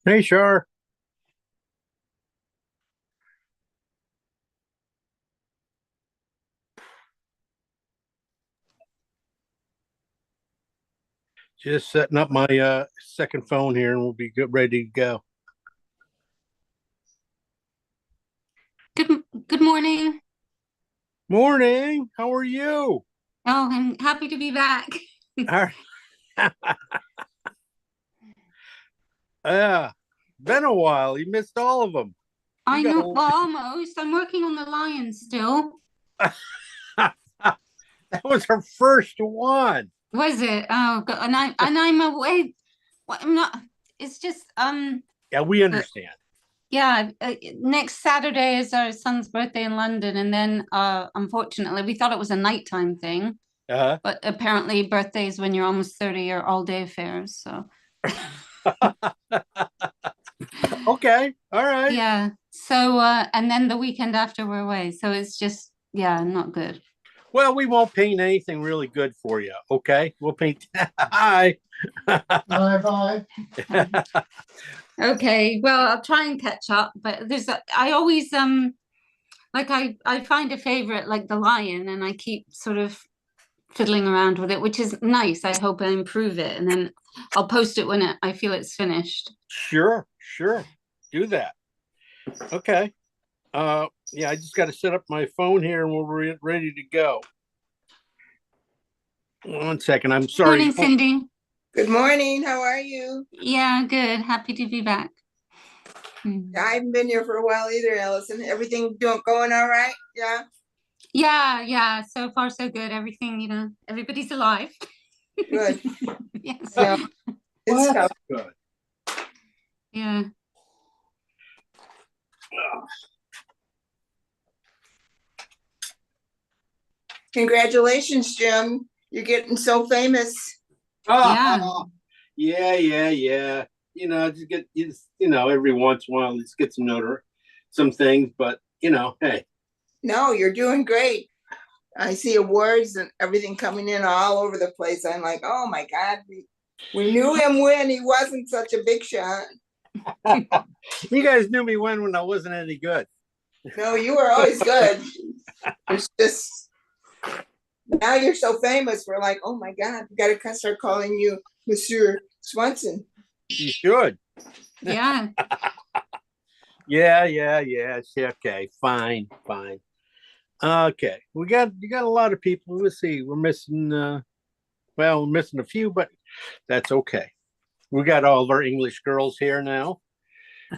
Hey, sure. Just setting up my second phone here, and we'll be good, ready to go. Good morning. Morning. How are you? Oh, I'm happy to be back. All right. Yeah, been a while. You missed all of them. You I got know, well, almost. I'm working on the lion still. a. That was our first one. Was it? Oh, God. And I'm away. Well, I'm not. It's just Yeah, we uh, understand. yeah. Next Saturday is our son's birthday in London, and then unfortunately, we thought it was a nighttime thing, Uh, but apparently, birthdays when you're almost 30 are all day affairs. So okay. All right. yeah. So and then the weekend after we're away. So it's just yeah, not good. Well, we won't paint anything really good for you. Okay. We'll paint. Hi. Bye bye. Okay, well, I'll try and catch up, but I always like I find a favorite like the lion and I keep sort of fiddling around with it, which is nice. I hope I improve it and then I'll post it when I feel it's finished. Sure. Sure. Do that. Okay. Yeah, I just got to set up my phone here, and we're ready to go. 1 second. I'm sorry. Morning, Cindy. Good morning. How are you? Yeah, good. Happy to be back. Hmm. I haven't been here for a while either, Allison. Everything going all right? Yeah. Yeah, yeah. So far, so good. Everything, everybody's alive. Good. Yes. Yeah. It's Well, tough. that's good. Yeah. Congratulations, Jim. You're getting so famous. Yeah. Oh, yeah, yeah, yeah. Just get every once in a while, just get some things. But hey, No, you're doing great. I see awards and everything coming in all over the place. I'm like, oh my God, we knew him when he wasn't such a big shot. you guys knew me when I wasn't any good. No, you were always good. It's just now you're so famous. We're like, oh my God, we got to start calling you Monsieur Swanson. You should. Yeah. Yeah, yeah, yeah. Okay, fine, fine. Okay, you got a lot of people. Let's see, we're missing. We're missing a few, but that's okay. We got all of our English girls here now,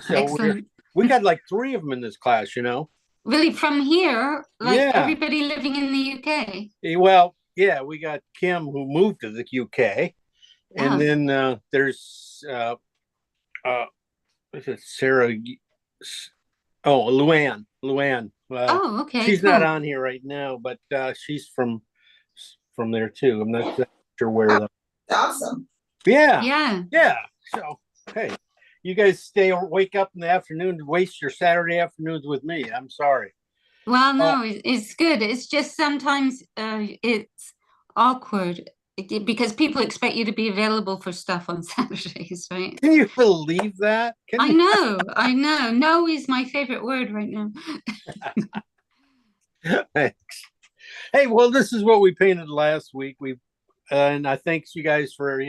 so Excellent. we got like three of them in this class. Really, from here, like Yeah. everybody living in the UK. Well, yeah, we got Kim who moved to the UK, and Oh, then there's uh, what's it, Sarah? Oh, Luann. oh, okay, She's not cool. on here right now, but she's from there too. I'm not exactly sure where Oh, though. awesome. Yeah, Yeah. yeah. So hey, you guys wake up in the afternoon to waste your Saturday afternoons with me. I'm sorry. Well, Uh, no, it's good. It's just sometimes it's awkward because people expect you to be available for stuff on Saturdays, right? can you believe that? Can I you? know, I know. No is my favorite word right now. Hey, well, this is what we painted last week. And I thanks you guys for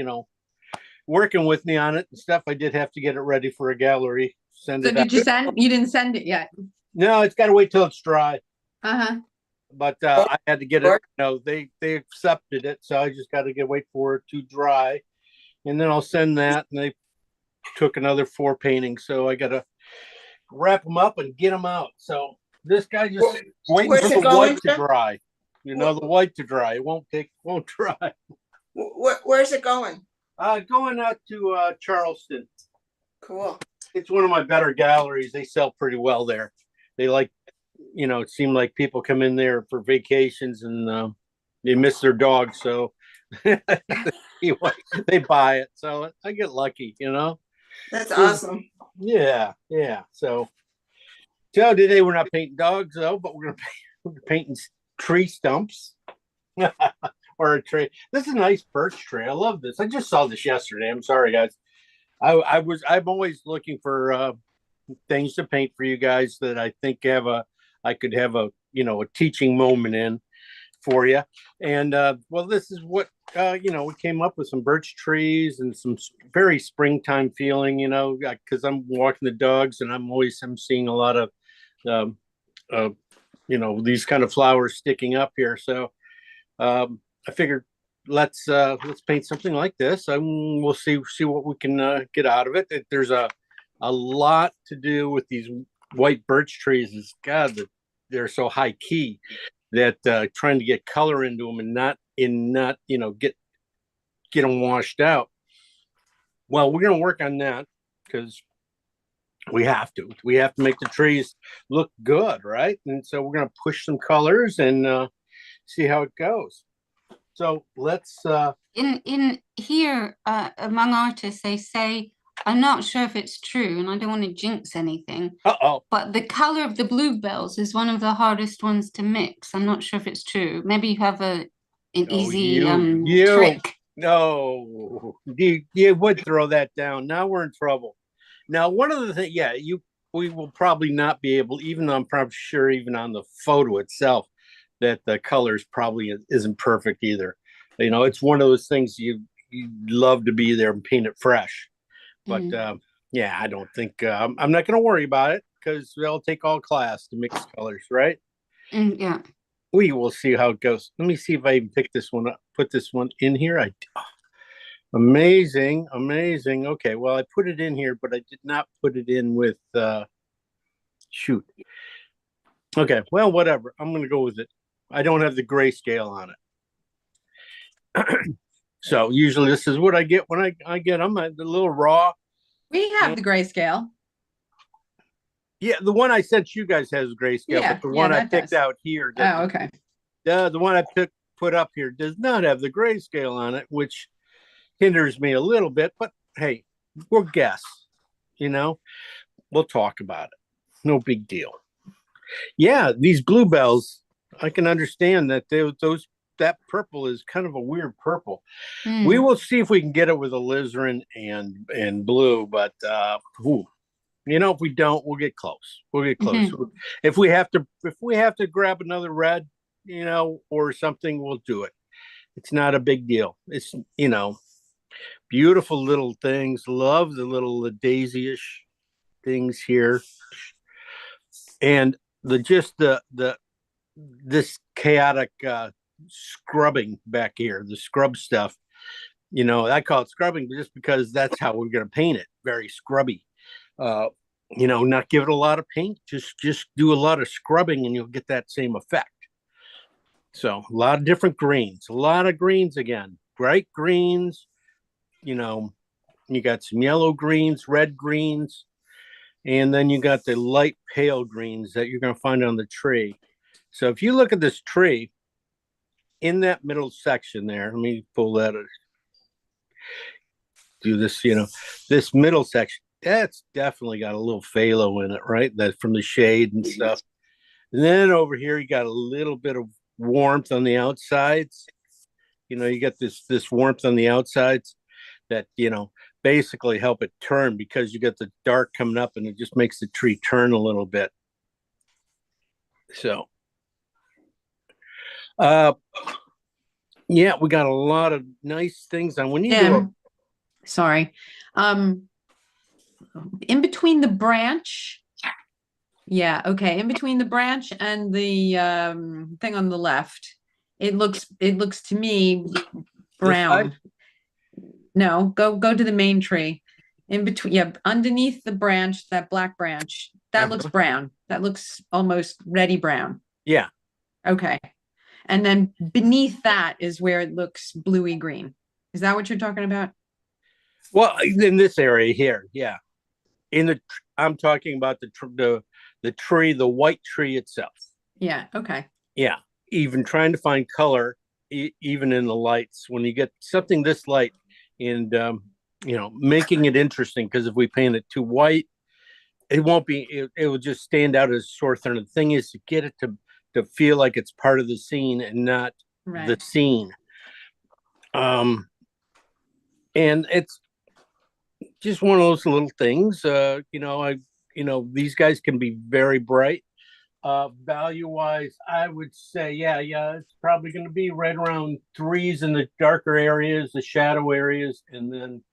working with me on it and stuff. I did have to get it ready for a gallery, send So it out. did you send? You didn't send it yet. No, it's got to wait till it's dry. Uh-huh. But I had to get it. They accepted it, so I just got to wait for it to dry, and then I'll send that. And they took another four paintings, so I got to wrap them up and get them out. So this guy just waiting Where's for it the going, white to Jim? dry. The white to dry. It won't dry. Where's it going? Going out to Charleston. Cool. It's one of my better galleries. They sell pretty well there. They like, it seemed like people come in there for vacations and they miss their dog, so anyway, they buy it. So I get lucky. That's awesome. Yeah, yeah. So today we're not painting dogs though, but we're painting tree stumps or a tree. This is a nice birch tree. I love this. I just saw this yesterday. I'm sorry, guys. I'm always looking for things to paint for you guys that I think I could have a, a teaching moment in for you. And well, this is what we came up with some birch trees and some very springtime feeling, because I'm walking the dogs and I'm seeing a lot of um, uh, these kind of flowers sticking up here. So I figured let's paint something like this, and we'll see what we can get out of it. There's a lot to do with these white birch trees. Is God, they're so high key that trying to get color into them and not get them washed out. Well, we're going to work on that because we have to make the trees look good, right? And so we're going to push some colors and see how it goes. So let's in here among artists, they say, I'm not sure if it's true, and I don't want to jinx anything, but the color of the bluebells is one of the hardest ones to mix. I'm not sure if it's true. Maybe you have an easy trick. No, you would throw that down. Now we're in trouble. Now, one of the things, we will probably not be able, even though I'm probably sure even on the photo itself, that the colors probably isn't perfect either. It's one of those things you love to be there and paint it fresh. But I don't think I'm not going to worry about it because they'll take all class to mix colors, right? Yeah. We will see how it goes. Let me see if I can pick this one up, put this one in here. Amazing. Okay, well, I put it in here, but I did not put it in with shoot. Okay, well, whatever. I'm going to go with it. I don't have the grayscale on it. So usually this is what I get when I get them. The little raw. We have the grayscale. Yeah, the one I sent you guys has grayscale, but the one I picked out here. Okay. The one I put up here does not have the grayscale on it, which hinders me a little bit. But hey, we'll guess. We'll talk about it. No big deal. Yeah, these bluebells, I can understand that that purple is kind of a weird purple. We will see if we can get it with alizarin and blue, but if we don't, we'll get close. If we have to grab another red, or something, we'll do it. It's not a big deal. It's beautiful little things. Love the little daisy-ish things here, and this chaotic scrubbing back here, the scrub stuff. I call it scrubbing just because that's how we're going to paint it. Very scrubby. Not give it a lot of paint. Just do a lot of scrubbing, and you'll get that same effect. So a lot of different greens. A lot of greens again. Bright greens. You got some yellow greens, red greens, and then you got the light pale greens that you're going to find on the tree. So if you look at this tree, in that middle section there, let me pull that. Do this, this middle section. That's definitely got a little phthalo in it, right? That from the shade and stuff. And then over here, you got a little bit of warmth on the outsides. You got this warmth on the outsides that basically help it turn because you got the dark coming up, and it just makes the tree turn a little bit. So. We got a lot of nice things on. When you do sorry, in between the branch, in between the branch and the thing on the left, it looks to me brown. No, go to the main tree. In between, underneath the branch, that black branch, that looks brown. That looks almost reddy brown. Yeah. Okay. And then beneath that is where it looks bluey green. Is that what you're talking about? Well, in this area here, yeah. I'm talking about the tree, the white tree itself. Yeah. Okay. Yeah. Even trying to find color, even in the lights, when you get something this light, and making it interesting. Because if we paint it too white, it won't be. It will just stand out as sore thorn. The thing is to get it to feel like it's part of the scene and not the scene. And it's just one of those little things. These guys can be very bright. Value wise, I would say, yeah, it's probably going to be right around threes in the darker areas, the shadow areas, and then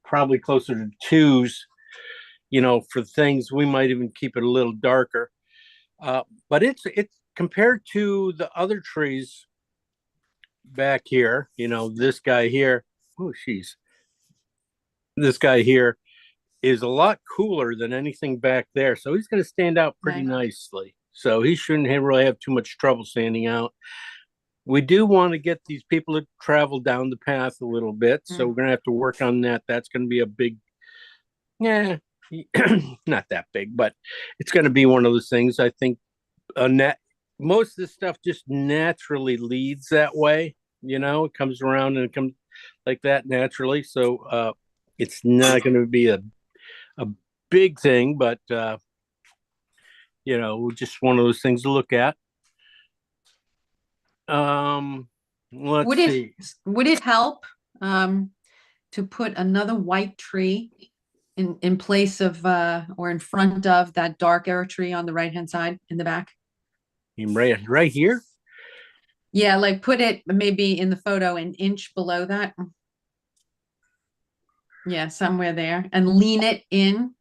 probably closer to twos. For things we might even keep it a little darker. But it's compared to the other trees back here. This guy here. Oh, jeez. This guy here is a lot cooler than anything back there, so he's going to stand out pretty nicely. So he shouldn't really have too much trouble standing out. We do want to get these people to travel down the path a little bit, so we're going to have to work on that. That's going to be a big, yeah, not that big, but it's going to be one of those things. I think most of this stuff just naturally leads that way. It comes around and it comes like that naturally. So it's not going to be a big thing, but just one of those things to look at. Let's see. Would it help to put another white tree in place of or in front of that dark air tree on the right hand side in the back? Right here? Yeah, like put it maybe in the photo an inch below that. Yeah, somewhere there, and lean it in.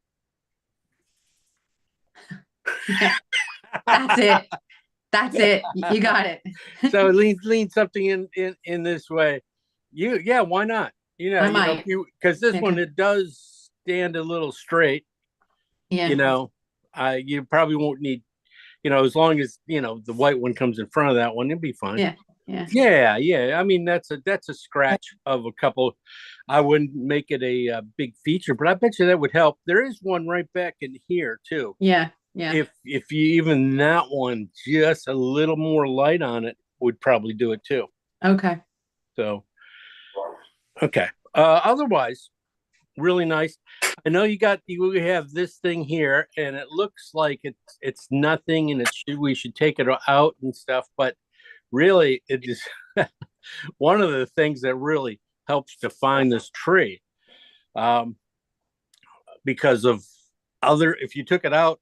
Yeah, that's it. That's it. You got it. So lean something in this way. Why not? I might. Because this one, it does stand a little straight. Yeah. You probably won't need, as long as the white one comes in front of that one, it'll be fine. Yeah. I mean, that's a scratch of a couple. I wouldn't make it a big feature, but I bet you that would help. There is one right back in here too. Yeah. If you even that one, just a little more light on it would probably do it too. Okay. So, okay. Otherwise, really nice. I know you have this thing here, and it looks like it's nothing, and we should take it out and stuff, but really it is one of the things that really helps define this tree, because of if you took it out,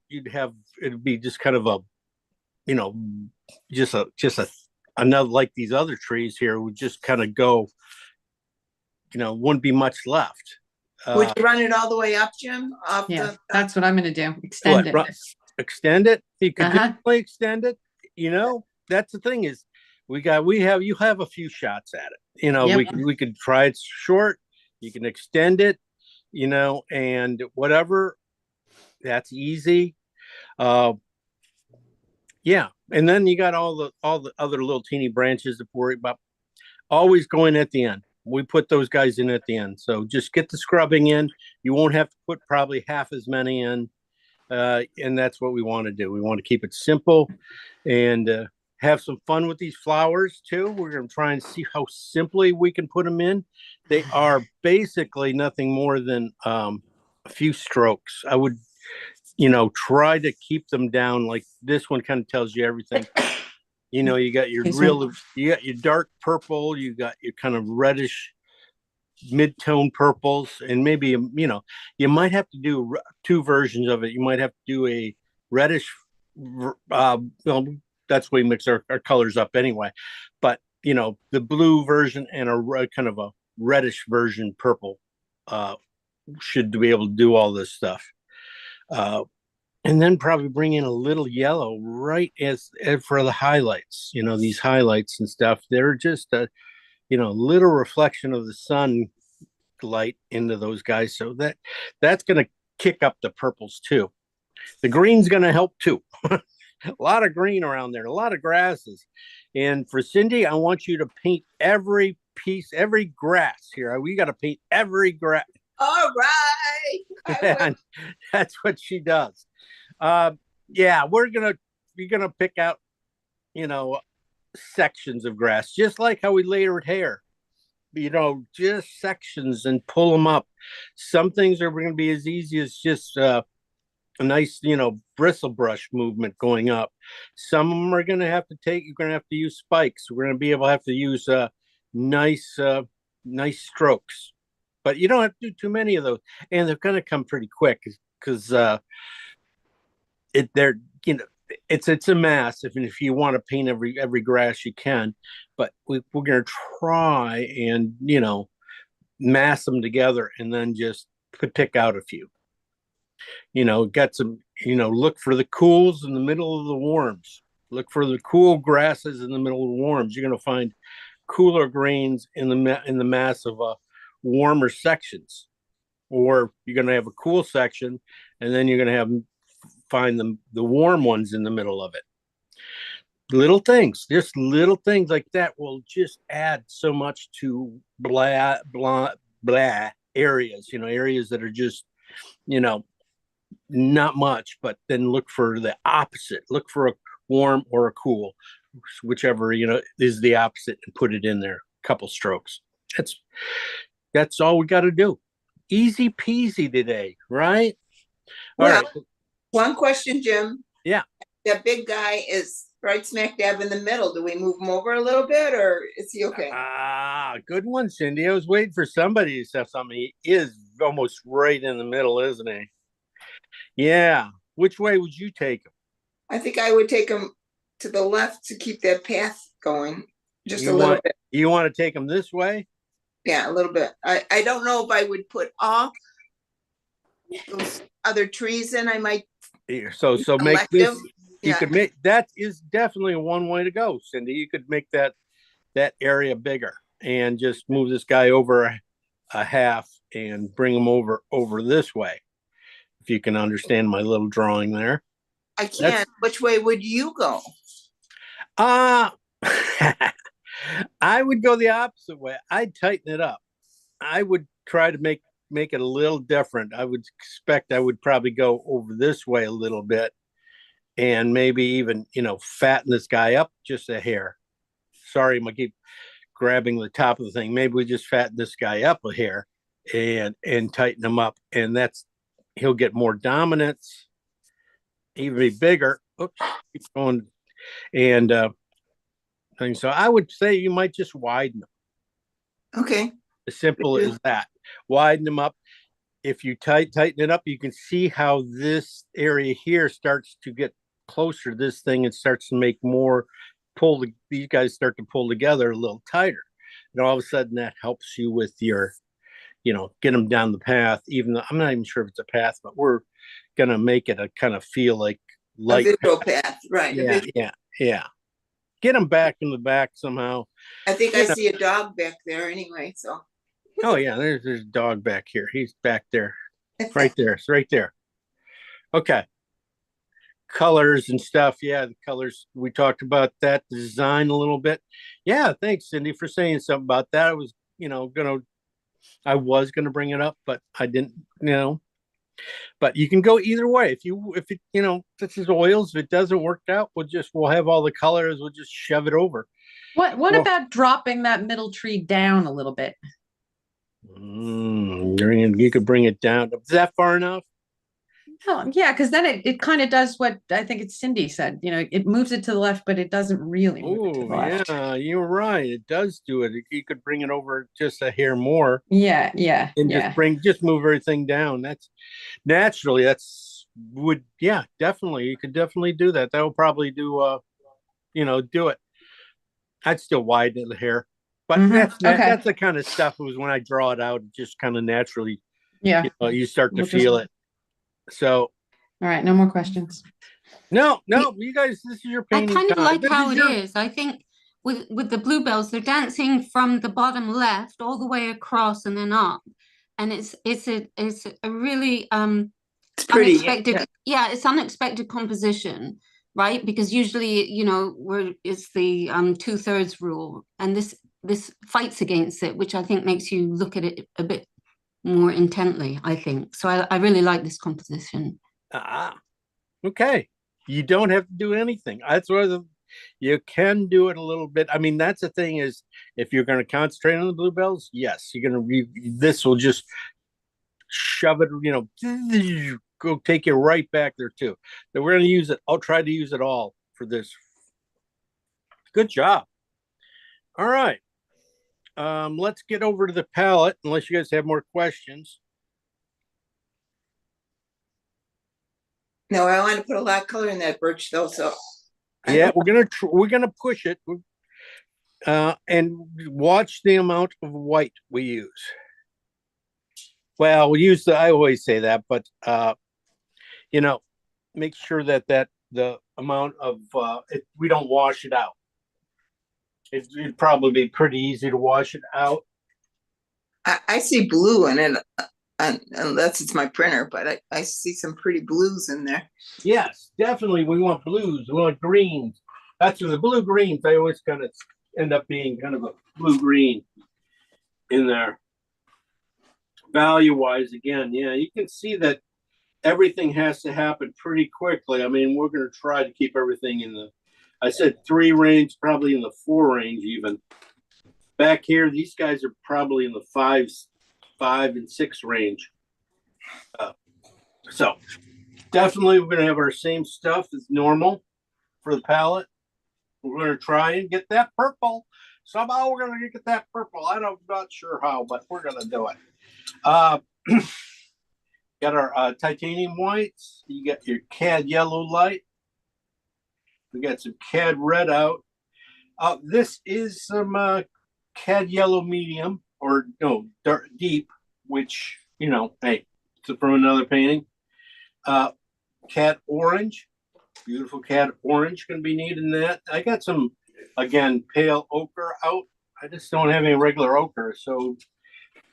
it'd be just kind of another, like these other trees here would just kind of go, wouldn't be much left. Would you run it all the way up, Jim? That's what I'm going to do. Extend it. Extend it. You could definitely extend it. That's the thing is, you have a few shots at it. Yep. We could try it short. You can extend it, and whatever. That's easy. Yeah. And then you got all the other little teeny branches to worry about. Always going at the end. We put those guys in at the end. So just get the scrubbing in. You won't have to put probably half as many in. And that's what we want to do. We want to keep it simple and have some fun with these flowers too. We're going to try and see how simply we can put them in. They are basically nothing more than a few strokes. I would, try to keep them down. Like this one kind of tells you everything. You got your you got your dark purple, you got your kind of reddish mid-tone purples, and maybe, you might have to do two versions of it. You might have to do a reddish, that's why we mix our colors up anyway. But, the blue version and a kind of a reddish version purple should be able to do all this stuff. And then probably bring in a little yellow right as for the highlights. These highlights and stuff, they're just a little reflection of the sun light into those guys. So that's going to kick up the purples too. The green's going to help too. A lot of green around there, a lot of grasses. And for Cindy, I want you to paint every piece, every grass here. We got to paint every grass. All right. And that's what she does. You're gonna pick out, sections of grass, just like how we layered hair. Just sections and pull them up. Some things are going to be as easy as just a nice, bristle brush movement going up. Some of them are going to have to you're going to have to use spikes. We're going to be able to have to use nice strokes. but you don't have to do too many of those, and they're going to come pretty quick because they're it's a mass. If you want to paint every grass you can, but we're going to try and mass them together and then just pick out a few. Got some. Look for the cools in the middle of the warms. Look for the cool grasses in the middle of the warms. You're going to find cooler greens in the mass of warmer sections, or you're going to have a cool section, and then you're going to find the warm ones in the middle of it. Just little things like that will just add so much to blah blah blah areas. Areas that are just not much, but then look for the opposite. Look for a warm or a cool, whichever is the opposite, and put it in there. A couple strokes. That's all we got to do. Easy peasy today, right? All Well, right. one question, Jim. Yeah. That big guy is right smack dab in the middle. Do we move him over a little bit, or is he okay? Good one, Cindy. I was waiting for somebody to say something. He is almost right in the middle, isn't he? Yeah. Which way would you take him? I think I would take him to the left to keep that path going just a little bit. You want to take him this way? Yeah, a little bit. I don't know if I would put all those other trees in. I might. So make this. You Yeah. could make that is definitely one way to go, Cindy. You could make that area bigger and just move this guy over a half and bring him over this way. If you can understand my little drawing there. I can't. Which way would you go? I would go the opposite way. I'd tighten it up. I would try to make it a little different. I would expect I would probably go over this way a little bit and maybe even, fatten this guy up just a hair. Sorry, I'm gonna keep grabbing the top of the thing. Maybe we just fatten this guy up a hair and tighten him up, and he'll get more dominance, even be bigger. Oops, keep going. And so I would say you might just widen them. Okay. As simple as that. Widen them up. If you tighten it up, you can see how this area here starts to get closer to this thing and starts to make more these guys start to pull together a little tighter. And all of a sudden that helps you with your, get them down the path, even though I'm not even sure if it's a path, but we're going to make it a kind of feel like light. A visual path, right. Yeah. Get them back in the back somehow. I think I see a dog back there anyway, so. Oh yeah, there's a dog back here. He's back there. Right there. It's right there. Okay. Colors and stuff. Yeah, the colors. We talked about that design a little bit. Yeah, thanks, Cindy, for saying something about that. I was, I was gonna bring it up, but I didn't, But you can go either way. If this is oils, if it doesn't work out, we'll have all the colors, we'll just shove it over. What about dropping that middle tree down a little bit? You could bring it down. Is that far enough? Oh, yeah, because then it kind of does what I think it's Cindy said. It moves it to the left, but it doesn't really move it to the left. Yeah, you're right. It does do it. You could bring it over just a hair more. Yeah. And just move everything down. Definitely. You could definitely do that. That will probably do do it. I'd still widen the hair. But that's the kind of stuff was when I draw it out, it just kind of naturally, you start to feel it. So, all right, no more questions. No, you guys, this is your painting. I kind of like how it is. I think with the bluebells, they're dancing from the bottom left all the way across and then up, and it's a really it's pretty unexpected. Yeah, it's unexpected composition, right? Because usually, it's the 2/3 rule, and this fights against it, which I think makes you look at it a bit more intently, I think. So I really like this composition. Okay. You don't have to do anything. That's where you can do it a little bit. I mean, that's the thing is, if you're going to concentrate on the bluebells, yes, you're going to this will just shove it, go take you right back there too. So we're going to use it. I'll try to use it all for this. Good job. All right. Let's get over to the palette, unless you guys have more questions. No, I want to put a lot of color in that birch though, so. Yeah, we're gonna push it, and watch the amount of white we use. Well, we use I always say that, but you know, make sure that the amount of we don't wash it out. It'd probably be pretty easy to wash it out. I see blue in it, unless it's my printer, but I see some pretty blues in there. Yes, definitely. We want blues. We want greens. That's the blue greens. They always kind of end up being kind of a blue green in there. Value wise, again, yeah, you can see that everything has to happen pretty quickly. I mean, we're going to try to keep everything in the, I said 3 range, probably in the 4 range even. Back here, these guys are probably in the 5 and 6 range. So definitely we're going to have our same stuff as normal for the palette. We're going to try and get that purple. Somehow we're going to get that purple. I'm not sure how, but we're going to do it. Got our titanium whites. You got your cad yellow light. We got some cad red out. This is some cad yellow medium, or no, dark deep, which, you know, hey, it's from another painting. Cad orange, beautiful cad orange, gonna be needing that. I got some, again, pale ochre out. I just don't have any regular ochre, so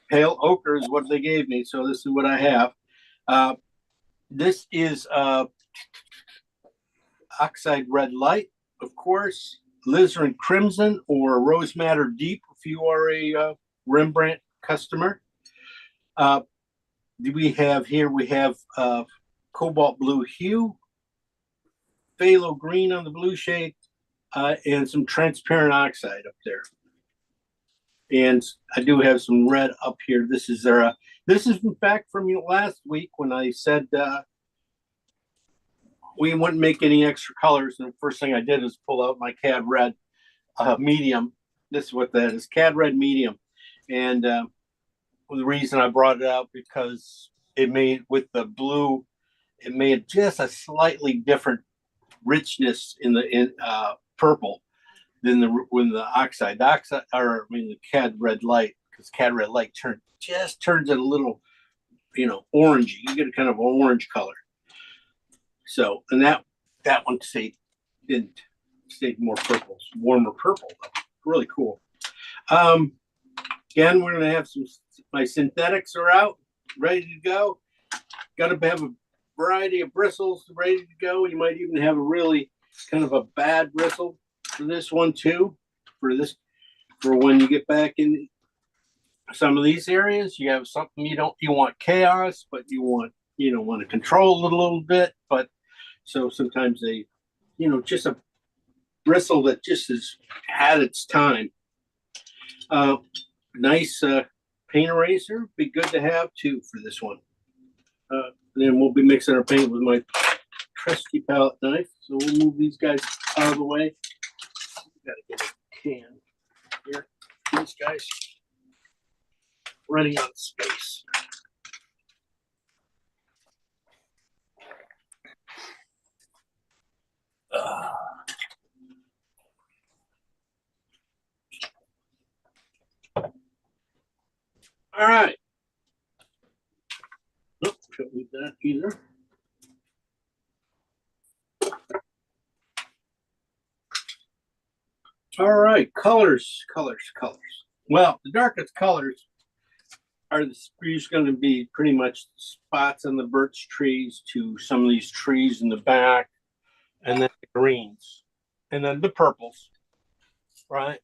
pale ochre is what they gave me, so this is what I have. This is oxide red light, of course, alizarin crimson or rose madder deep if you are a Rembrandt customer. We have cobalt blue hue, phthalo green on the blue shade, and some transparent oxide up there. And I do have some red up here. This is in fact from last week when I said we wouldn't make any extra colors. And the first thing I did is pull out my cad red medium. This is what that is, cad red medium. And the reason I brought it out because it made with the blue, it made just a slightly different richness in the purple than the oxide. The cad red light, because cad red light turns it a little, orangey. You get a kind of orange color. So, and that one stayed more purple, warmer purple. Really cool. Again, we're gonna have my synthetics are out, ready to go. Got to have a variety of bristles ready to go. You might even have a really kind of a bad bristle for this one too. For when you get back in some of these areas, you have something you want chaos, but you want to control it a little bit. But so sometimes they, just a bristle that just has had its time. Nice paint eraser, be good to have too for this one. Then we'll be mixing our paint with my trusty palette knife. So we'll move these guys out of the way. Gotta get a can here. These guys running out of space. All right. Nope, don't need that either. All right, colors. Well, the darkest colors are usually going to be pretty much spots on the birch trees to some of these trees in the back, and then the greens, and then the purples, right?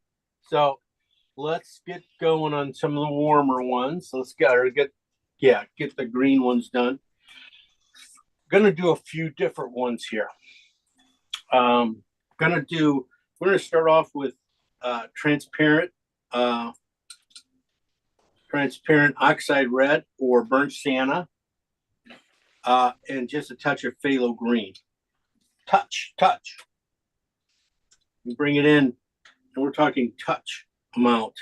So let's get going on some of the warmer ones. Let's get the green ones done. Gonna do a few different ones here. We're gonna start off with transparent oxide red or burnt sienna, and just a touch of phthalo green. Touch. You bring it in, and we're talking touch amount.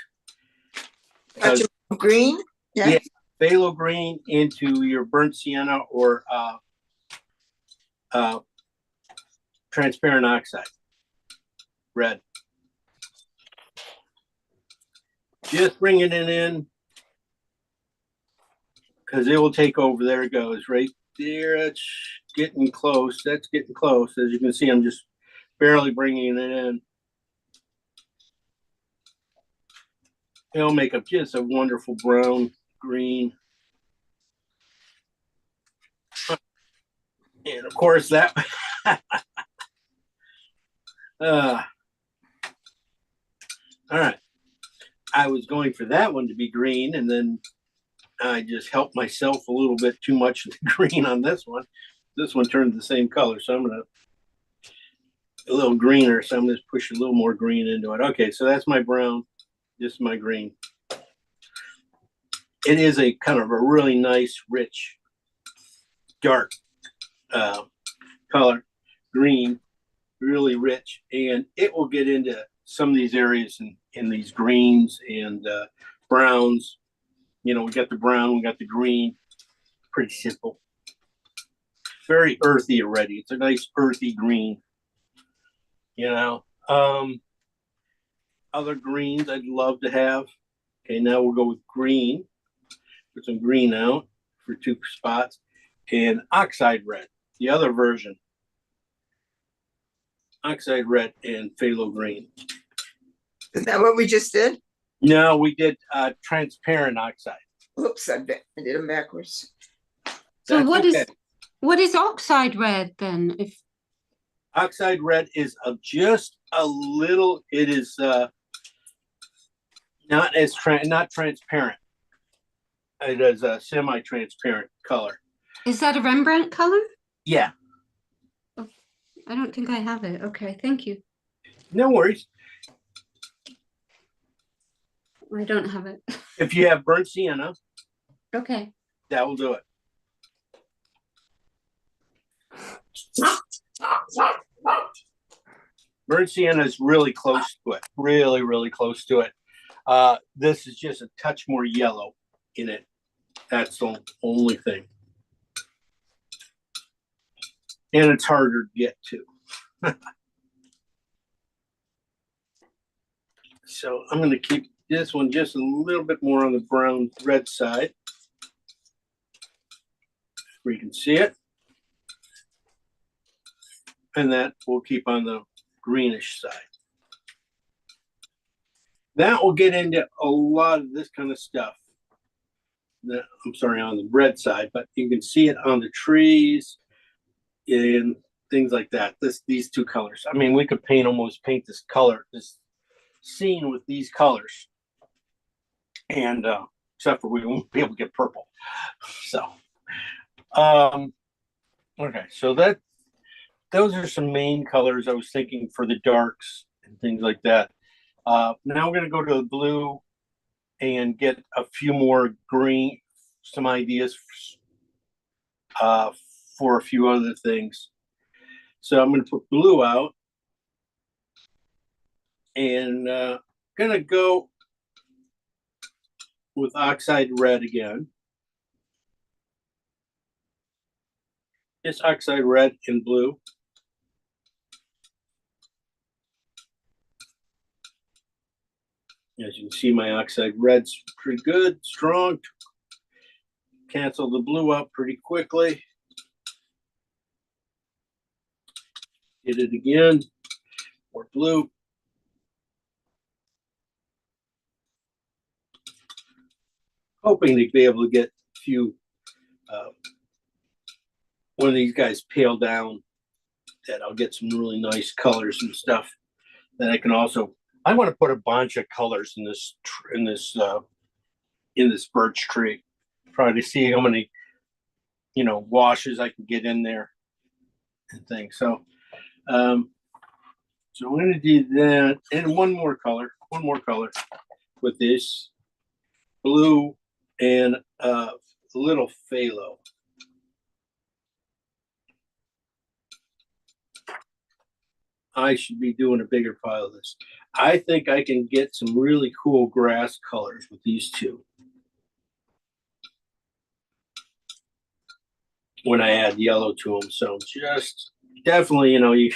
Touch of green. Yeah, phthalo green into your burnt sienna or transparent oxide red. Just bringing it in because it will take over. There it goes, right there. It's getting close. That's getting close. As you can see, I'm just barely bringing it in. It'll make up just a wonderful brown, green. And of course that, all right. I was going for that one to be green, and then I just helped myself a little bit too much green on this one. This one turned the same color, so I'm gonna a little greener. So I'm gonna push a little more green into it. Okay, so that's my brown. This is my green. It is a kind of a really nice, rich, dark color, green, really rich, and it will get into some of these areas in these greens and browns. You know, we got the brown, we got the green. Pretty simple. Very earthy already. It's a nice earthy green. You know, other greens I'd love to have. Okay, now we'll go with green. Put some green out for 2 spots, and oxide red, the other version. Oxide red and phthalo green. Is that what we just did? No, we did transparent oxide. Oops, I did them backwards. So That's okay. what is oxide red then? If Oxide red is just a little. It is not as not transparent. It is a semi-transparent color. is that a Rembrandt color? Yeah, I don't think I have it. Okay, thank you. no worries. I don't have it. If you have burnt sienna, Okay. that will do it. Burnt sienna is really close to it. Really, really close to it. This is just a touch more yellow in it. That's the only thing. And it's harder to get to. So I'm going to keep this one just a little bit more on the brown red side, where you can see it. And that we'll keep on the greenish side. That will get into a lot of this kind of stuff. I'm sorry, on the red side, but you can see it on the trees and things like that. These 2 colors. I mean, we could almost paint this color, this scene with these colors. And except for we won't be able to get purple. So okay, so those are some main colors I was thinking for the darks and things like that. Now we're going to go to the blue and get a few more green, some ideas for a few other things. So I'm going to put blue out and going to go with oxide red again. Just oxide red and blue. As you can see, my oxide red's pretty good, strong. Cancel the blue out pretty quickly. Hit it again, more blue. Hoping to be able to get a few, one of these guys pale down, that I'll get some really nice colors and stuff. Then I can also, I want to put a bunch of colors in this birch tree. Try to see how many, washes I can get in there and things. So, so I'm going to do that, and one more color with this blue and a little phthalo. I should be doing a bigger pile of this. I think I can get some really cool grass colors with these two. When I add yellow to them. So just definitely,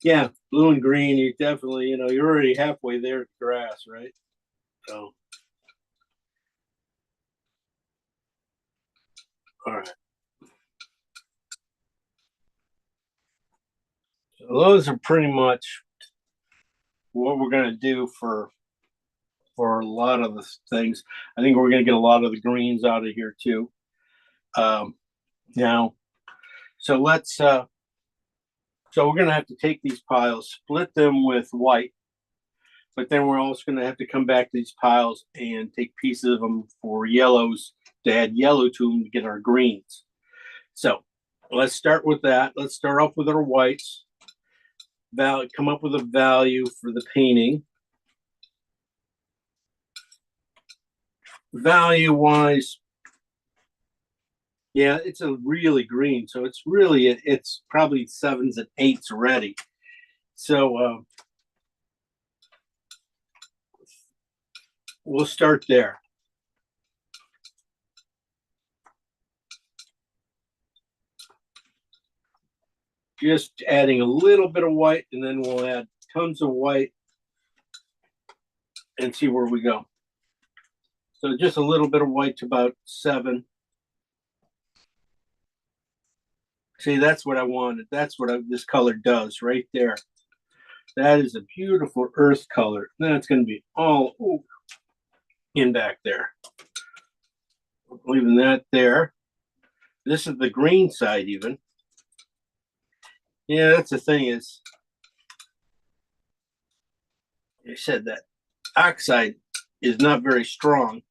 yeah, blue and green, you definitely, you're already halfway there at grass, right? So, all right. So those are pretty much what we're going to do for a lot of the things. I think we're going to get a lot of the greens out of here too. Now, so let's, so we're going to have to take these piles, split them with white, but then we're also going to have to come back to these piles and take pieces of them for yellows to add yellow to them to get our greens. So let's start with that. Let's start off with our whites. Come up with a value for the painting. Value wise, yeah, it's a really green, so it's really it's probably 7s and 8s already. So we'll start there. Just adding a little bit of white, and then we'll add tons of white and see where we go. So just a little bit of white to about 7. See, that's what I wanted. That's what this color does right there. That is a beautiful earth color. That's going to be all in back there. Leaving that there. This is the green side even. Yeah, that's the thing is, I said that oxide is not very strong.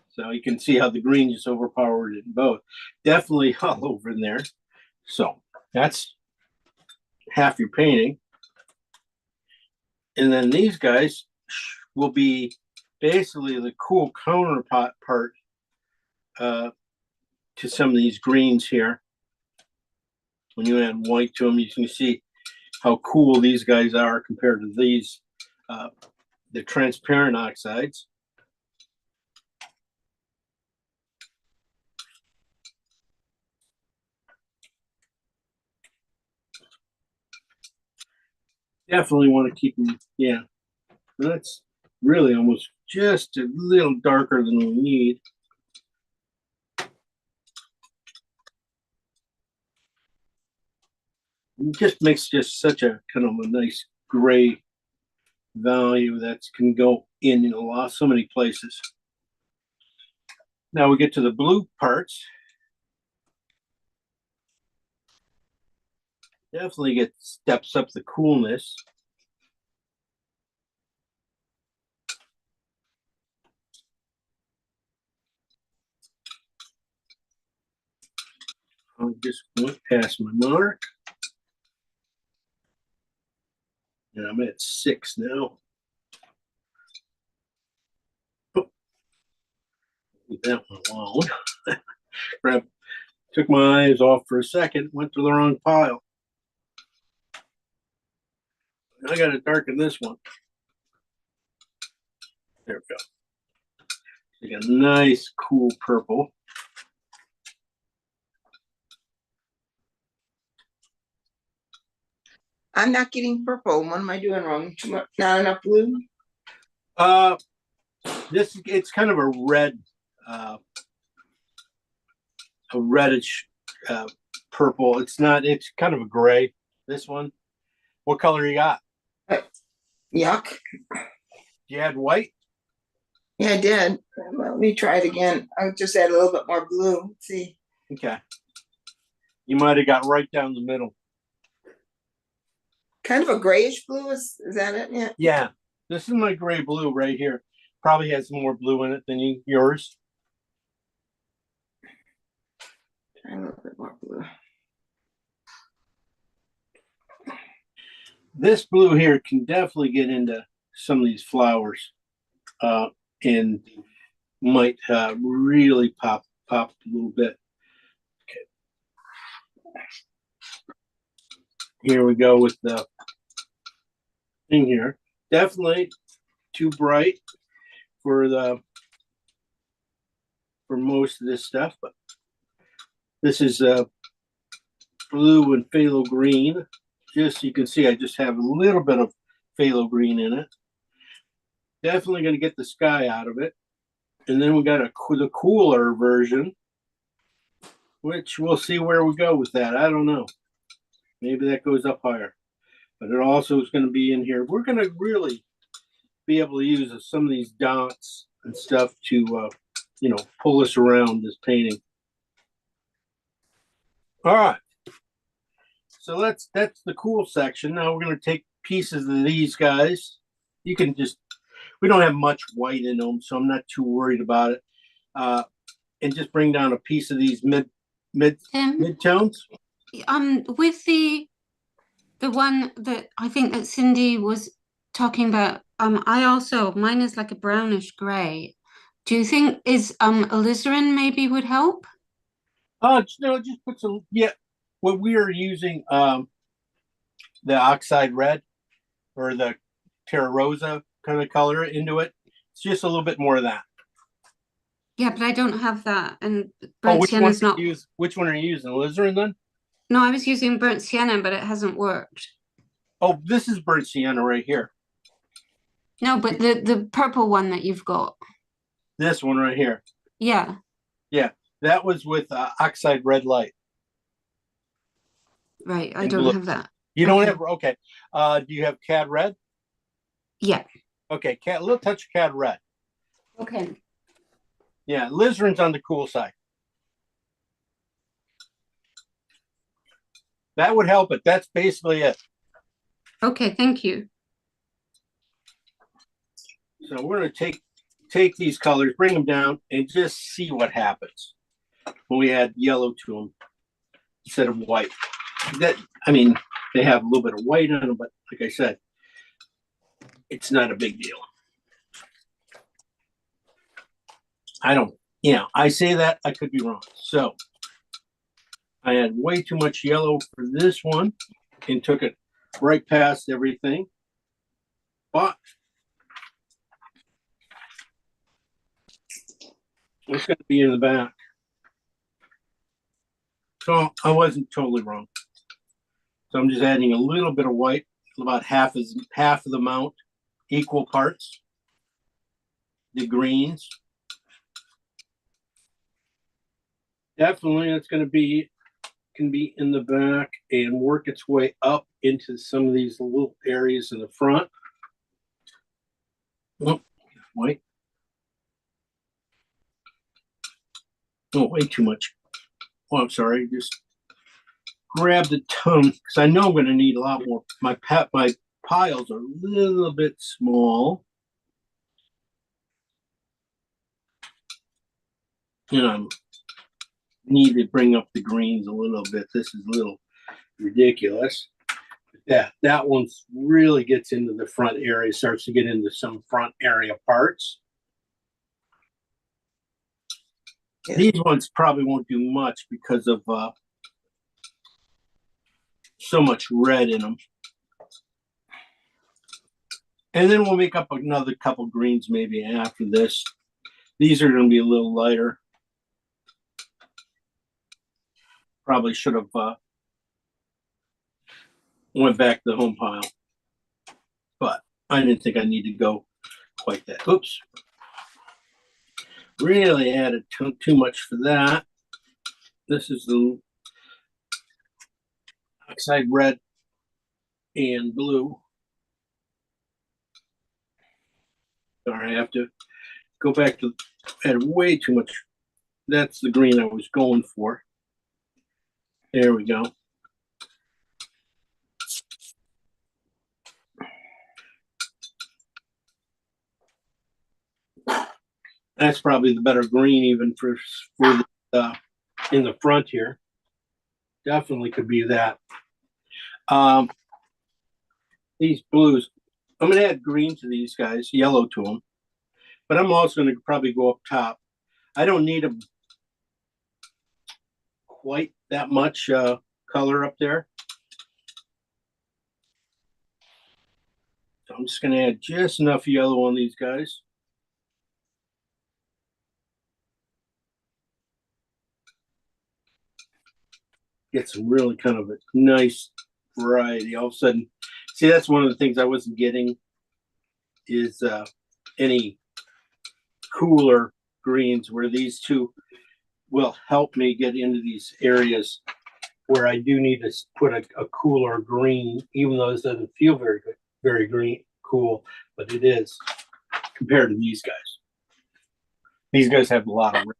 So you can see how the green just overpowered it in both. Definitely all over in there. So that's half your painting. And then these guys will be basically the cool counterpart part to some of these greens here. When you add white to them, you can see how cool these guys are compared to these, the transparent oxides. Definitely want to keep them, yeah. That's really almost just a little darker than we need. It just makes just such a kind of a nice gray value that can go in so many places. Now we get to the blue parts. Definitely steps up the coolness. I just went past my mark. And I'm at 6 now. Oh, leave that one alone. Took my eyes off for a second, went to the wrong pile. I got to darken this one. There we go. Like a nice, cool purple. I'm not getting purple. What am I doing wrong? Too much, not enough blue? It's kind of a red, a reddish purple. It's kind of a gray, this one. What color you got? Yuck. You had white? Yeah, I did. Let me try it again. I'll just add a little bit more blue. Let's see. Okay. You might have got right down the middle. Kind of a grayish blue, is that it? Yeah. Yeah. This is my gray blue right here. Probably has more blue in it than yours. Try a little bit more blue. This blue here can definitely get into some of these flowers and might really pop a little bit. Okay. Here we go with the thing here. Definitely too bright for most of this stuff, but this is blue and phthalo green. Just so you can see, I just have a little bit of phthalo green in it. Definitely going to get the sky out of it. And then we got the cooler version, which we'll see where we go with that. I don't know. Maybe that goes up higher. But it also is going to be in here. We're going to really be able to use some of these dots and stuff to, pull us around this painting. All right. So that's the cool section. Now we're going to take pieces of these guys. You can we don't have much white in them, so I'm not too worried about it. And just bring down a piece of these midtones. With the one that I think that Cindy was talking about, mine is like a brownish gray. Do you think alizarin maybe would help? Just put some, what we are using, the oxide red or the Terra Rosa kind of color into it. It's just a little bit more of that. Yeah, but I don't have that. And burnt sienna is not. Which one are you using? Alizarin then? No, I was using burnt sienna, but it hasn't worked. Oh, this is burnt sienna right here. No, but the purple one that you've got. This one right here. Yeah. Yeah, that was with oxide red light. Right, I don't have that. You don't have, okay. Do you have Cad red? Yeah. Okay, a little touch of Cad red. Okay. Yeah, alizarin's on the cool side. That would help it. That's basically it. Okay, thank you. So we're going to take these colors, bring them down, and just see what happens when we add yellow to them instead of white. They have a little bit of white on them, but like I said, it's not a big deal. I say that, I could be wrong. So I had way too much yellow for this one and took it right past everything. But it's going to be in the back. So I wasn't totally wrong. So I'm just adding a little bit of white, about half of the amount, equal parts. The greens. Definitely it's going to can be in the back and work its way up into some of these little areas in the front. Oh, white. Oh, way too much. Oh, I'm sorry. Just grab the tongue because I know I'm going to need a lot more. My piles are a little bit small. And need to bring up the greens a little bit. This is a little ridiculous. That one really gets into the front area, starts to get into some front area parts. Yeah. These ones probably won't do much because of so much red in them. And then we'll make up another couple greens maybe after this. These are going to be a little lighter. Probably should have went back to the home pile, but I didn't think I needed to go quite that. Oops. Really added too much for that. This is the oxide red and blue. Sorry, I have to go back to add way too much. That's the green I was going for. There we go. That's probably the better green even for the, in the front here. Definitely could be that. These blues, I'm going to add green to these guys, yellow to them. But I'm also going to probably go up top. I don't need them quite that much color up there. I'm just gonna add just enough yellow on these guys. Get some really kind of a nice variety. All of a sudden, see, that's one of the things I wasn't getting is any cooler greens, where these two will help me get into these areas where I do need to put a cooler green, even though this doesn't feel very good, very green, cool, but it is compared to these guys. These guys have a lot of red.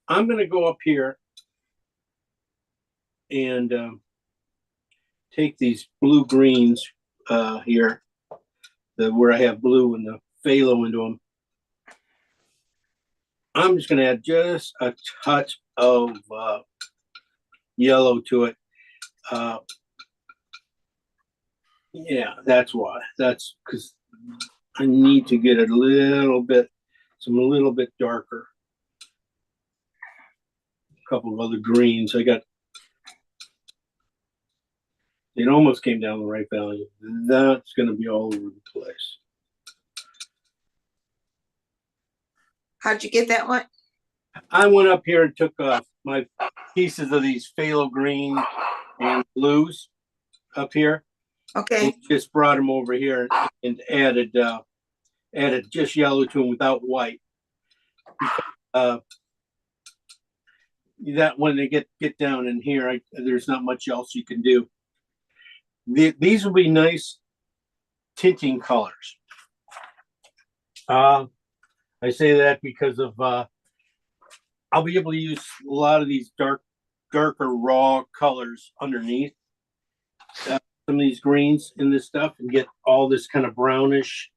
I'm going to go up here and take these blue greens here, where I have blue and the phthalo into them. I'm just going to add just a touch of yellow to it. Yeah, that's why. That's because I need to get a little bit darker. A couple of other greens. It almost came down the right value. That's going to be all over the place. How'd you get that one? I went up here and took my pieces of these phthalo greens and blues up here. Okay. And just brought them over here and added just yellow to them without white. That when they get down in here, there's not much else you can do. These will be nice tinting colors. I say that because of I'll be able to use a lot of these darker raw colors underneath some of these greens in this stuff, and get all this kind of brownish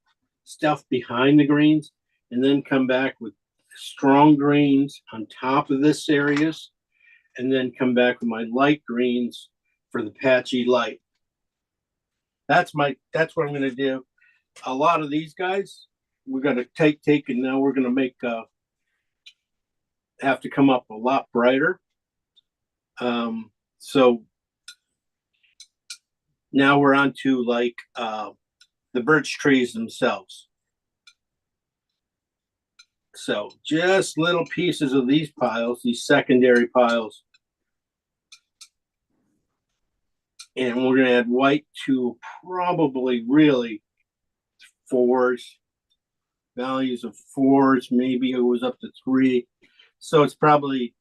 stuff behind the greens, and then come back with strong greens on top of this areas, and then come back with my light greens for the patchy light. That's what I'm going to do. A lot of these guys, we're going to take and now we're going to make have to come up a lot brighter. So now we're on to like the birch trees themselves. So just little pieces of these piles, these secondary piles. And we're going to add white to probably really 4s, values of 4s, maybe it was up to 3. So it's probably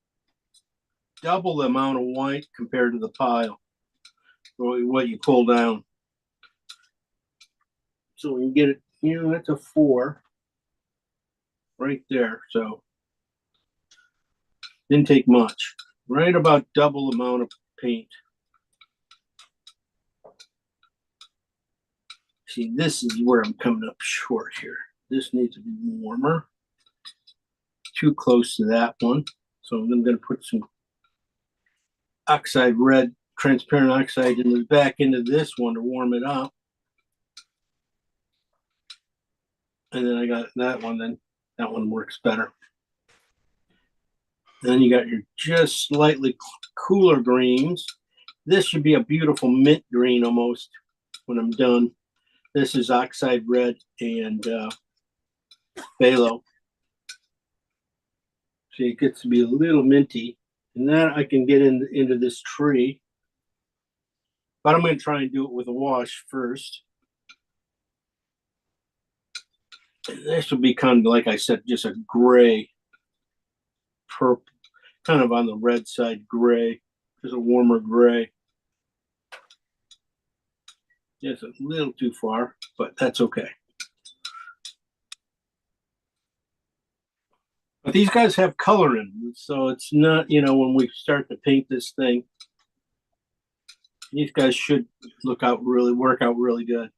double the amount of white compared to the pile, or what you pull down. So we can get it, that's a 4 right there. So didn't take much, right about double the amount of paint. See, this is where I'm coming up short here. This needs to be warmer. Too close to that one. So I'm going to put some oxide red, transparent oxide back into this one to warm it up. And then I got that one, then that one works better. Then you got your just slightly cooler greens. This should be a beautiful mint green almost when I'm done. This is oxide red and phthalo. See, it gets to be a little minty. And then I can get into this tree. But I'm going to try and do it with a wash first. And this will be kind of, like I said, just a gray, purple, kind of on the red side gray. Just a warmer gray. Just a little too far, but that's okay. But these guys have color in them, so it's not, when we start to paint this thing, these guys should work out really good.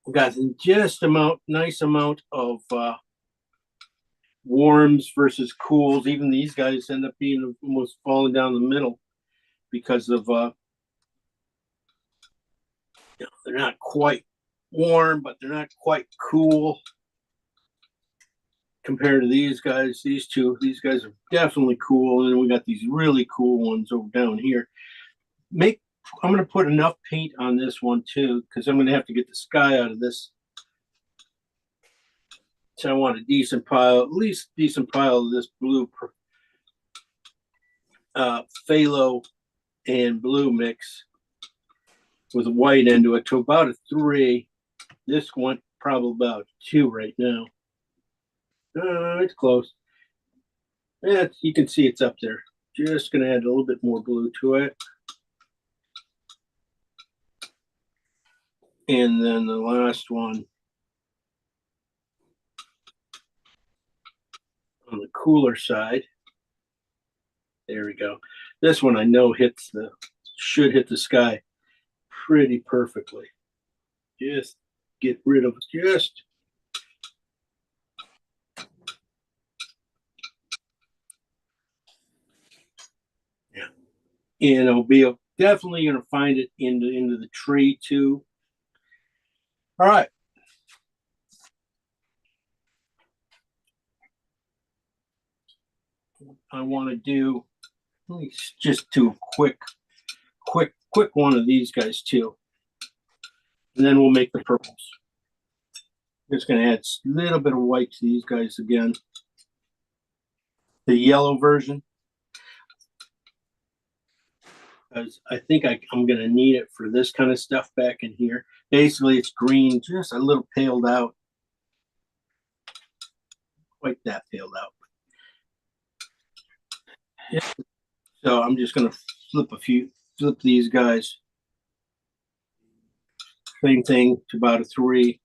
We've got just nice amount of warms versus cools. Even these guys end up being almost falling down the middle because of they're not quite warm, but they're not quite cool compared to these guys. These guys are definitely cool. And then we got these really cool ones over down here. gonna put enough paint on this one too, because I'm gonna have to get the sky out of this. So I want a decent pile, at least decent pile of this blue phthalo and blue mix with a white into it to about a 3. This one probably about 2 right now. It's close. Yeah, you can see it's up there. Just gonna add a little bit more blue to it. And then the last one on the cooler side. There we go. This one I know should hit the sky pretty perfectly. Just get rid of just yeah. And it'll be definitely gonna find it into the tree too. All right. I want to do, let me just do a quick one of these guys too. And then we'll make the purples. Just going to add a little bit of white to these guys again. The yellow version. Because I think I'm going to need it for this kind of stuff back in here. Basically, it's green, just a little paled out. Quite that paled out. Yeah. So I'm just going to flip these guys. Same thing to about a 3.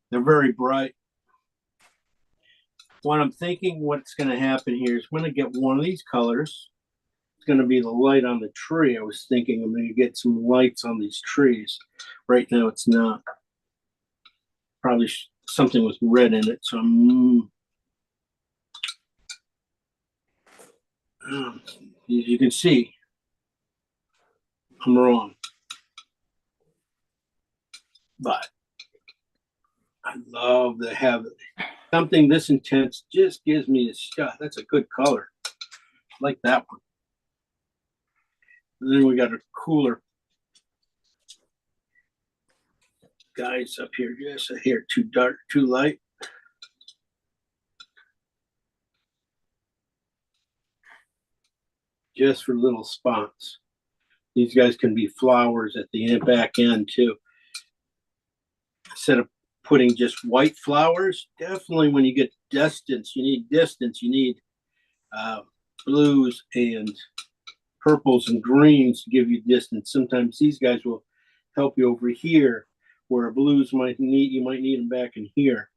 They're very bright. What I'm thinking what's going to happen here is when I get one of these colors, it's going to be the light on the tree. I was thinking I'm going to get some lights on these trees. Right now it's not. Probably something with red in it. So as you can see, I'm wrong. But I love to have something this intense. Just gives me the stuff. That's a good color. I like that one. And then we got a cooler guys up here. Just a hair too dark, too light. Just for little spots. These guys can be flowers at the back end too. Instead of putting just white flowers, definitely when you get distance, you need blues and purples and greens to give you distance. Sometimes these guys will help you over here, where blues you might need them back in here.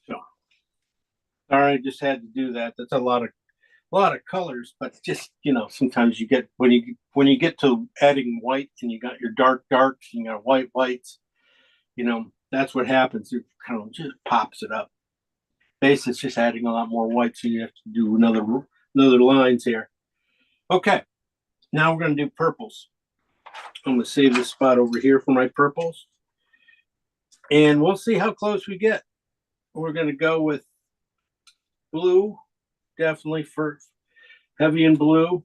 So, all right, just had to do that. That's a lot of colors, but just, sometimes you get when you get to adding white and you got your darks and you got whites, that's what happens. It kind of just pops it up. Basically, it's just adding a lot more white, so you have to do another lines here. Okay, now we're going to do purples. I'm going to save this spot over here for my purples, and we'll see how close we get. We're going to go with blue, definitely for heavy in blue.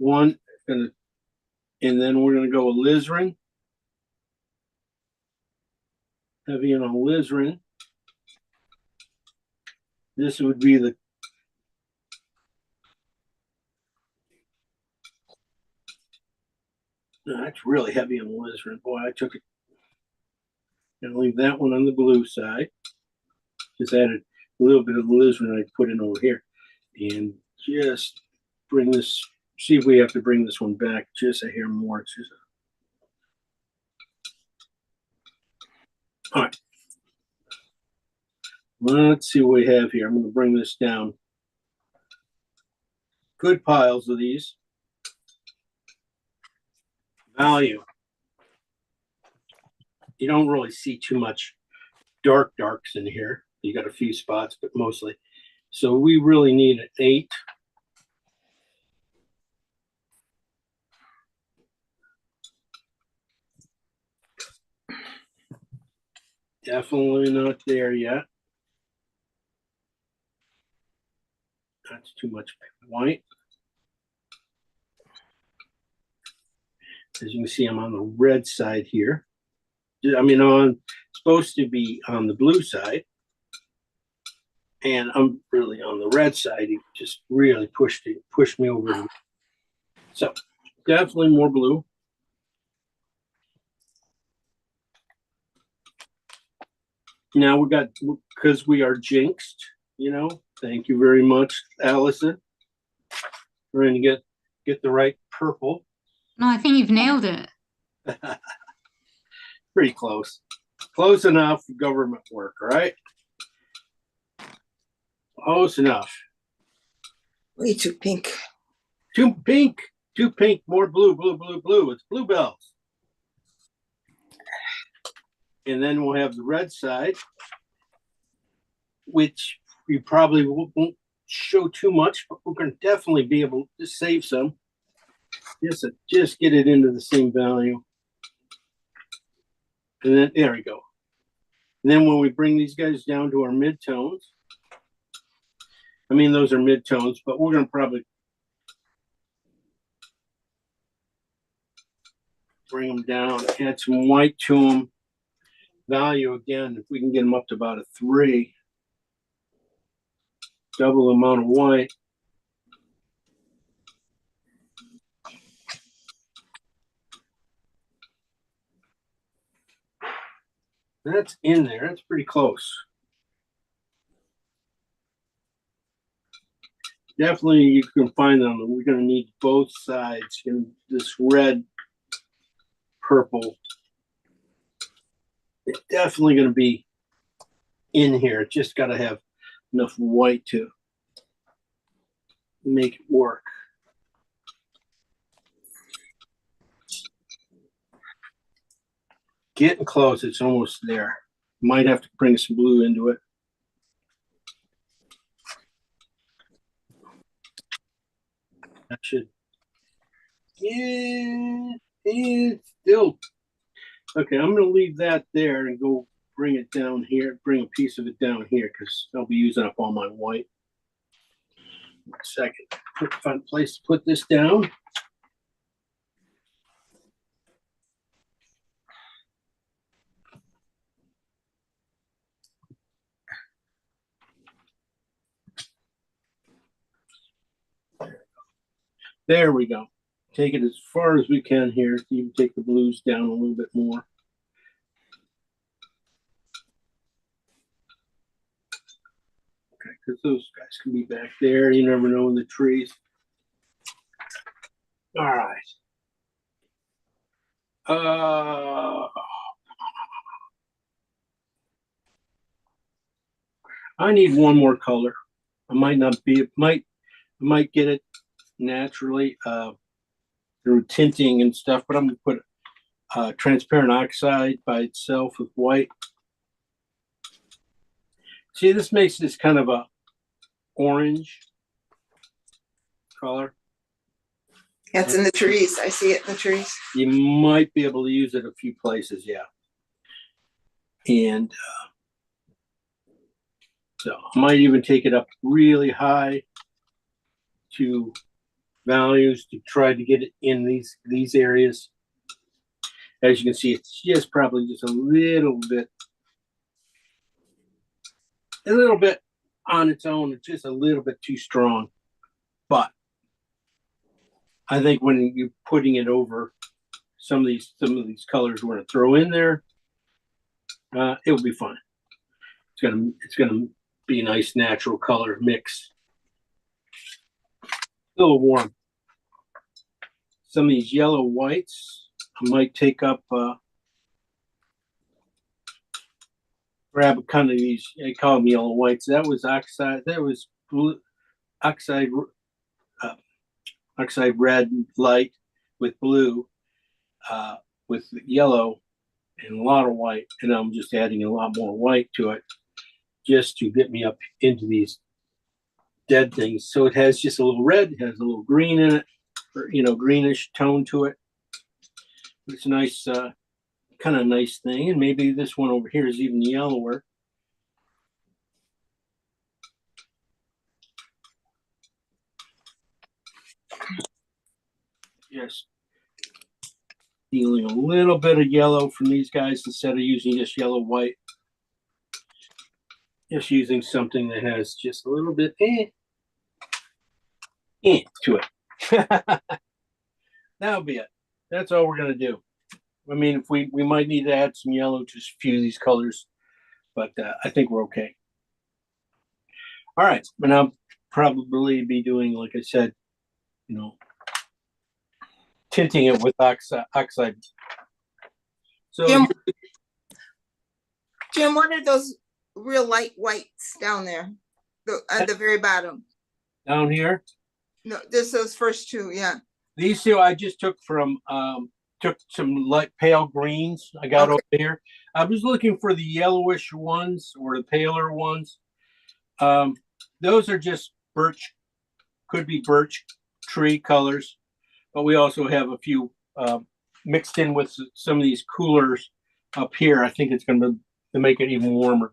And then we're going to go with alizarin. Heavy in alizarin. This would be that's really heavy on alizarin. Boy, I took it. Gonna leave that one on the blue side. Just added a little bit of alizarin I put in over here. And just bring this, see if we have to bring this one back just a hair more. It's just all right. Let's see what we have here. I'm going to bring this down. Good piles of these. Value. You don't really see too much darks in here. You got a few spots, but mostly. So we really need an 8. Definitely not there yet. That's too much white. As you can see, I'm on the red side here. I mean, I'm supposed to be on the blue side. And I'm really on the red side. He just really pushed me over. So definitely more blue. Now we got, because we are jinxed, you know, thank you very much, Allison. We're going to get the right purple. No, I think you've nailed it. Pretty close. Close enough for government work, right? Close enough. Way too pink. Too pink, more blue, blue. It's bluebells. And then we'll have the red side, which we probably won't show too much, but we're going to definitely be able to save some. Just get it into the same value. And then, there we go. And then when we bring these guys down to our midtones, I mean, those are midtones, but we're going to probably bring them down, add some white to them. Value again, if we can get them up to about a 3, double the amount of white. That's in there. That's pretty close. Definitely, you can find them. We're going to need both sides in this red, purple. It's definitely going to be in here. It's just got to have enough white to make it work. Getting close. It's almost there. Might have to bring some blue into it. That should. Yeah, it's still. Okay, I'm going to leave that there and go bring it down here, bring a piece of it down here because I'll be using up all my white. 1 second. Find a place to put this down. There we go. Take it as far as we can here. Even take the blues down a little bit more. Okay, because those guys can be back there. You never know in the trees. All right. I need one more color. I might not be. I might get it naturally through tinting and stuff, but I'm going to put transparent oxide by itself with white. See, this makes this kind of a orange color. That's in the trees. I see it in the trees. You might be able to use it a few places, yeah. And so I might even take it up really high to values to try to get it in these areas. As you can see, it's just probably just a little bit on its own. It's just a little bit too strong. But I think when you're putting it over some of these colors we're going to throw in there, it will be fine. It's gonna be a nice natural color mix. A little warm. Some of these yellow whites, I might take up, grab a kind of these, I call them yellow whites. That was oxide, that was blue, oxide red light with blue, with yellow and a lot of white. And I'm just adding a lot more white to it just to get me up into these dead things. So it has just a little red, it has a little green in it, or, you know, greenish tone to it. It's a nice, kind of nice thing. And maybe this one over here is even yellower. just stealing a little bit of yellow from these guys instead of using just yellow white. Just using something that has just a little bit to it. That'll be it. That's all we're gonna do. I mean, if we might need to add some yellow to a few of these colors, but I think we're okay. All right, but I'll probably be doing, like I said, tinting it with oxide. So Jim, what are those real light whites down there? At the very bottom. Down here? No, just those first two, yeah. These two I just took from took some light pale greens I got over here. I was looking for the yellowish ones or the paler ones. Those are just birch, could be birch tree colors, but we also have a few mixed in with some of these coolers up here. I think it's going to make it even warmer.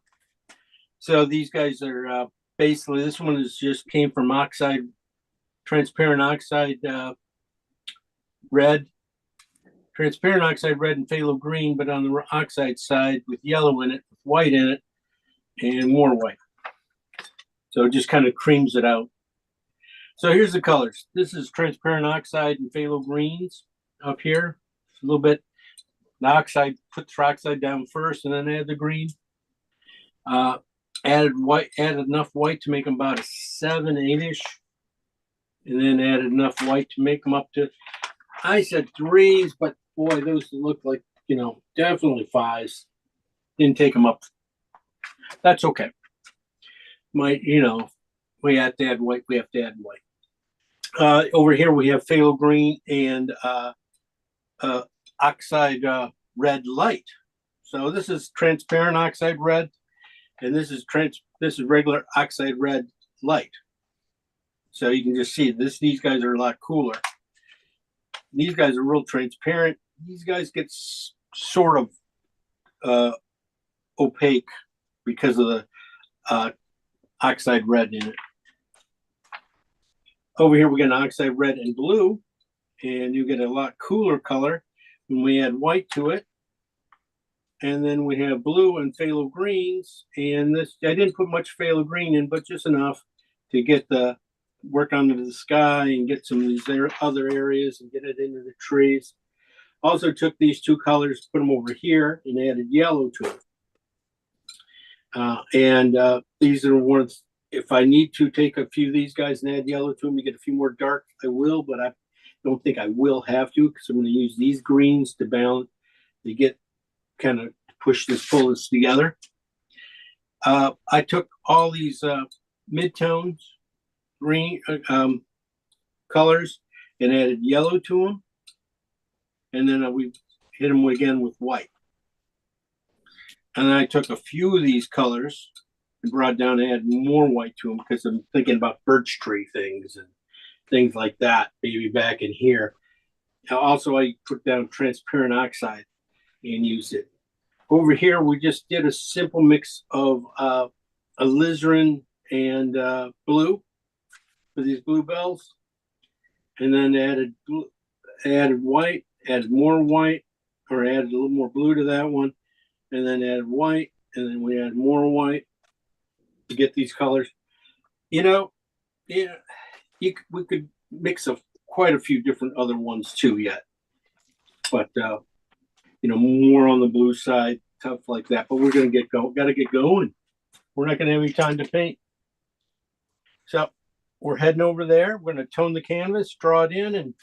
So these guys are basically, this one is just came from oxide, transparent oxide red, transparent oxide red and phthalo green, but on the oxide side with yellow in it, with white in it, and more white. So it just kind of creams it out. So here's the colors. This is transparent oxide and phthalo greens up here. A little bit. The oxide, put the oxide down first and then add the green. Added enough white to make them about a 7, 8-ish. And then added enough white to make them up to, I said 3s, but boy, those look like, definitely 5s. Didn't take them up. That's okay. We have to add white, over here we have phthalo green and oxide red light. So this is transparent oxide red, and this is regular oxide red light. So you can just see these guys are a lot cooler. These guys are real transparent. These guys get sort of opaque because of the oxide red in it. Over here we get an oxide red and blue, and you get a lot cooler color when we add white to it. And then we have blue and phthalo greens, and this I didn't put much phthalo green in, but just enough to get the work onto the sky and get some of these other areas and get it into the trees. Also took these two colors, put them over here, and added yellow to them. These are ones, if I need to take a few of these guys and add yellow to them to get a few more dark, I will, but I don't think I will have to, because I'm going to use these greens to balance, to get kind of pull this together. I took all these midtones, green colors, and added yellow to them. And then we hit them again with white. And then I took a few of these colors and brought down and added more white to them, because I'm thinking about birch tree things and things like that, maybe back in here. Now, also, I put down transparent oxide and used it. Over here, we just did a simple mix of alizarin and blue for these bluebells, and then added white, added more white, or added a little more blue to that one, and then added white, and then we add more white to get these colors. We could mix up quite a few different other ones too yet, but more on the blue side, stuff like that. But we're gonna gotta get going. We're not gonna have any time to paint. So we're heading over there. We're gonna tone the canvas, draw it in, and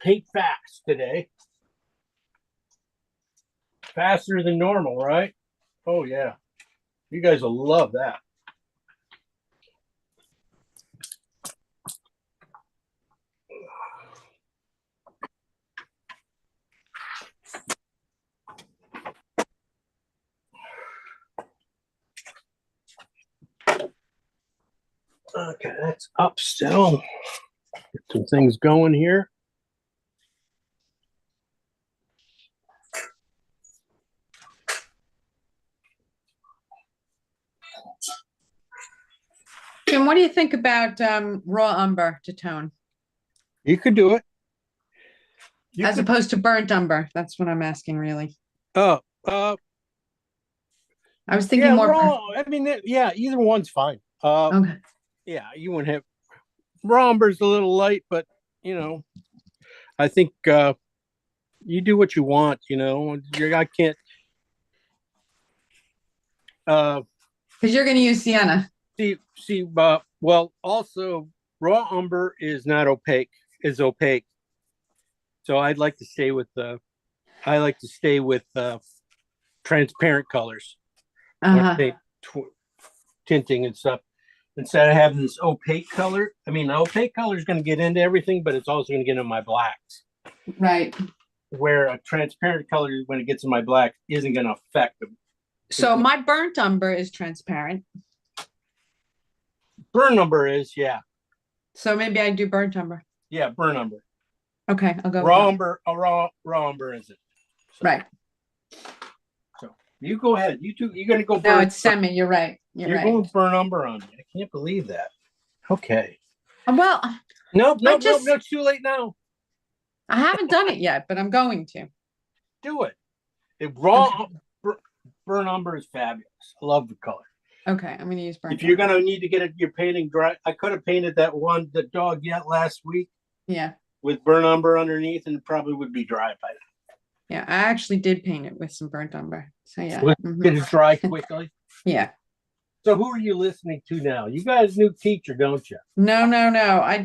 paint fast today. Faster than normal, right? Oh yeah. You guys will love that. Okay, that's up still. Get some things going here. Jim, what do you think about raw umber to tone? You could do it. You as could- opposed to burnt umber? That's what I'm asking, really. oh, I was thinking yeah, more. raw. I mean, yeah, either one's fine. Okay. Yeah, you wouldn't have raw umber's a little light, but I think you do what you want. I can't. Because you're going to use sienna. See. Well, also raw umber is not opaque. Is opaque. So I'd like to stay with I like to stay with transparent colors. Uh-huh. Tinting and stuff instead of having this opaque color. I mean, the opaque color is going to get into everything, but it's also going to get into my blacks. Right. Where a transparent color, when it gets in my black, isn't going to affect them. So my burnt umber is transparent. Burn umber is, yeah, So maybe I do burnt umber. burn umber. Okay, I'll go with Raw that. umber, raw umber isn't. So, Right. So you go ahead. You're going to go. No, burn. it's semi. You're right. You're right. going burn umber on me. I can't believe that. Okay. Well, No, just- it's too late now. I haven't done it yet, but I'm going to. Do it. Burn umber is fabulous. I love the color. Okay, I'm going to use burnt If you're umber. gonna need to get your painting dry, I could have painted the dog yet last week Yeah. with burn umber underneath, and it probably would be dry by now. Yeah, I actually did paint it with some burnt umber. So yeah. Would Mhm. Get it dry quickly. Yeah. So who are you listening to now? You got a new teacher, don't you? No. I've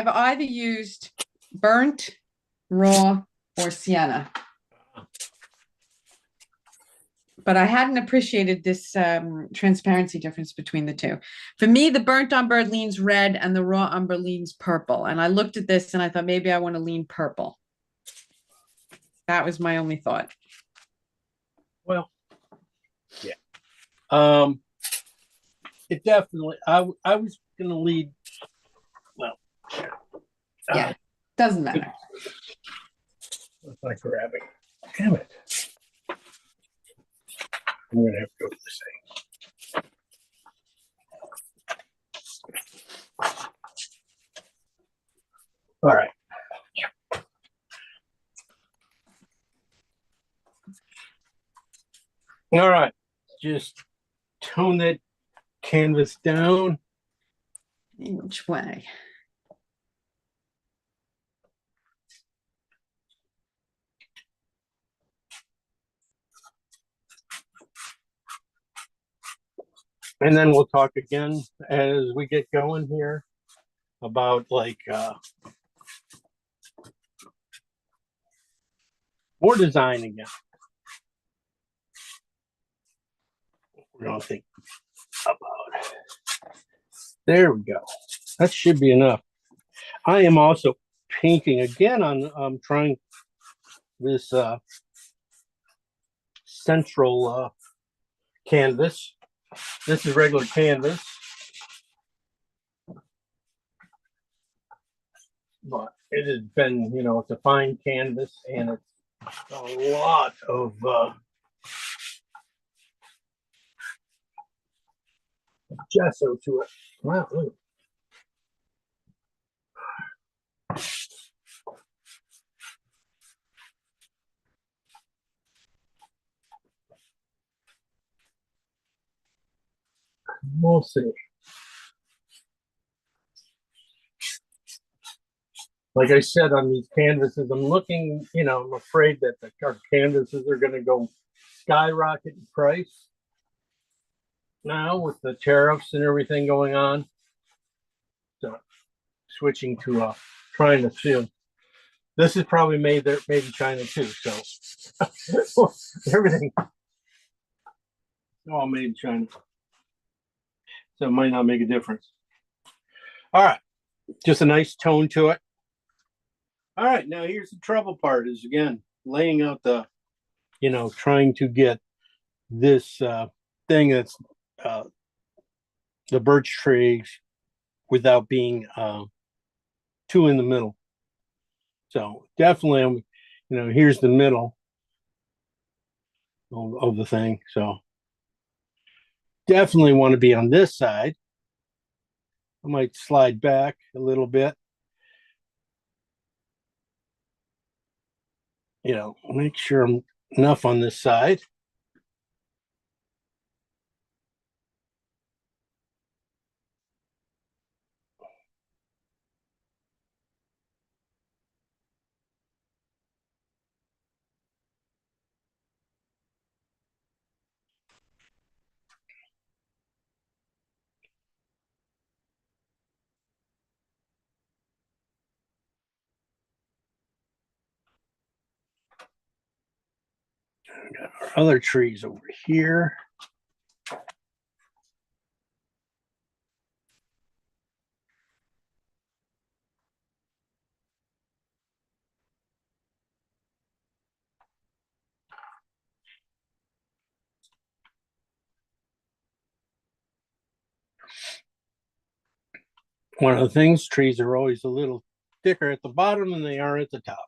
either used burnt, raw, or sienna. But I hadn't appreciated this transparency difference between the two. For me, the burnt umber leans red and the raw umber leans purple. And I looked at this and I thought maybe I want to lean purple. That was my only thought. Well, yeah. It definitely. I was gonna lead. Well, Yeah, doesn't matter. What's my grabbing? Damn it. I'm gonna have to go to the same. All right. All right. Just tone that canvas down. Which way? And then we'll talk again as we get going here about more design again. We're gonna think about it. There we go. That should be enough. I am also painting again on trying this central canvas. This is regular canvas. But it has been, it's a fine canvas and it's a lot of gesso to it. Wow. Look. We'll see. Like I said, on these canvases, I'm looking, I'm afraid that our canvases are going to go skyrocket in price now with the tariffs and everything going on. So switching to trying to seal. This is probably made in China too. So everything all made in China. So it might not make a difference. All right. Just a nice tone to it. All right. Now here's the trouble part is again, laying out the, trying to get this thing that's the birch trees without being too in the middle. So definitely, here's the middle of the thing. So definitely want to be on this side. I might slide back a little bit. make sure I'm enough on this side. Got our other trees over here. One of the things, trees are always a little thicker at the bottom than they are at the top.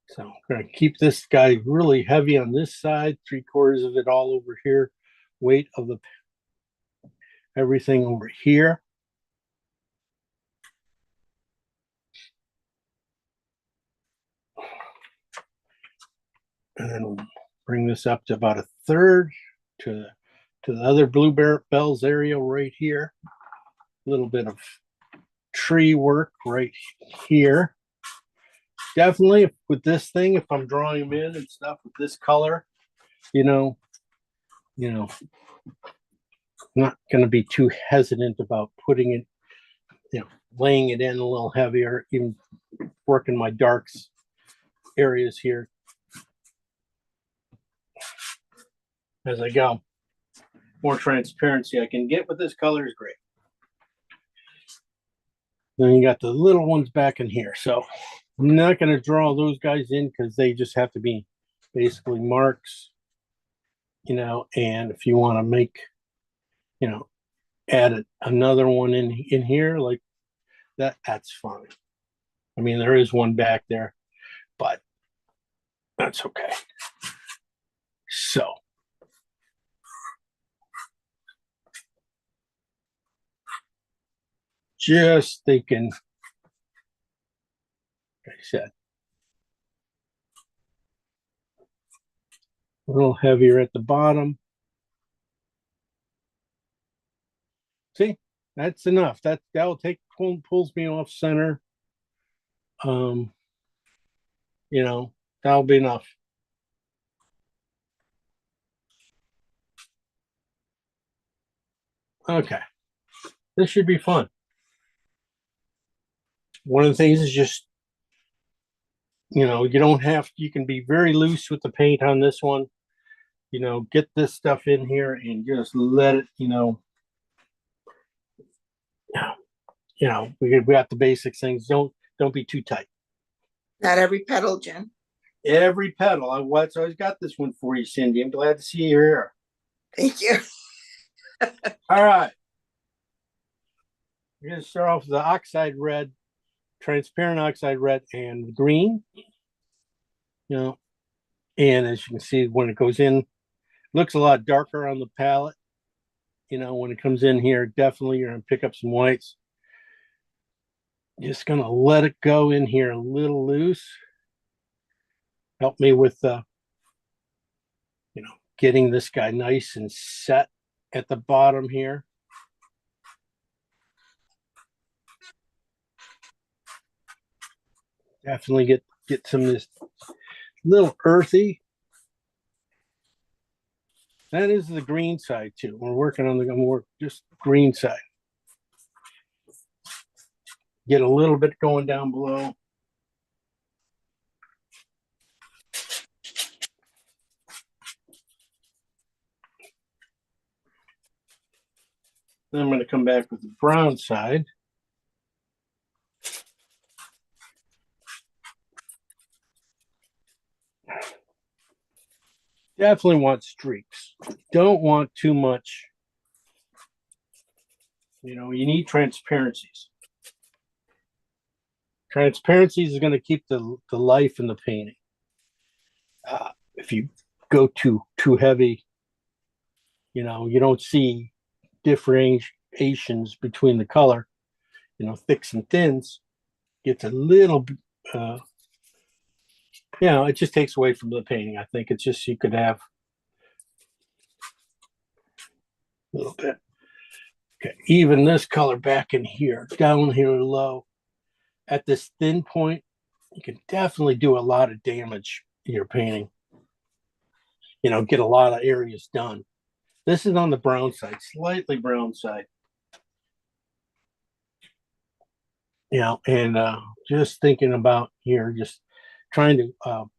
So I'm going to keep this guy really heavy on this side, 3/4 of it all over here, weight of the everything over here. And then we'll bring this up to about 1/3 to the other bluebells area right here. A little bit of tree work right here. Definitely with this thing, if I'm drawing them in and stuff with this color, I'm not going to be too hesitant about putting it, laying it in a little heavier, even working my darks areas here as I go. More transparency I can get with this color is great. Then you got the little ones back in here. So I'm not going to draw those guys in because they just have to be basically marks, and if you want to make, add another one in here like that, that's fine. I mean, there is one back there, but that's okay. So just thinking, like I said, a little heavier at the bottom. See, that's enough. That'll pulls me off center. That'll be enough. Okay, this should be fun. One of the things is just, you can be very loose with the paint on this one. Get this stuff in here and just let it, we got the basic things. Don't be too tight. Not every petal, Jim. Every petal. I always got this one for you, Cindy. I'm glad to see you here. Thank you. All right. We're going to start off with the oxide red, transparent oxide red and green. And as you can see, when it goes in, it looks a lot darker on the palette. When it comes in here, definitely you're going to pick up some whites. Just going to let it go in here a little loose. Help me with getting this guy nice and set at the bottom here. Definitely get some of this little earthy. That is the green side too. We're working on the more just green side. Get a little bit going down below. Then I'm going to come back with the brown side. Definitely want streaks. Don't want too much. You need transparencies. Transparencies is going to keep the life in the painting. If you go too heavy, you don't see differentiations between the color. thicks and thins, gets a little, it just takes away from the painting. I think it's just, you could have a little bit. Okay, even this color back in here, down here low, at this thin point, you can definitely do a lot of damage in your painting. Get a lot of areas done. This is on the brown side, slightly brown side. And just thinking about here, just trying to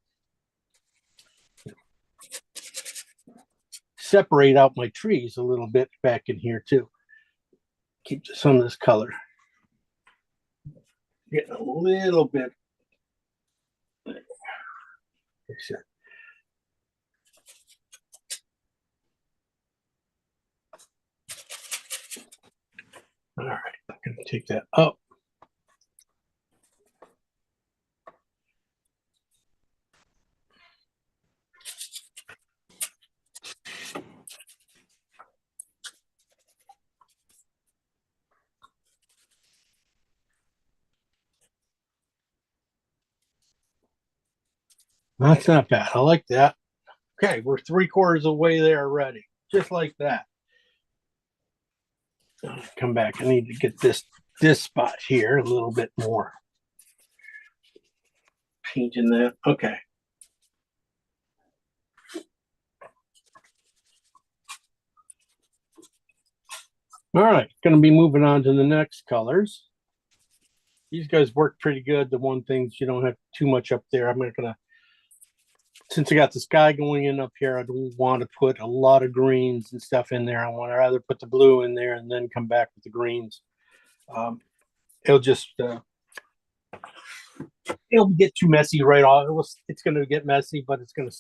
separate out my trees a little bit back in here too. Keep some of this color. Getting a little bit. All right, I'm going to take that up. That's not bad. I like that. Okay, we're 3/4 of the way there already. Just like that. Come back. I need to get this spot here a little bit more. Painting that. Okay. All right, going to be moving on to the next colors. These guys work pretty good. The one things you don't have too much up there. I'm not going to, since I got the sky going in up here, I don't want to put a lot of greens and stuff in there. I want to rather put the blue in there and then come back with the greens. It'll just, it'll get too messy right off. It's going to get messy, but it's going to,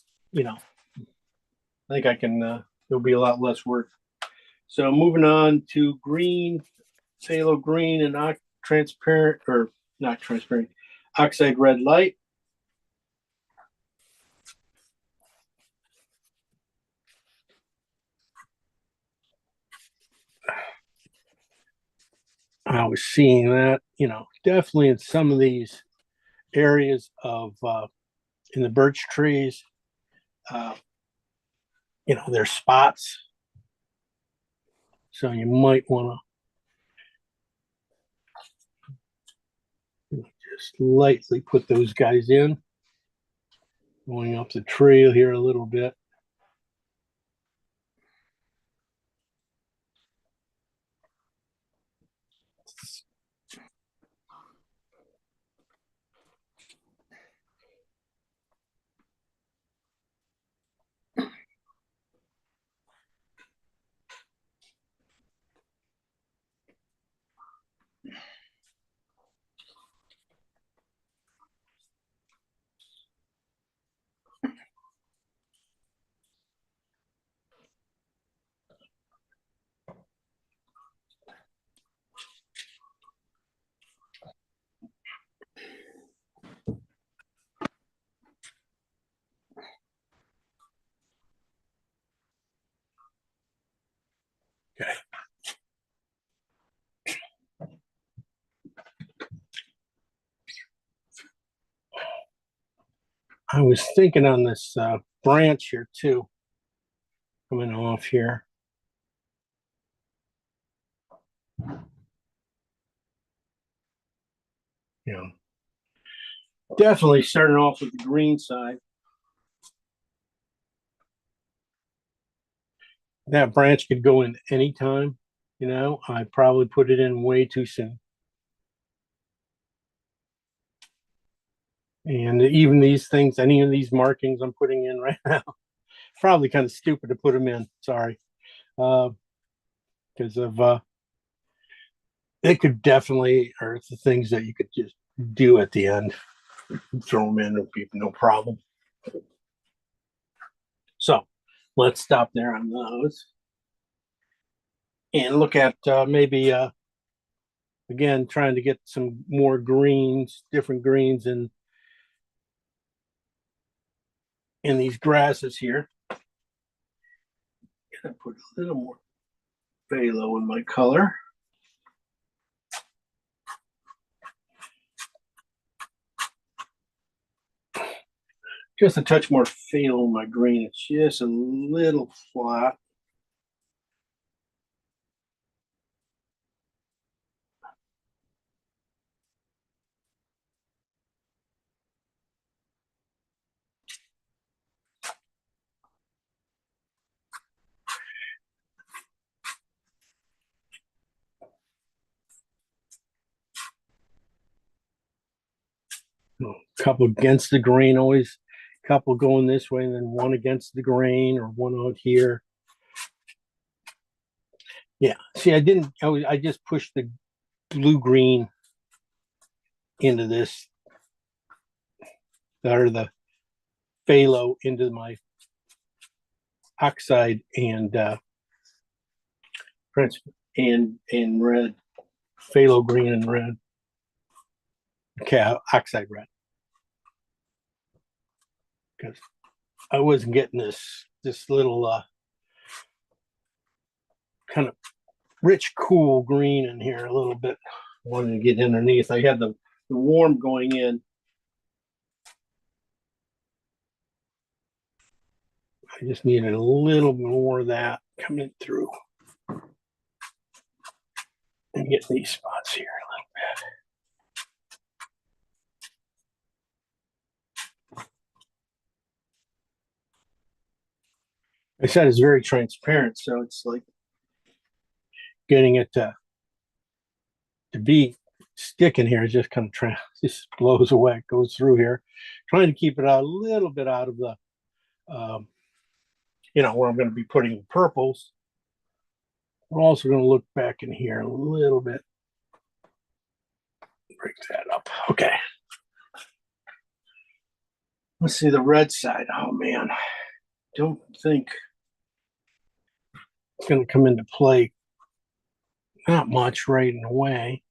I think I can, it'll be a lot less work. So moving on to green, phthalo green and transparent, or not transparent, oxide red light. I was seeing that, definitely in some of these areas of, in the birch trees, there's spots. So you might want to just lightly put those guys in. Going up the trail here a little bit. Okay. I was thinking on this branch here too, coming off here. Definitely starting off with the green side. That branch could go in any time, I probably put it in way too soon. And even these things, any of these markings I'm putting in right now, probably kind of stupid to put them in. Sorry. Because of, they could definitely, or the things that you could just do at the end, throw them in, it'll be no problem. So let's stop there on those. And look at maybe, again, trying to get some more greens, different greens in these grasses here. Gonna put a little more phthalo in my color. just a touch more phthalo in my green. It's just a little flat. Couple against the grain, always couple going this way and then one against the grain or one out here. Yeah, see, I just pushed the blue green into this, or the phthalo into my oxide and and red, phthalo green and red. Okay, oxide red. Because I wasn't getting this little kind of rich, cool green in here a little bit. Wanted to get underneath. I had the warm going in. I just needed a little more of that coming through. And get these spots here a little bit. I said it's very transparent, so it's like getting it to be sticking here. Just kind of just blows away. It goes through here. Trying to keep it a little bit out of the, where I'm going to be putting the purples. We're also going to look back in here a little bit. Break that up. Okay. Let's see the red side. Oh man, don't think it's going to come into play. Not much right away.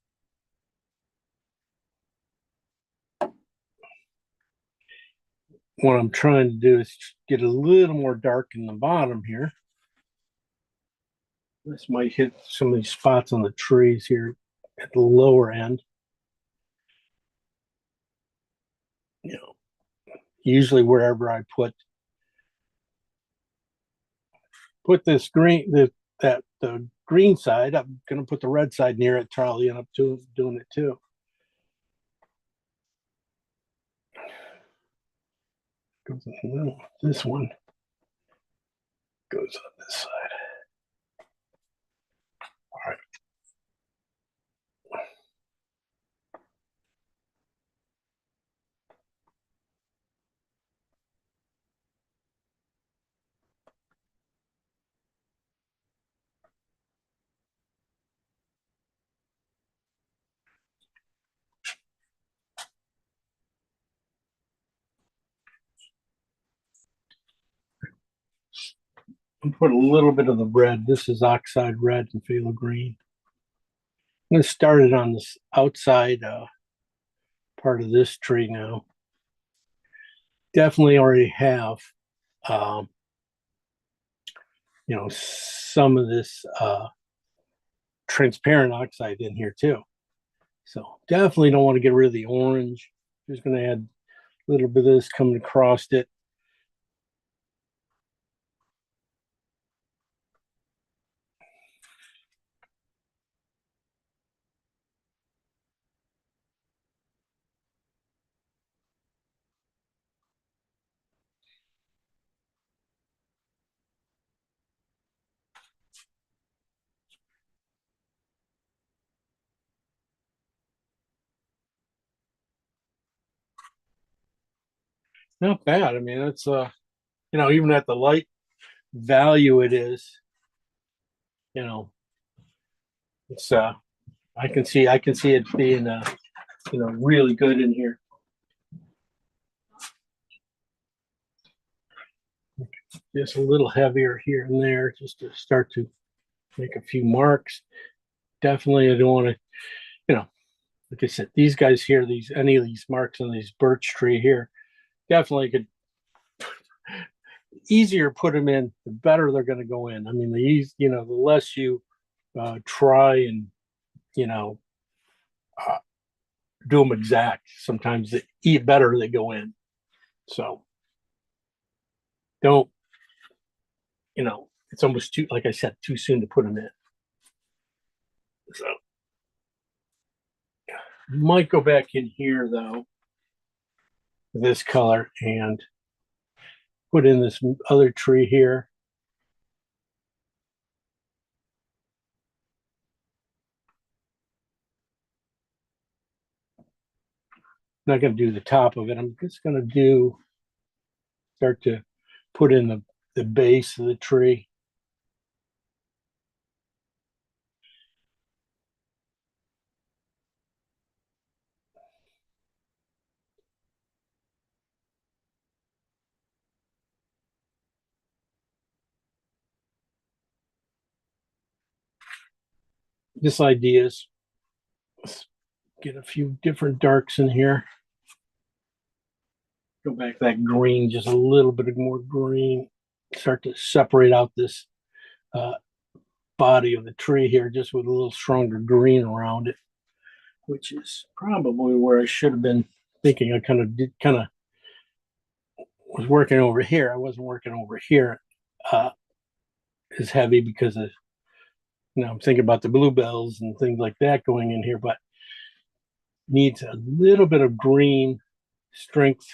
What I'm trying to do is get a little more dark in the bottom here. This might hit some of these spots on the trees here at the lower end. Usually wherever I put this green, the green side, I'm going to put the red side near it. Charlie end up doing it too. This one goes on this side. All right. And put a little bit of the red. This is oxide red and phthalo green. I'm going to start it on this outside part of this tree now. Definitely already have, some of this transparent oxide in here too. So definitely don't want to get rid of the orange. Just going to add a little bit of this coming across it. Not bad. I mean, it's even at the light value it is, it's I can see it being really good in here. Just a little heavier here and there just to start to make a few marks. Definitely I don't want to, like I said, these guys here, any of these marks on these birch tree here, definitely could easier put them in, the better they're going to go in. I mean, the less you try and do them exact, sometimes the better they go in. So don't, it's almost too, like I said, too soon to put them in. So might go back in here though, this color, and put in this other tree here. Not going to do the top of it. I'm just going to start to put in the base of the tree. This ideas. Let's get a few different darks in here. Go back to that green, just a little bit more green. Start to separate out this body of the tree here, just with a little stronger green around it, which is probably where I should have been thinking. I kind of was working over here. I wasn't working over here as heavy because of, I'm thinking about the bluebells and things like that going in here, but needs a little bit of green strength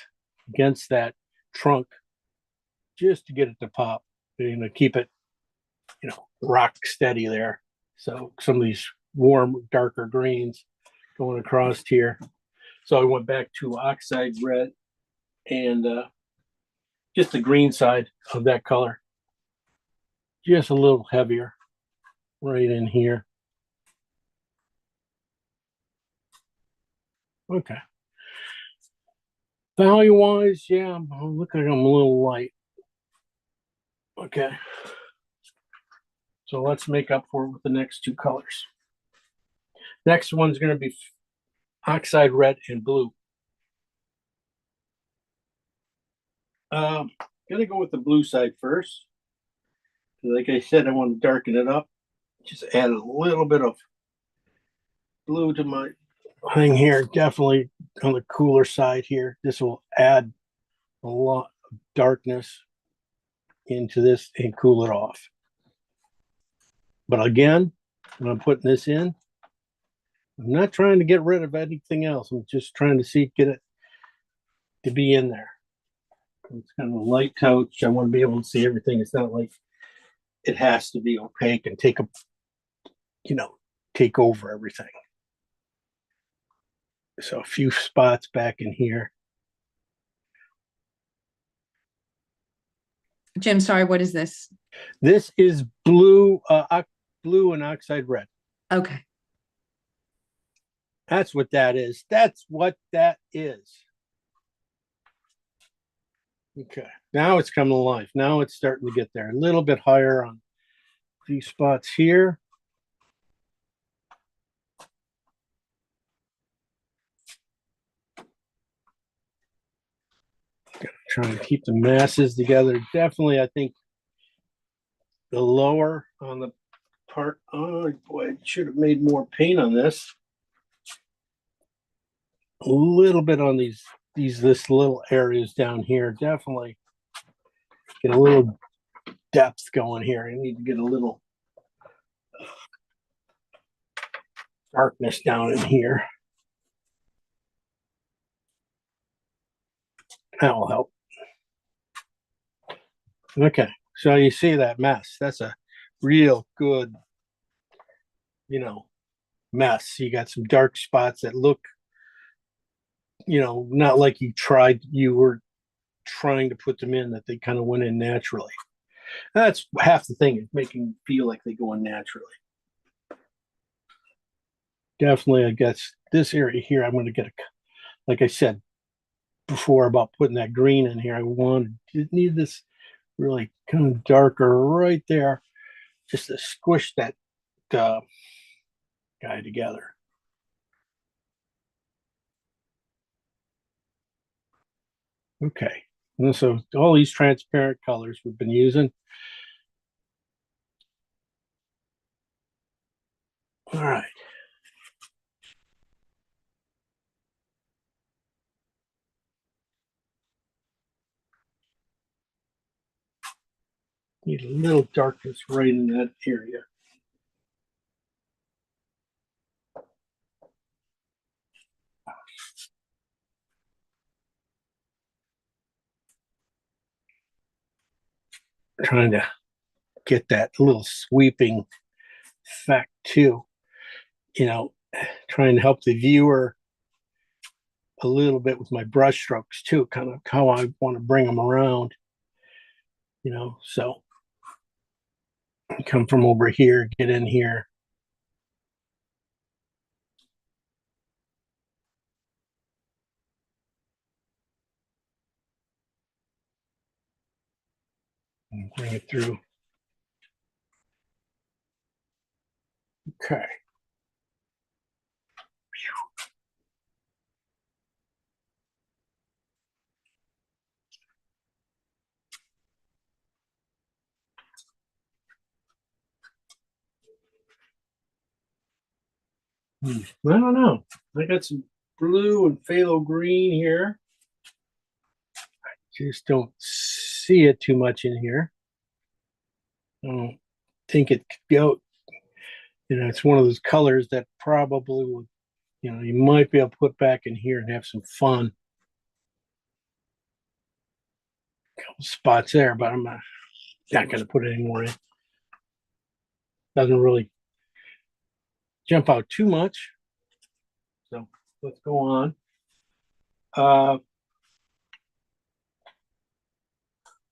against that trunk just to get it to pop, keep it, rock steady there. So some of these warm, darker greens going across here. So I went back to oxide red and just the green side of that color, just a little heavier right in here. Okay. Value wise, yeah, look like I'm a little light. Okay. So let's make up for it with the next two colors. Next one's going to be oxide red and blue. Gonna go with the blue side first. Like I said, I want to darken it up. Just add a little bit of blue to my thing here. Definitely on the cooler side here. This will add a lot of darkness into this and cool it off. But again, when I'm putting this in, I'm not trying to get rid of anything else. I'm just trying to get it to be in there. It's kind of a light touch. I want to be able to see everything. It's not like it has to be opaque and take over everything. So a few spots back in here. Jim, sorry, what is this? This is blue and oxide red. Okay. That's what that is. That's what that is. Okay. Now it's coming to life. Now it's starting to get there. A little bit higher on these spots here. Trying to keep the masses together. Definitely, I think the lower on the part. Oh boy, I should have made more paint on this. A little bit on this little areas down here. Definitely get a little depth going here. I need to get a little darkness down in here. That will help. Okay, so you see that mess. That's a real good, mess. You got some dark spots that look, not like you were trying to put them in, that they kind of went in naturally. That's half the thing, is making them feel like they go in naturally. Definitely, I guess this area here, I'm going to get like I said before about putting that green in here, I need this really kind of darker right there, just to squish that guy together. Okay, and so all these transparent colors we've been using. All right. Need a little darkness right in that area. Trying to get that little sweeping effect too. You know, trying to help the viewer a little bit with my brush strokes too, kind of how I want to bring them around. You know, so come from over here, get in here. And bring it through. Okay. I don't know. I got some blue and phthalo green here. I just don't see it too much in here. I don't think it could go. You know, it's one of those colors that probably would, you know, you might be able to put back in here and have some fun. Couple spots there, but I'm not going to put any more in. Doesn't really jump out too much. So let's go on.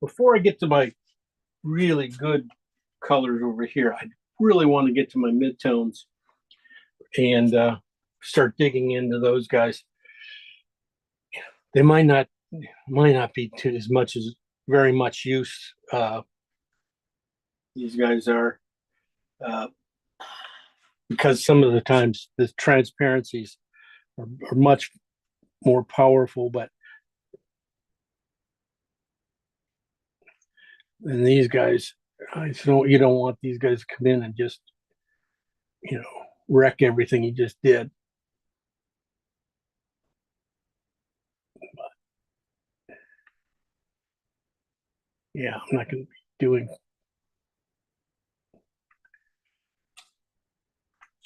Before I get to my really good colors over here, I really want to get to my midtones and start digging into those guys. They might not be to as much as very much use. These guys are because some of the times the transparencies are much more powerful, but and these guys, you don't want these guys to come in and just, you know, wreck everything you just did. But, yeah, I'm not going to be doing.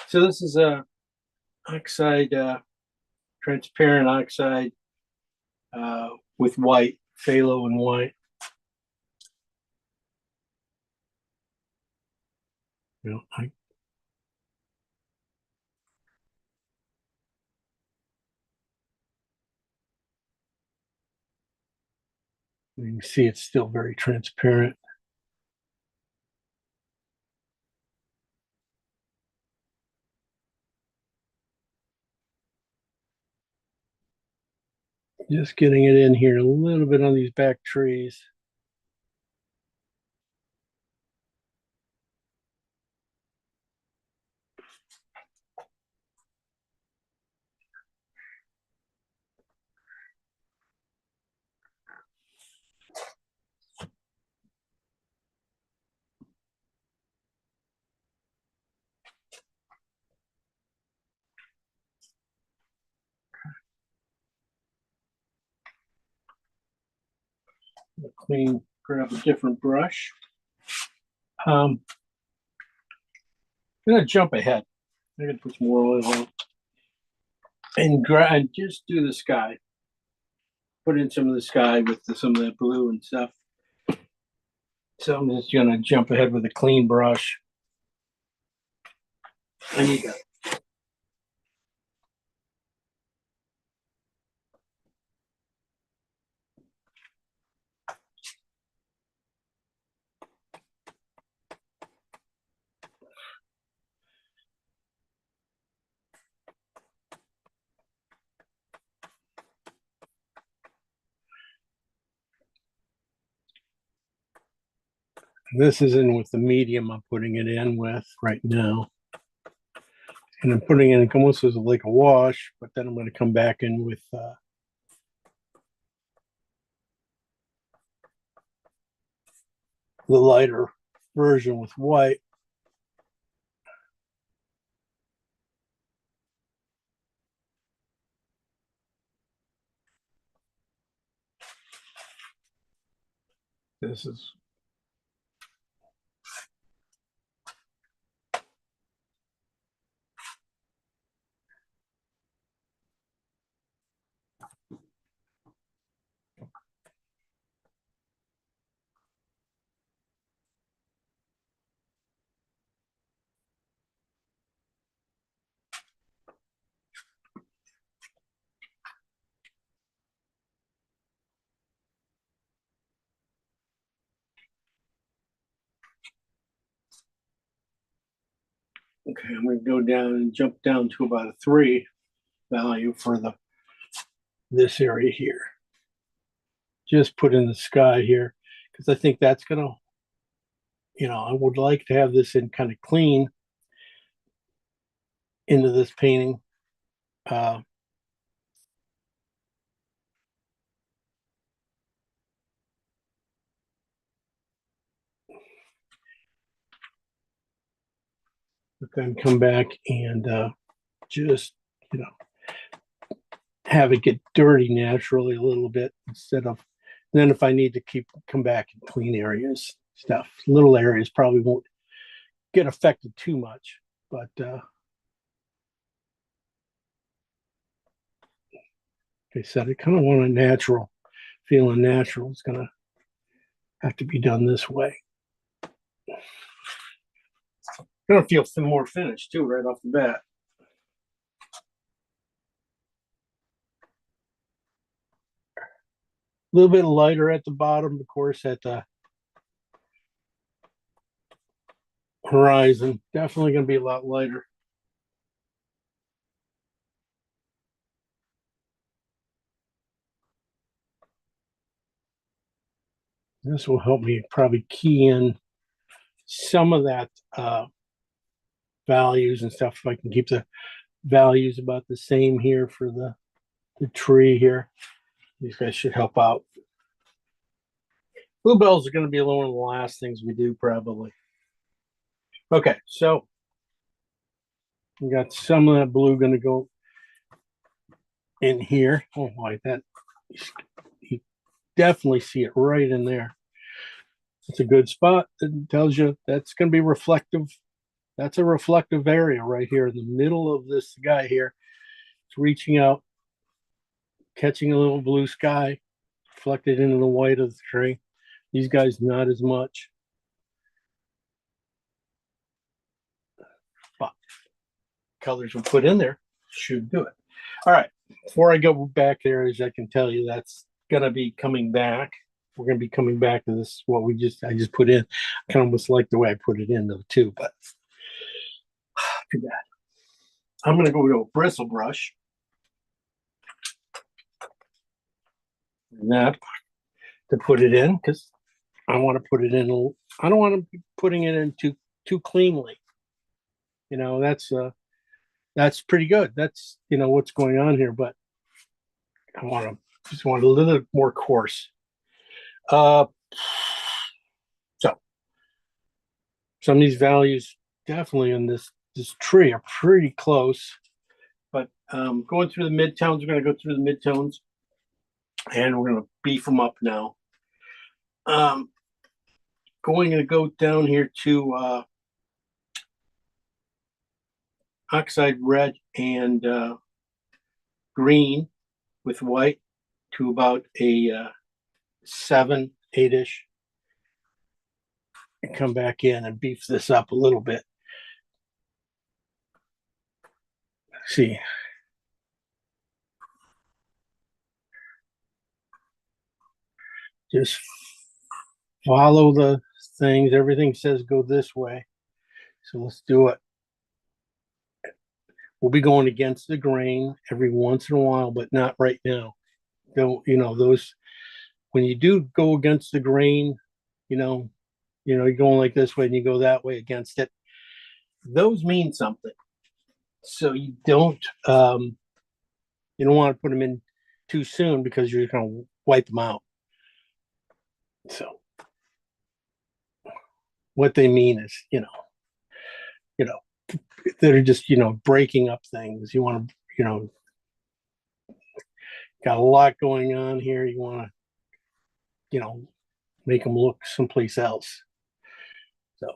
So this is a oxide, transparent oxide with white, phthalo and white. You know, you can see it's still very transparent. Just getting it in here a little bit on these back trees. Clean, grab a different brush. I'm gonna jump ahead. I'm gonna put some more oil on and just do the sky. Put in some of the sky with some of that blue and stuff. So I'm just gonna jump ahead with a clean brush. There you go. This is in with the medium I'm putting it in with right now. And I'm putting it in almost as like a wash, but then I'm going to come back in with the lighter version with white. This is Okay, I'm gonna go down and jump down to about a 3 value for this area here. Just put in the sky here because I think that's gonna, I would like to have this in kind of clean into this painting. But then come back and just, have it get dirty naturally a little bit instead of, then if I need to come back and clean areas, stuff, little areas probably won't get affected too much, but like I said, I kind of want a natural, feeling natural. It's gonna have to be done this way. Gonna feel more finished too, right off the bat. A little bit lighter at the bottom, of course, at the horizon. Definitely going to be a lot lighter. This will help me probably key in some of that values and stuff. If I can keep the values about the same here for the tree here, these guys should help out. Bluebells are going to be one of the last things we do probably. Okay, so we got some of that blue going to go in here. Oh, like that. You definitely see it right in there. It's a good spot. It tells you that's going to be reflective. That's a reflective area right here in the middle of this guy here. It's reaching out, catching a little blue sky, reflected into the white of the tree. These guys, not as much. But colors we put in there should do it. All right. Before I go back there, as I can tell you, that's going to be coming back. We're going to be coming back to this, what I just put in. I kind of almost like the way I put it in though too, but too bad. I'm going to go to a bristle brush. And that to put it in, because I want to put it in. I don't want to be putting it in too cleanly. That's pretty good. That's what's going on here, but I just want a little more coarse. So some of these values definitely in this tree are pretty close, but going through the midtones, we're going to go through the midtones and we're going to beef them up now. Going to go down here to oxide red and green with white to about a 7, 8-ish. And come back in and beef this up a little bit. Let's see. Just follow the things. Everything says go this way. So let's do it. We'll be going against the grain every once in a while, but not right now. Don't, those, when you do go against the grain, you're going like this way and you go that way against it. Those mean something. So you don't want to put them in too soon because you're going to wipe them out. So what they mean is, that are just, breaking up things. You want to, got a lot going on here. You want to, make them look someplace else. So.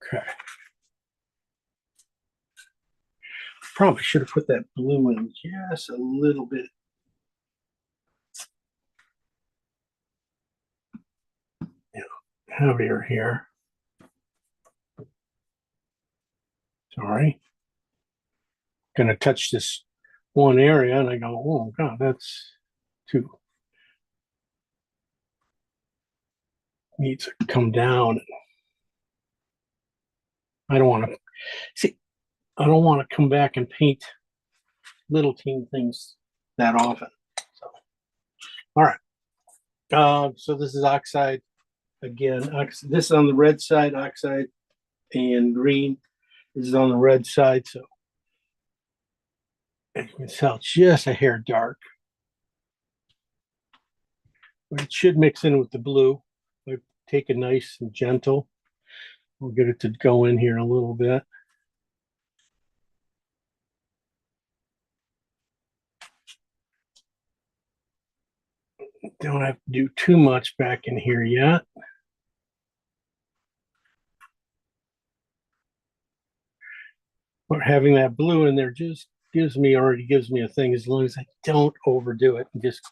Okay. Probably should have put that blue in just a little bit. Heavier here. Sorry. Gonna touch this one area and I go, oh God, that's too needs to come down. I don't want to see. I don't want to come back and paint little teeny things that often. So, all right. So this is oxide again. This is on the red side, oxide and green. This is on the red side. So you can tell just a hair dark. But it should mix in with the blue. I take it nice and gentle. We'll get it to go in here a little bit. Don't have to do too much back in here yet. But having that blue in there just already gives me a thing, as long as I don't overdo it and just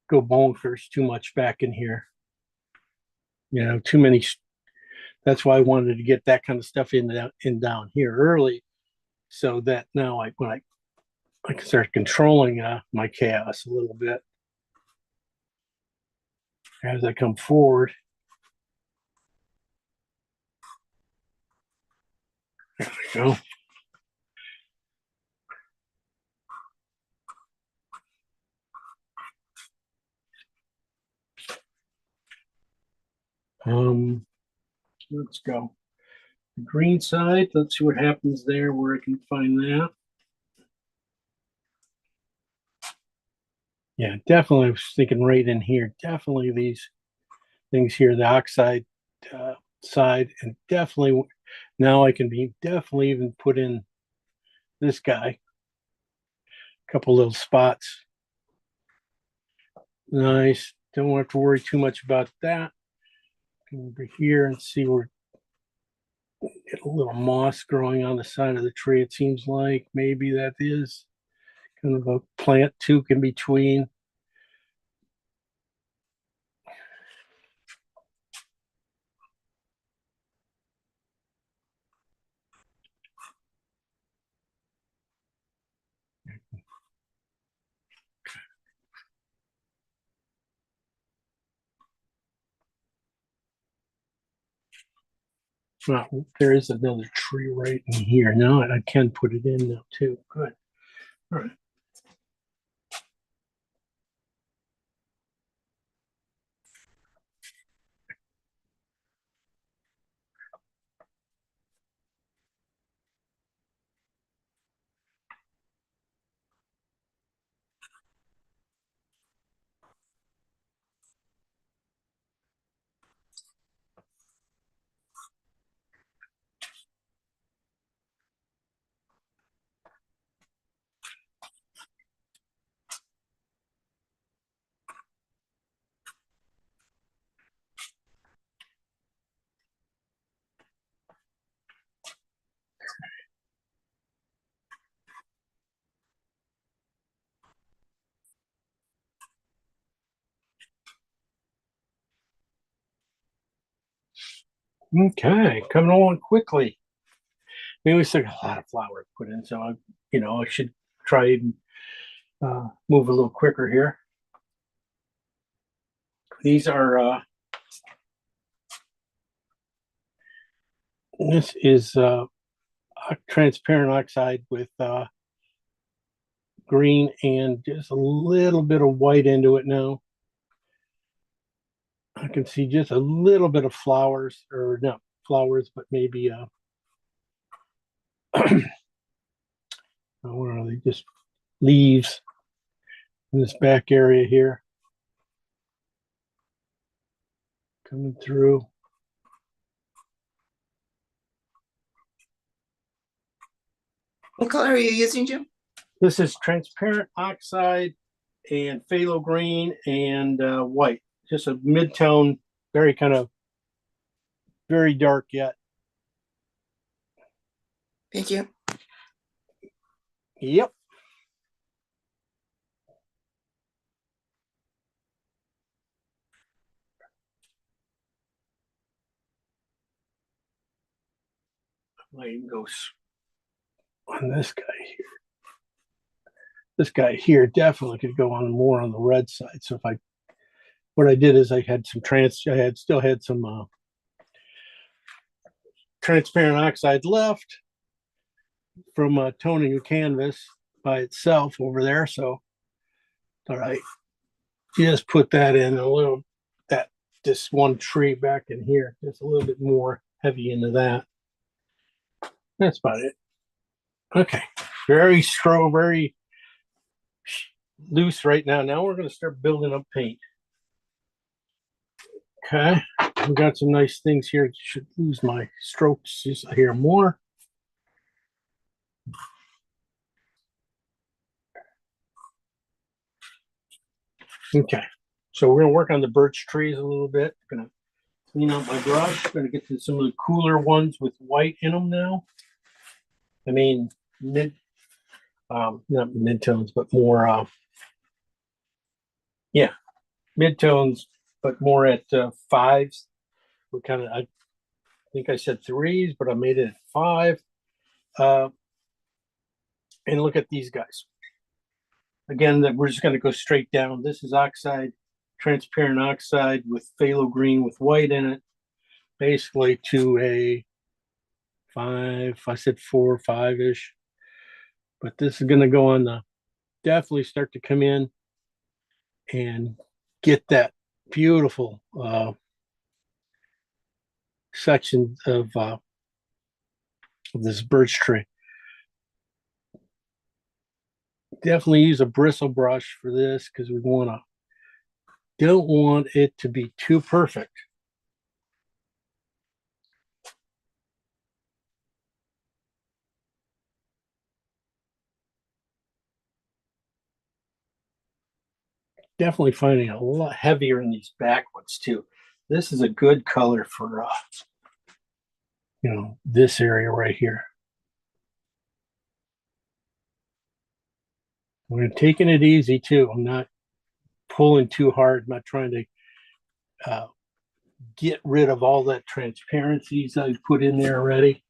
go bonkers too much back in here. You know, too many. That's why I wanted to get that kind of stuff in down here early, so that now when I can start controlling my chaos a little bit as I come forward. There we go. Let's go. The green side, let's see what happens there, where I can find that. Yeah, definitely. I was thinking right in here. Definitely these things here, the oxide side, and definitely now I can be definitely even put in this guy. A couple little spots. Nice. Don't have to worry too much about that. Come over here and see where get a little moss growing on the side of the tree. It seems like maybe that is kind of a plant toque in between. Well, there is another tree right in here. Now I can put it in now too. Good. All right. Okay, coming along quickly. Maybe we still got a lot of flour to put in, so I should try and move a little quicker here. These are this is transparent oxide with green and just a little bit of white into it now. I can see just a little bit of flowers, or not flowers, but maybe what are they? Just leaves in this back area here. Coming through. What color are you using, Jim? This is transparent oxide and phthalo green and white. Just a mid-tone, very dark yet. Thank you. Yep. I can go on this guy here. This guy here definitely could go on more on the red side. So if I what I did is I had still had some transparent oxide left from toning the canvas by itself over there. So, all right, just put that in a little, this one tree back in here, just a little bit more heavy into that. That's about it. Okay, very strong, very loose right now. Now we're going to start building up paint. Okay, we got some nice things here. Should lose my strokes just here more. Okay, so we're gonna work on the birch trees a little bit. Gonna clean out my brush. Gonna get to some of the cooler ones with white in them now. I mean, not mid-tones, but more, yeah, mid-tones, but more at fives. We're kind of, I think I said threes, but I made it at 5. And look at these guys. Again, that we're just going to go straight down. This is oxide, transparent oxide with phthalo green with white in it, basically to a 5. I said 4 or 5-ish, but this is going to go on the, definitely start to come in and get that beautiful section of this birch tree. Definitely use a bristle brush for this because we don't want it to be too perfect. Definitely finding a lot heavier in these back ones too. This is a good color for this area right here. We're taking it easy too. I'm not pulling too hard. I'm not trying to get rid of all that transparencies I put in there already.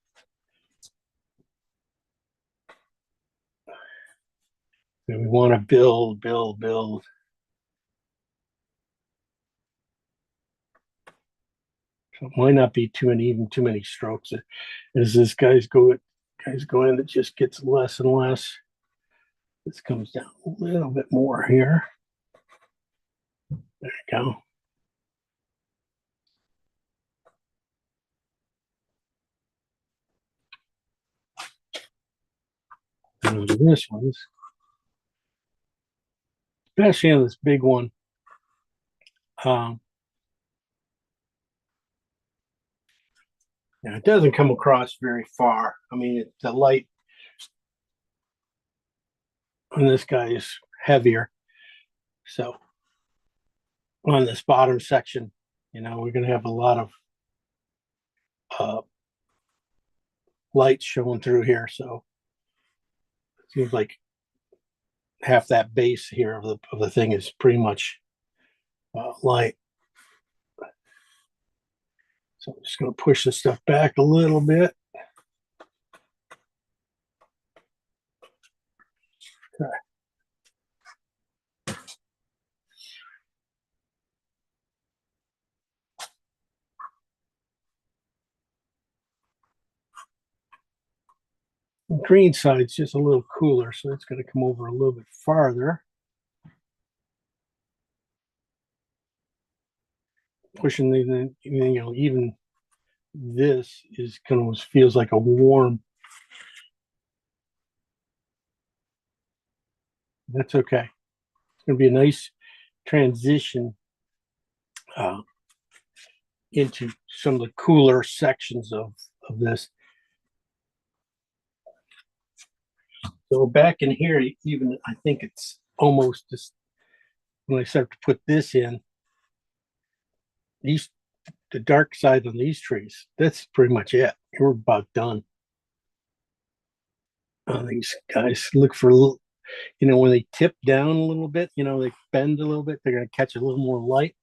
And we want to build. So it might not be too many strokes. As this guys go in, it just gets less and less. This comes down a little bit more here. There you go. And this one's, especially on this big one. Yeah, it doesn't come across very far. I mean, the light on this guy is heavier. So on this bottom section, we're going to have a lot of light showing through here. So it seems like half that base here of the thing is pretty much light. So I'm just going to push this stuff back a little bit. Okay. The green side's just a little cooler, so it's going to come over a little bit farther. Pushing even this is kind of feels like a warm. That's okay. It's going to be a nice transition into some of the cooler sections of this. So back in here, even I think it's almost just when I start to put this in, the dark side on these trees, that's pretty much it. We're about done on these guys. Look for when they tip down a little bit, they bend a little bit, they're going to catch a little more light.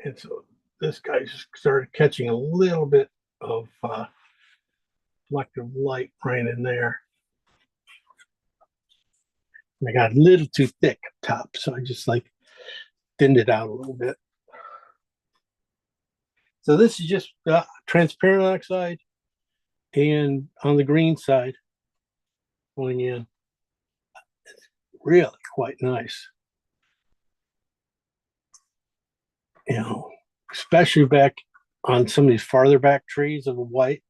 And so this guy just started catching a little bit of reflective light right in there. And I got a little too thick up top, so I just thinned it out a little bit. So this is just transparent oxide, and on the green side going in, it's really quite nice. You know, especially back on some of these farther back trees of the white.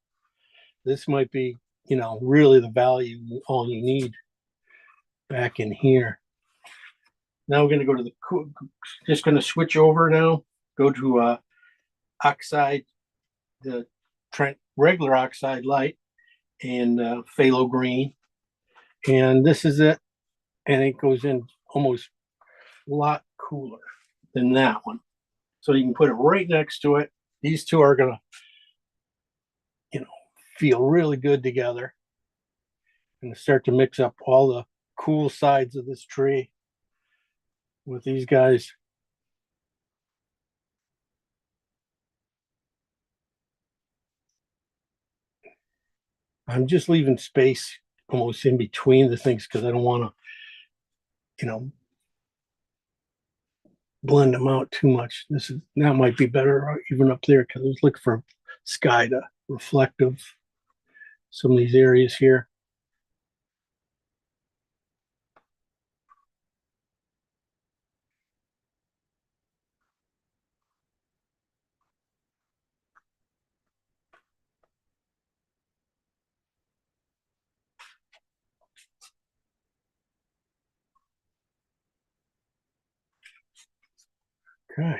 This might be, you know, really the value, all you need back in here. Now we're going to go to the, just going to switch over now, go to oxide, the regular oxide light, and phthalo green. And this is it. And it goes in almost a lot cooler than that one. So you can put it right next to it. These two are going to, you know, feel really good together. And start to mix up all the cool sides of this tree with these guys. I'm just leaving space almost in between the things because I don't want to, you know, blend them out too much. That might be better even up there because I was looking for sky to reflective some of these areas here. Okay.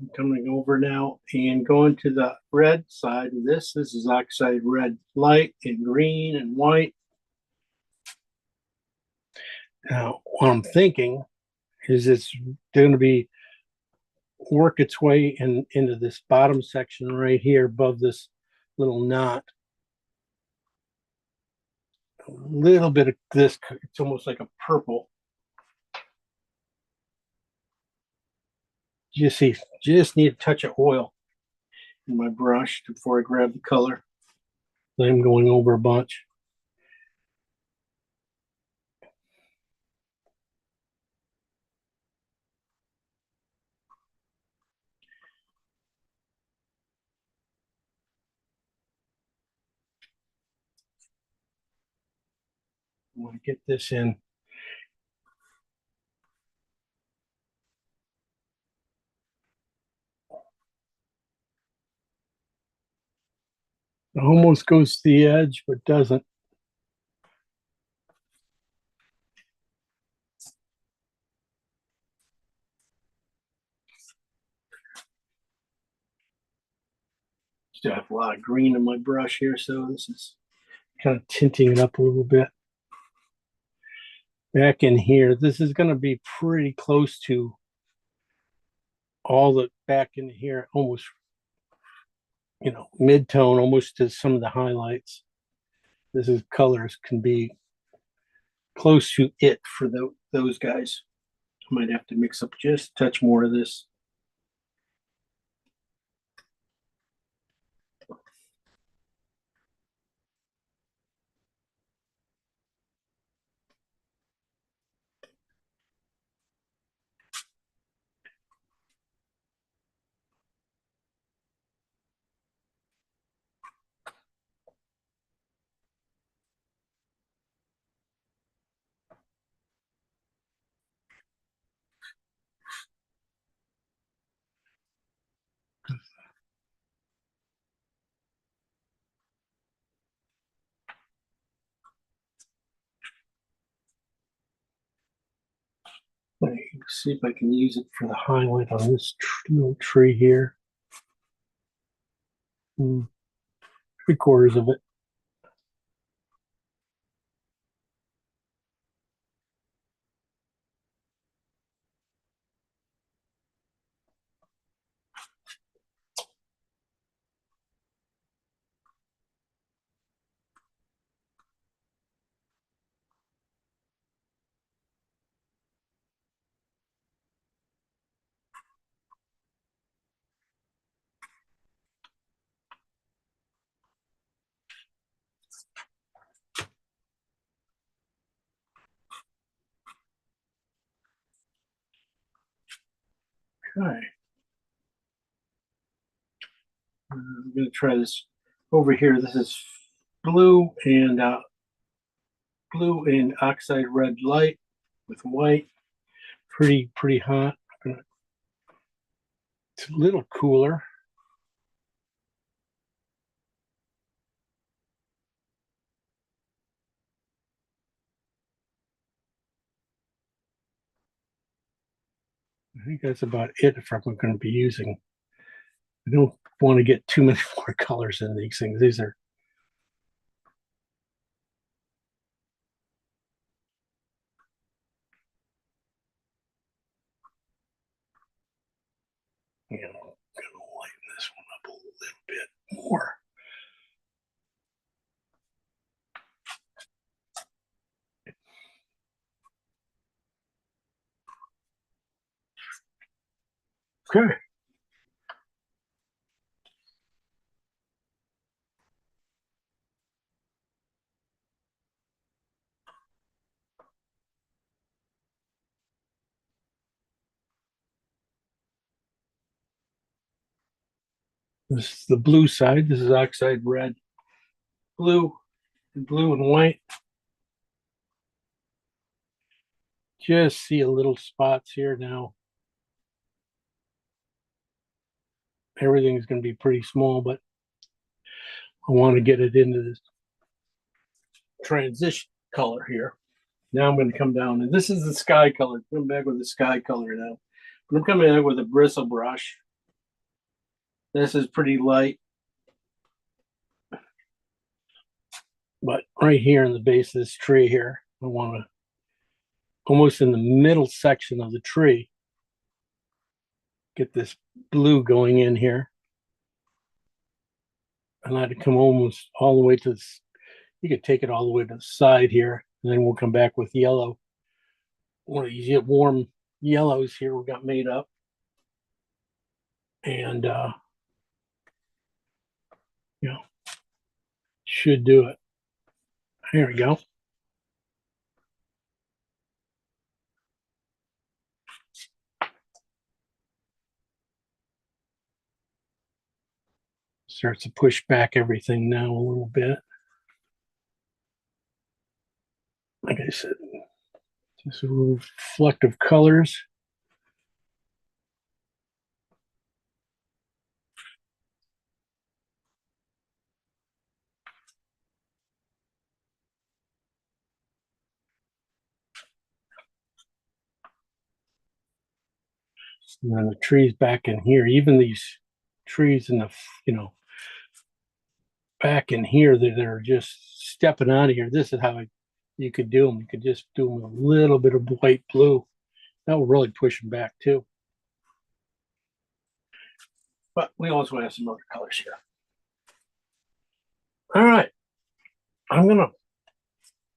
I'm coming over now and going to the red side of this. This is oxide red light and green and white. Now, what I'm thinking is it's going to be work its way into this bottom section right here above this little knot. A little bit of this, it's almost like a purple. You see, just need a touch of oil in my brush before I grab the color. I'm going over a bunch. I want to get this in. It almost goes to the edge, but doesn't. Still have a lot of green in my brush here, so this is kind of tinting it up a little bit. Back in here, this is going to be pretty close to all the back in here, almost, you know, mid-tone, almost to some of the highlights. This is colors can be close to it for those guys. I might have to mix up just a touch more of this. See if I can use it for the highlight on this little tree here. 3/4 of it. Okay. I'm going to try this over here. This is blue and oxide red light with white. Pretty hot. It's a little cooler. I think that's about it if I'm going to be using. I don't want to get too many more colors in these things. These are I'm going to lighten this one up a little bit more. Okay. This is the blue side. This is oxide red, blue, and white. Just see a little spots here now. Everything's going to be pretty small, but I want to get it into this transition color here. Now I'm going to come down, and this is the sky color. Come back with the sky color now. I'm coming in with a bristle brush. This is pretty light. But right here in the base of this tree here, I want to, almost in the middle section of the tree, get this blue going in here. And let it come almost all the way to this. You could take it all the way to the side here, and then we'll come back with yellow. One of these warm yellows here we got made up. And you know, should do it. Here we go. Starts to push back everything now a little bit. Like I said, just a little reflective colors. And then the trees back in here, even these trees in the, back in here that are just stepping out of here. This is how you could do them. You could just do them with a little bit of white blue. That will really push them back too. But we also have some other colors here. All right. I'm going to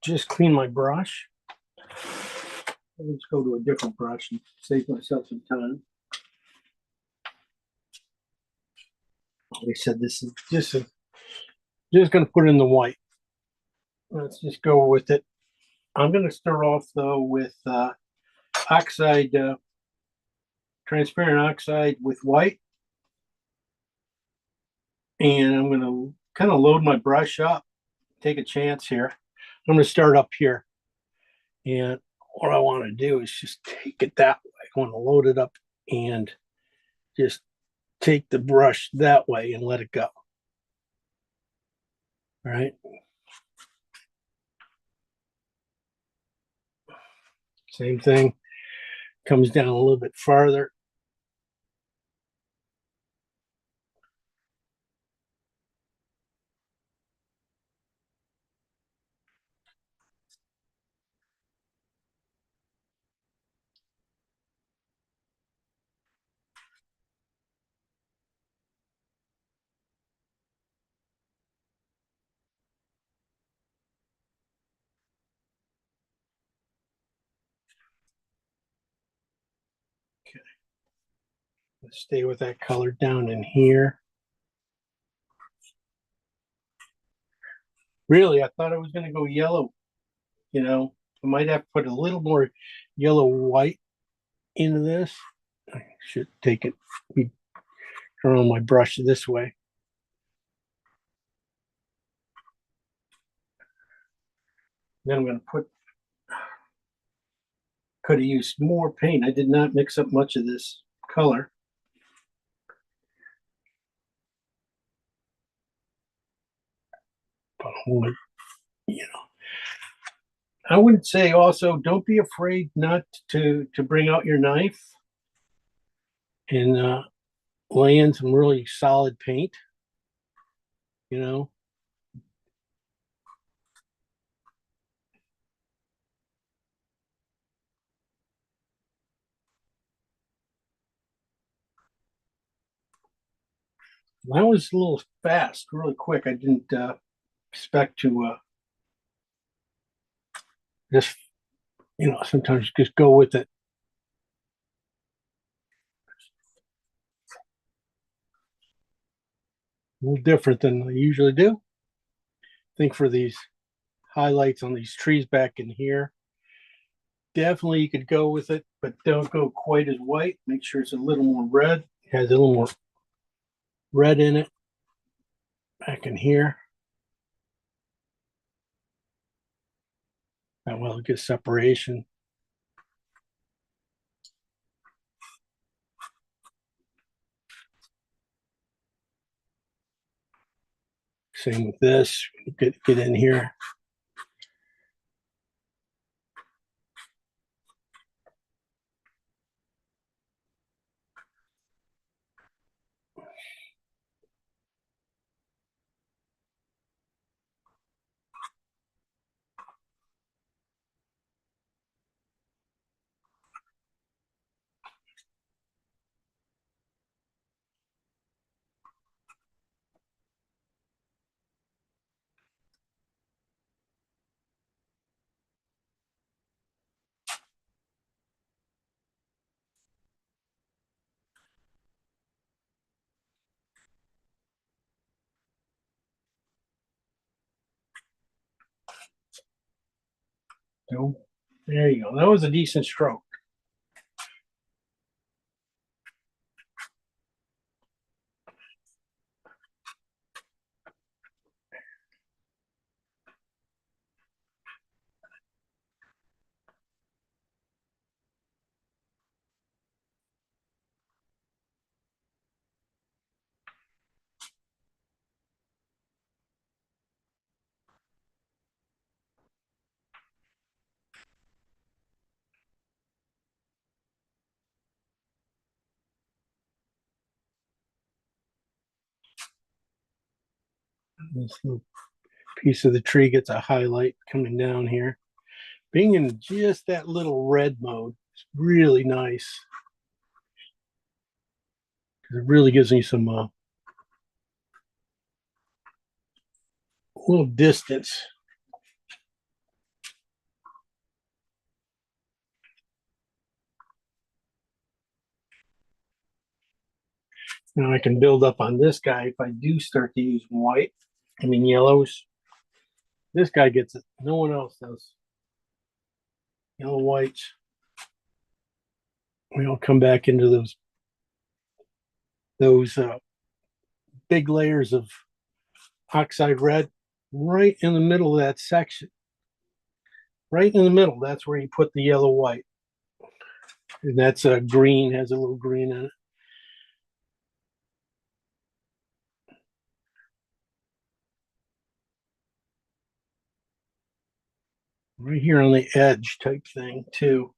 just clean my brush. Let's go to a different brush and save myself some time. Like I said, this is just going to put in the white. Let's just go with it. I'm going to start off though with oxide, transparent oxide with white. And I'm going to kind of load my brush up, take a chance here. I'm going to start up here. And what I want to do is just take it that way. I want to load it up and just take the brush that way and let it go. All right. Same thing. Comes down a little bit farther. Stay with that color down in here. Really, I thought I was going to go yellow. You know, I might have to put a little more yellow white into this. I should take it, turn on my brush this way. Then I'm going to could have used more paint. I did not mix up much of this color. But you know, I would say also don't be afraid not to bring out your knife and lay in some really solid paint. You know, that was a little fast, really quick. I didn't expect to just, sometimes just go with it. A little different than I usually do. I think for these highlights on these trees back in here, definitely you could go with it, but don't go quite as white. Make sure it's a little more red. It has a little more red in it back in here. That will get separation. Same with this. Get in here. So there you go. That was a decent stroke. This little piece of the tree gets a highlight coming down here. Being in just that little red mode is really nice. It really gives me some little distance. Now I can build up on this guy if I do start to use yellows. This guy gets it. No one else does. Yellow whites. We all come back into those big layers of oxide red right in the middle of that section. Right in the middle, that's where you put the yellow white. And that's a green, has a little green in it. Right here on the edge type thing too.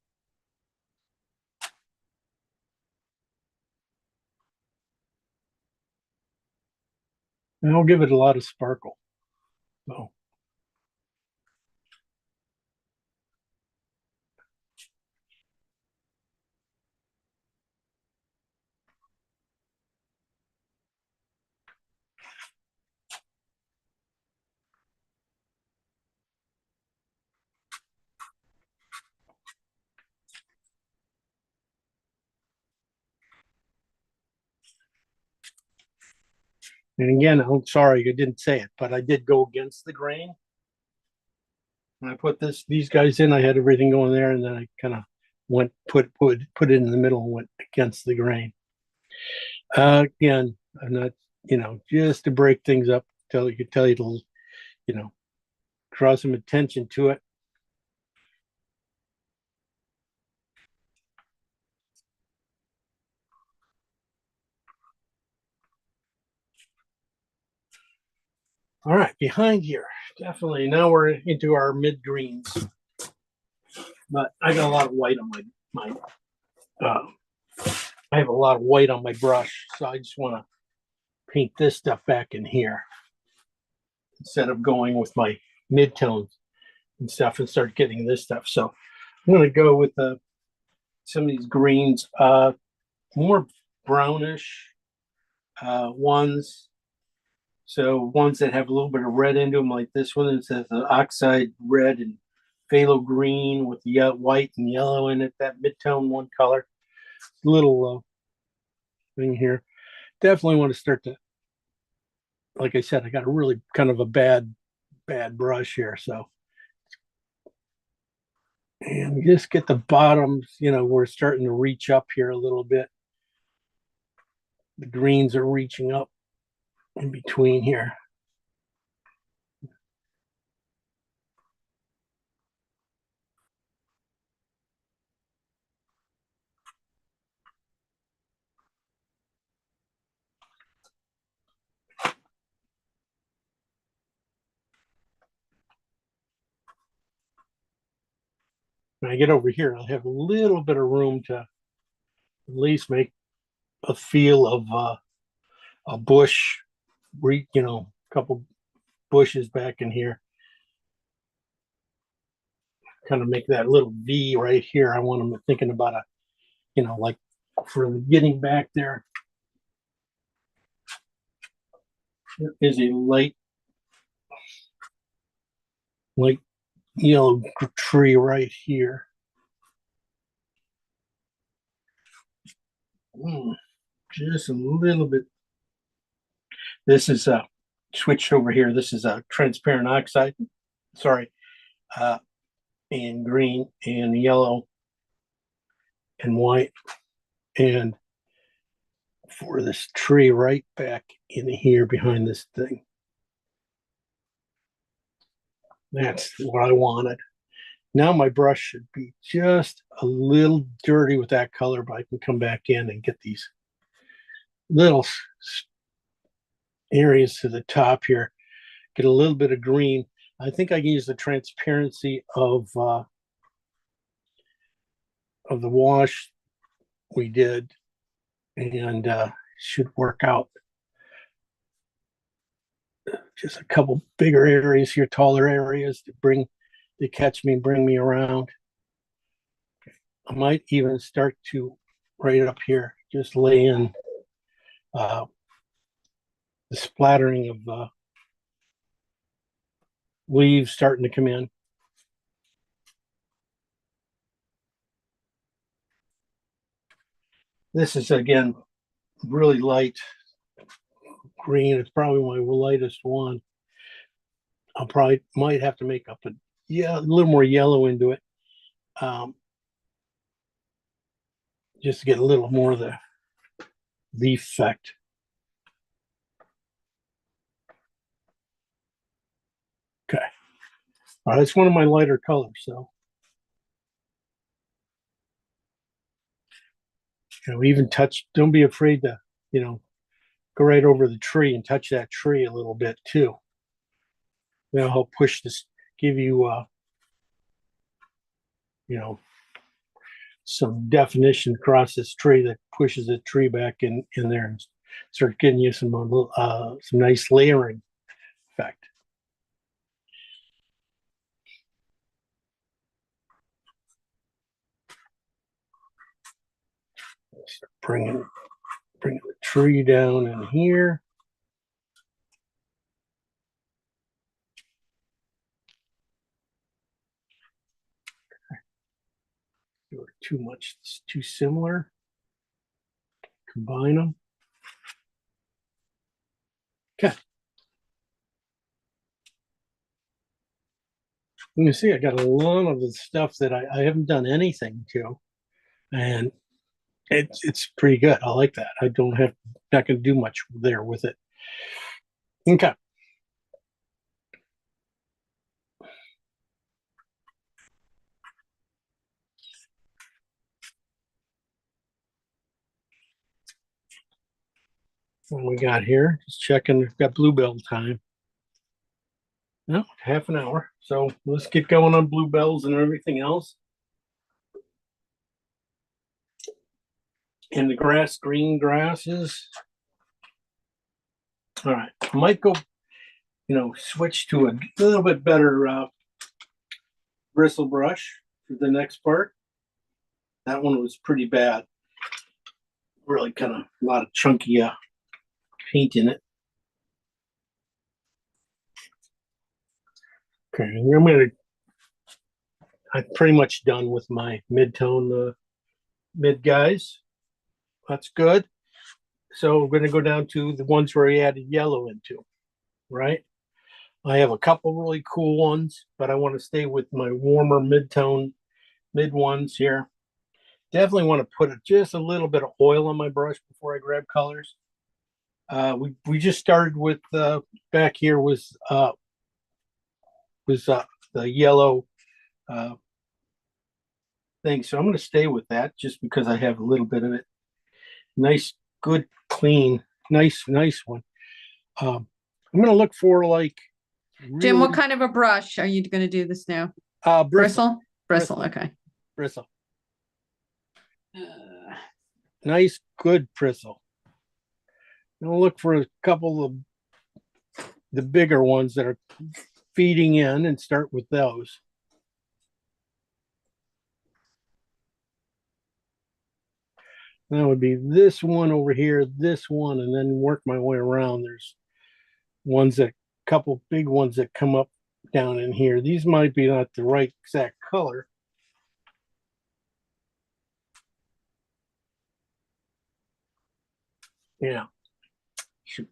And I'll give it a lot of sparkle. So And again, I'm sorry I didn't say it, but I did go against the grain. When I put these guys in, I had everything going there, and then I kind of went put it in the middle and went against the grain. Again, I'm not, just to break things up, tell you to, draw some attention to it. All right, behind here, definitely. Now we're into our mid greens, but I got a lot of white on my. I have a lot of white on my brush, so I just want to paint this stuff back in here instead of going with my mid-tones and stuff and start getting this stuff. So I'm going to go with some of these greens, more brownish ones. So ones that have a little bit of red into them, like this one. It says the oxide red and phthalo green with the white and yellow in it. That mid-tone one color. Little thing here. Definitely want to start to, like I said, I got a really kind of a bad brush here. So, and just get the bottoms, we're starting to reach up here a little bit. The greens are reaching up in between here. When I get over here, I'll have a little bit of room to at least make a feel of a bush, a couple bushes back in here. Kind of make that little V right here. I want them thinking about like for getting back there. There is a light yellow tree right here. Just a little bit. This is switched over here. This is a transparent oxide. Sorry, and green and yellow and white. And for this tree right back in here behind this thing. That's what I wanted. Now my brush should be just a little dirty with that color, but I can come back in and get these little areas to the top here. Get a little bit of green. I think I can use the transparency of the wash we did, and should work out. Just a couple bigger areas here, taller areas to catch me and bring me around. I might even start to right up here, just lay in the splattering of leaves starting to come in. This is again really light green. It's probably my lightest one. I'll probably might have to make up a little more yellow into it, just to get a little more of the leaf effect. Okay, all right, it's one of my lighter colors, so even touch. Don't be afraid to go right over the tree and touch that tree a little bit too. Help push this, give you some definition across this tree that pushes the tree back in there and start getting you some nice layering effect. Start bringing the tree down in here. Too much, it's too similar. Combine them. Okay. You can see I got a lot of the stuff that I haven't done anything to, and it's pretty good. I like that. I don't have not going to do much there with it. Okay. What we got here? Just checking. We've got bluebell time. No, half an hour. So let's get going on bluebells and everything else. And the grass, green grasses. All right, I might go, switch to a little bit better bristle brush for the next part. That one was pretty bad. Really kind of a lot of chunky paint in it. Okay, I'm pretty much done with my mid-tone mid guys. That's good. So we're going to go down to the ones where I added yellow into, right? I have a couple really cool ones, but I want to stay with my warmer mid-tone mid ones here. Definitely want to put just a little bit of oil on my brush before I grab colors. We just started with back here was the yellow thing, so I'm going to stay with that just because I have a little bit of it. Nice, good, clean, nice one. I'm going to look for like Jim, what really, kind of a brush are you going to do this now? bristle. Bristle, Bristle. okay. Bristle. Nice, good bristle. I'm going to look for a couple of the bigger ones that are feeding in and start with those. That would be this one over here, this one, and then work my way around. There's couple big ones that come up down in here. These might be not the right exact color. Yeah. Should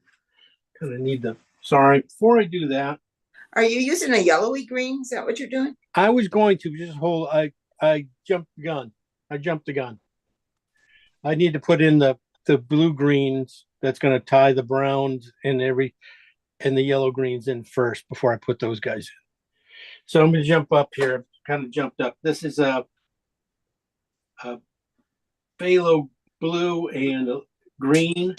kind of need the, sorry, before I do that. Are you using a yellowy green? Is that what you're doing? I was going to just hold, I jumped the gun. I jumped the gun. I need to put in the blue greens that's going to tie the browns and the yellow greens in first before I put those guys in. So I'm going to jump up here. Kind of jumped up. This is a phthalo blue and green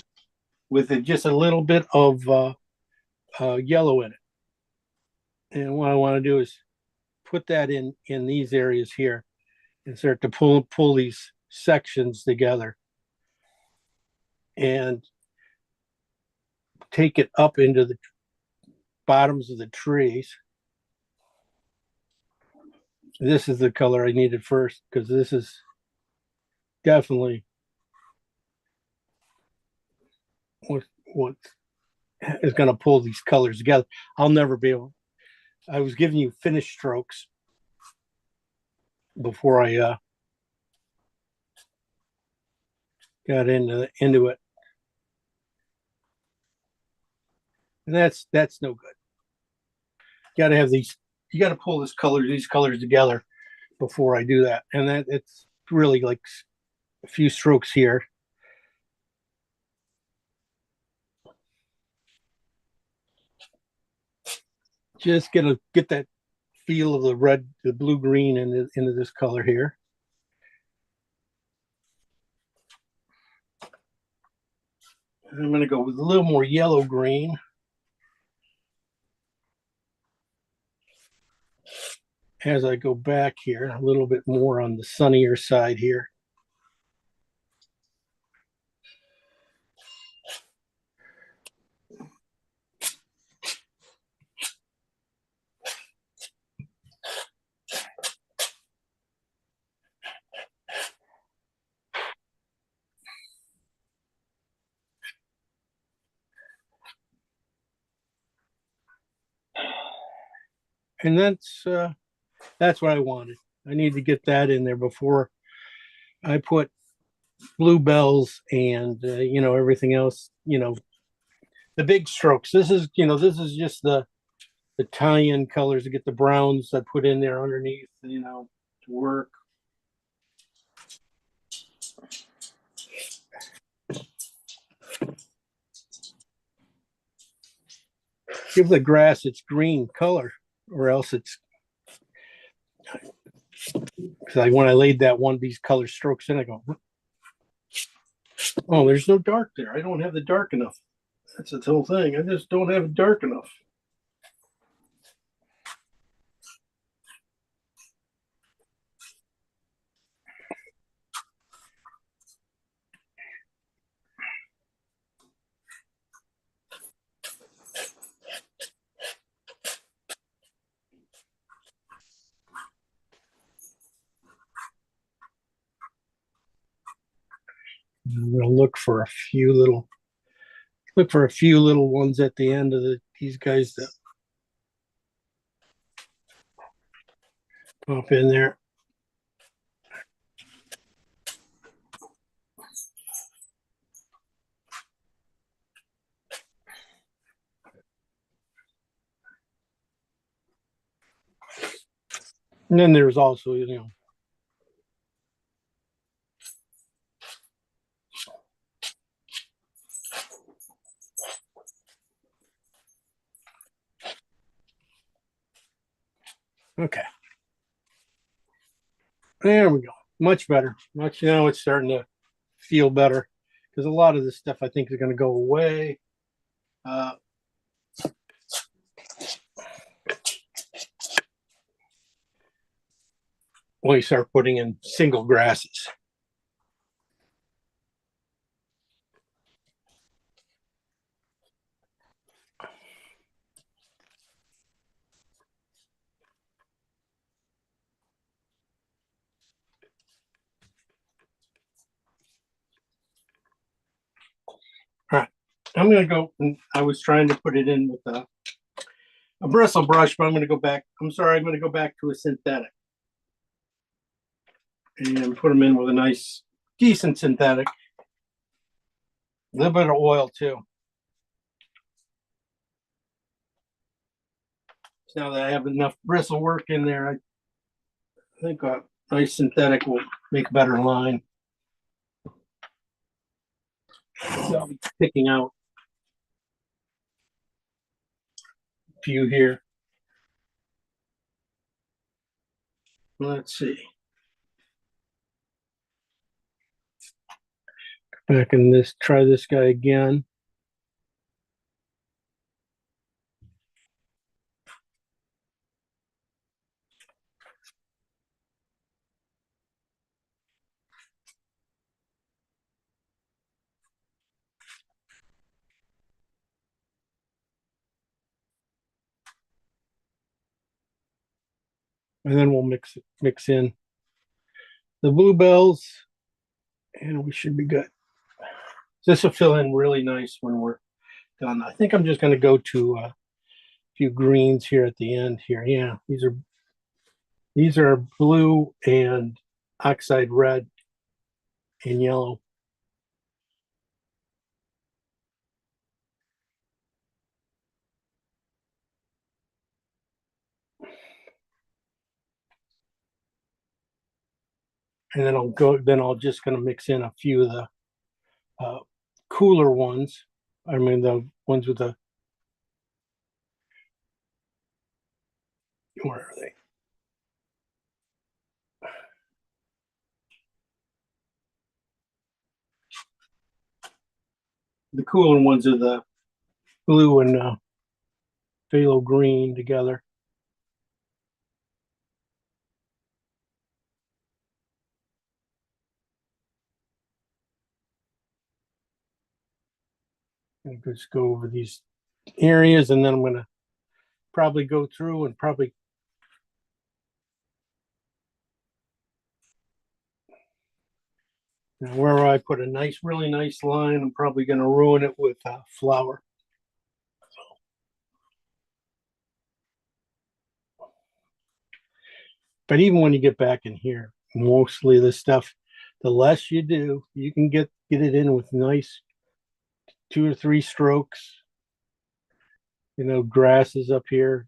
with just a little bit of yellow in it. And what I want to do is put that in these areas here and start to pull these sections together and take it up into the bottoms of the trees. This is the color I needed first because this is definitely what is going to pull these colors together. I'll never be able. I was giving you finished strokes before I got into it, and that's no good. You got to have these. You got to pull these colors together before I do that, and that it's really like a few strokes here. Just get that feel of the red, the blue green into this color here. I'm going to go with a little more yellow green. As I go back here, a little bit more on the sunnier side here. And that's what I wanted. I need to get that in there before I put bluebells and everything else. The the big strokes. This is, this is just the tie-in colors to get the browns I put in there underneath, to work. Give the grass its green color, or else it's, because when I laid these color strokes in, I go, oh, there's no dark there. I don't have the dark enough. That's the whole thing. I just don't have it dark enough. I'm gonna look for a few little ones at the end of these guys that pop in there. And then there's also, okay. There we go. Much better. Much, it's starting to feel better because a lot of this stuff I think is going to go away. When you start putting in single grasses. All right, I'm going to go, and I was trying to put it in with a bristle brush, but I'm going to go back. I'm sorry, I'm going to go back to a synthetic. And put them in with a nice, decent synthetic. A little bit of oil too. So now that I have enough bristle work in there, I think a nice synthetic will make a better line. So I'll be picking out a few here. Let's see. Back in this, try this guy again. And then we'll mix in the bluebells, and we should be good. This will fill in really nice when we're done. I think I'm just going to go to a few greens here at the end here. Yeah, these are blue and oxide red and yellow. And then I'll just going to mix in a few of the cooler ones. I mean, the ones with the, where are they? The cooler ones are the blue and phthalo green together. And just go over these areas, and then I'm going to probably go through and probably where I put a nice, really nice line, I'm probably going to ruin it with flour. But even when you get back in here, mostly the stuff, the less you do, you can get it in with nice 2 or 3 strokes, grasses up here,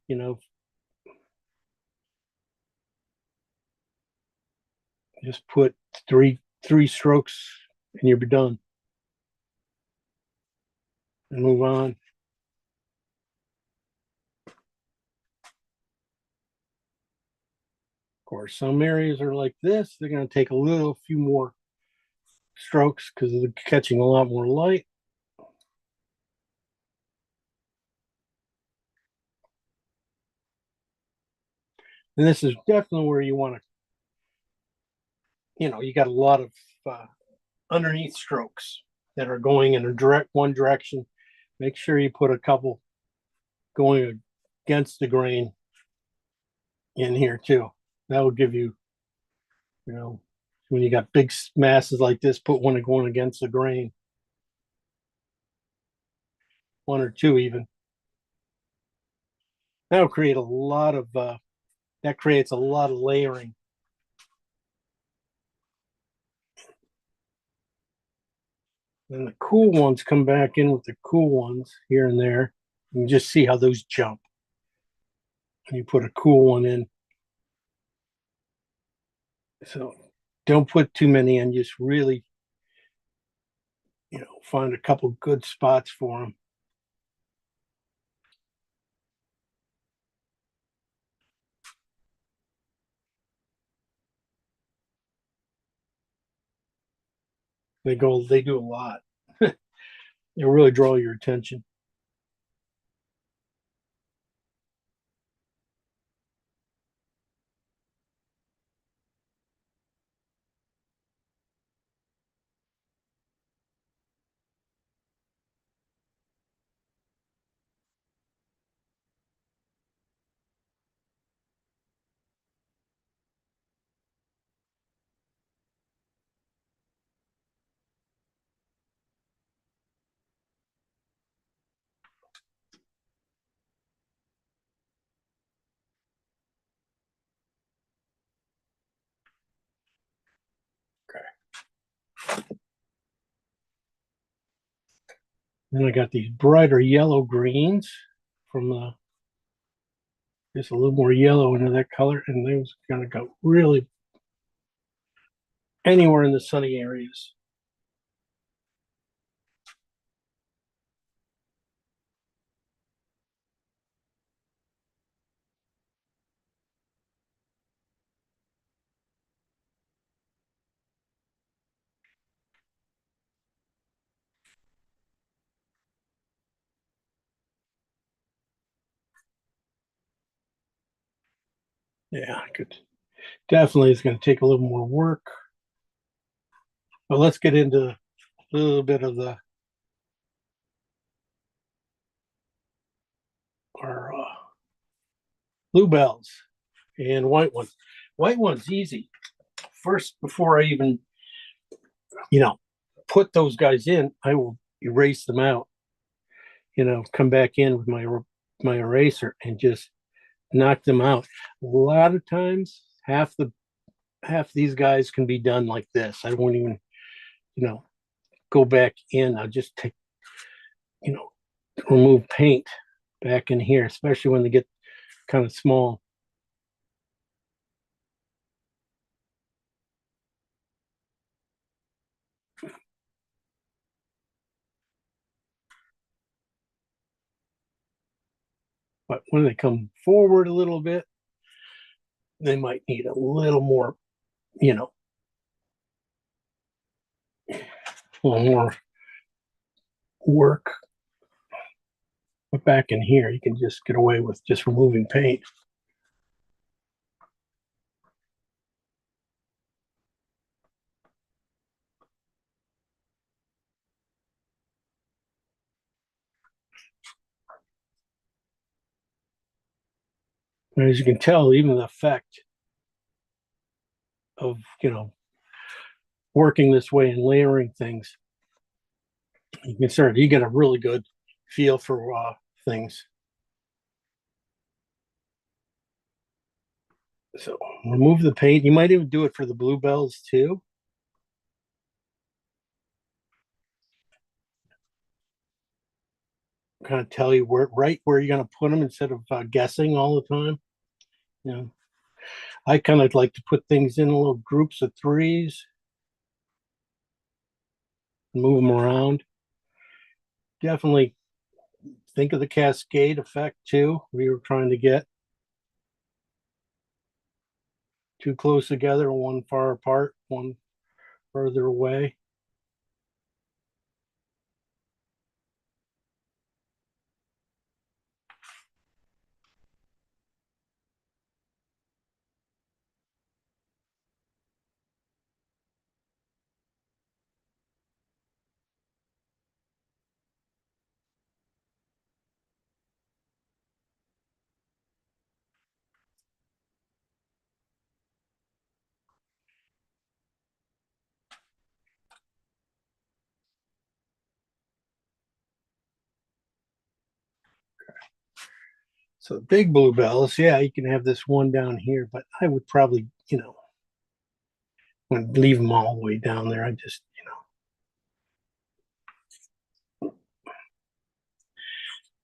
just put three strokes and you'll be done. And move on. Of course, some areas are like this. They're going to take a few more strokes because they're catching a lot more light. And this is definitely where you want to, you got a lot of underneath strokes that are going in one direction. Make sure you put a couple going against the grain in here too. That will give you, when you got big masses like this, put one going against the grain. One or two even. That'll create that creates a lot of layering. And the cool ones come back in with the cool ones here and there. You can just see how those jump. And you put a cool one in. So don't put too many in, just really, find a couple good spots for them. They do a lot. They really draw your attention. Then I got these brighter yellow greens from just a little more yellow into that color, and those are gonna go really anywhere in the sunny areas. Yeah, I could definitely. It's going to take a little more work, but let's get into a little bit of our bluebells and white one. White one's easy. First, before I even, put those guys in, I will erase them out. Come back in with my eraser and just knock them out. A lot of times, half these guys can be done like this. I won't even, go back in. I'll just take, remove paint back in here, especially when they get kind of small. But when they come forward a little bit, they might need a little more, a little more work. But back in here, you can just get away with just removing paint. And as you can tell, even the effect of, working this way and layering things, you get a really good feel for things. So remove the paint. You might even do it for the bluebells too. kind of tell you right where you're going to put them instead of guessing all the time. You know, I kind of like to put things in little groups of threes, move them around. Definitely think of the cascade effect too. We were trying to get too close together, one far apart, one further away. So big bluebells, yeah, you can have this one down here, but I would probably, wouldn't leave them all the way down there. I just,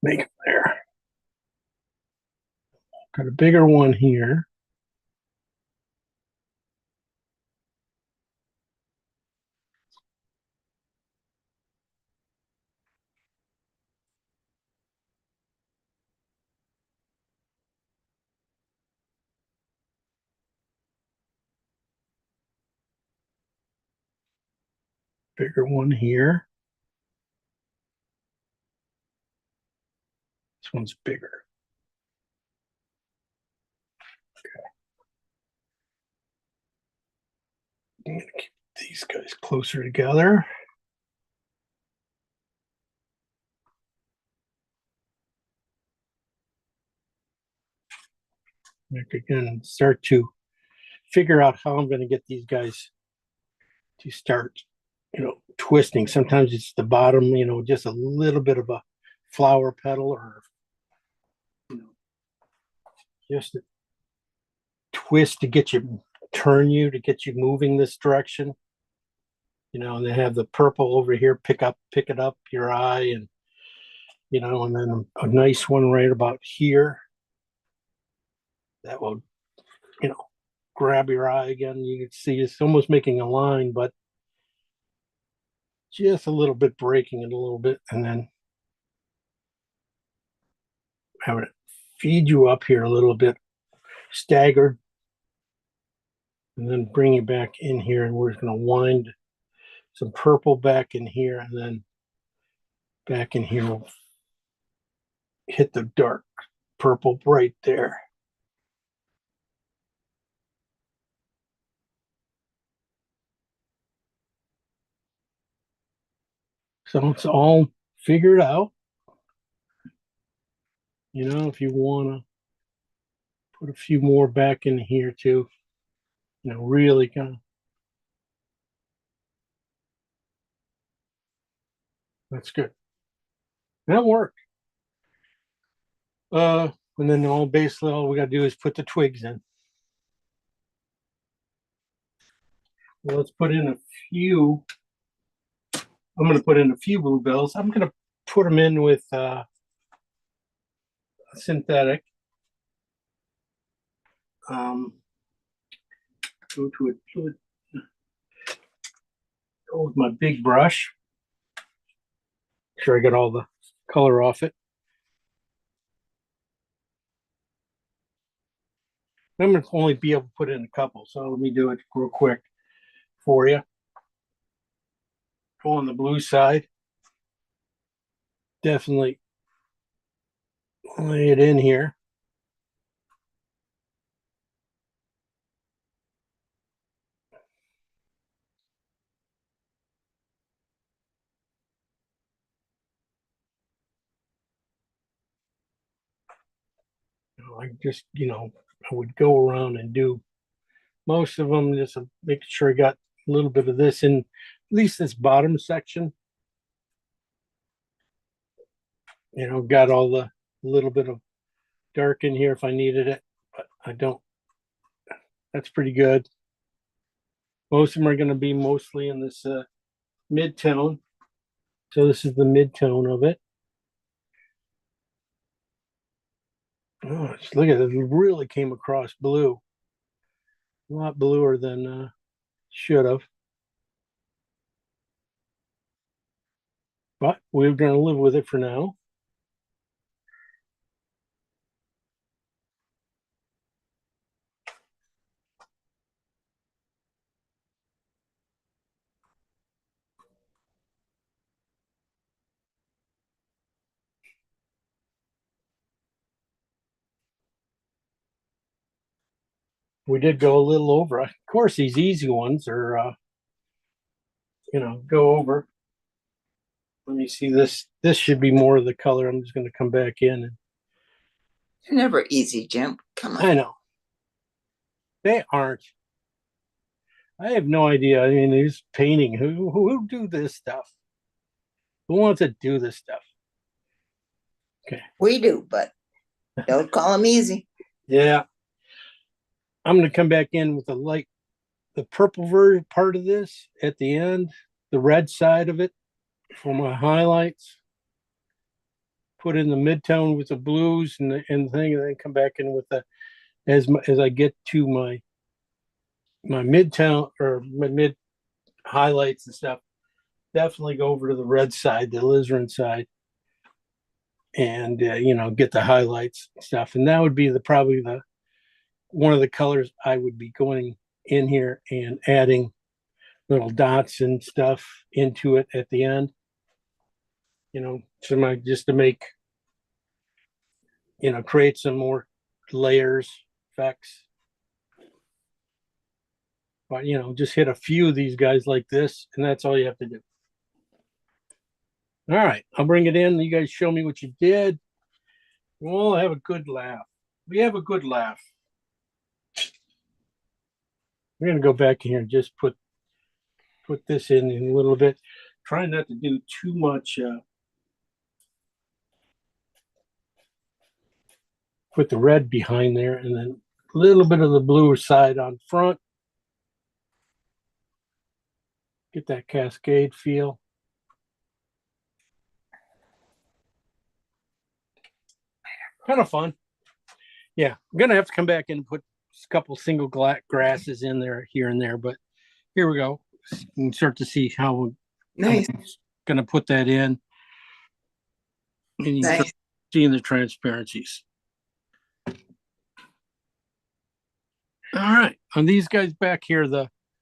make them there. Got a bigger one here. Bigger one here. This one's bigger. I'm gonna keep these guys closer together. Again, start to figure out how I'm going to get these guys to start, twisting. Sometimes it's the bottom, just a little bit of a flower petal or, just a twist to get you, to get you moving this direction. And they have the purple over here, pick it up your eye, and, and then a nice one right about here. That will, grab your eye again. You can see it's almost making a line, but just a little bit breaking it a little bit, and then have it feed you up here a little bit, staggered, and then bring you back in here. And we're going to wind some purple back in here, and then back in here, we'll hit the dark purple right there. So it's all figured out. If you want to put a few more back in here too, really kind of. That's good. That worked. And then basically all we got to do is put the twigs in. Well, let's put in a few. I'm going to put in a few bluebells. I'm going to put them in with synthetic. Go to it. Go with my big brush. Make sure I get all the color off it. I'm going to only be able to put in a couple, so let me do it real quick for you. Go on the blue side. Definitely lay it in here. I just, I would go around and do most of them, just making sure I got a little bit of this in, at least this bottom section. Got all the little bit of dark in here if I needed it, but I don't. That's pretty good. Most of them are going to be mostly in this mid-tone. So this is the mid-tone of it. Oh, look at it. It really came across blue. A lot bluer than should have. But we're going to live with it for now. We did go a little over. Of course, these easy ones are, go over. Let me see this. This should be more of the color. I'm just going to come back in. And, Never easy, Jim. Come on. I know. They aren't. I have no idea. I mean, who's painting? Who do this stuff? Who wants to do this stuff? Okay. We do, but don't call them easy. Yeah. I'm going to come back in with the purple version part of this at the end, the red side of it for my highlights. Put in the midtone with the blues and the thing, and then come back in with the as I get to my midtone or my mid highlights and stuff. Definitely go over to the red side, the alizarin side, and get the highlights and stuff. And that would be probably one of the colors I would be going in here and adding little dots and stuff into it at the end. Just to make, create some more layers, effects. But, just hit a few of these guys like this, and that's all you have to do. All right, I'll bring it in. You guys show me what you did. We'll have a good laugh. We have a good laugh. We're going to go back in here and just put this in a little bit. Try not to do too much. Put the red behind there, and then a little bit of the blue side on front. Get that cascade feel. Kind of fun. Yeah, I'm going to have to come back and put a couple single grasses in there here and there, but here we go. You can start to see how Nice. I'm going to put that in. And you Nice. start seeing the transparencies. All right. On these guys back here,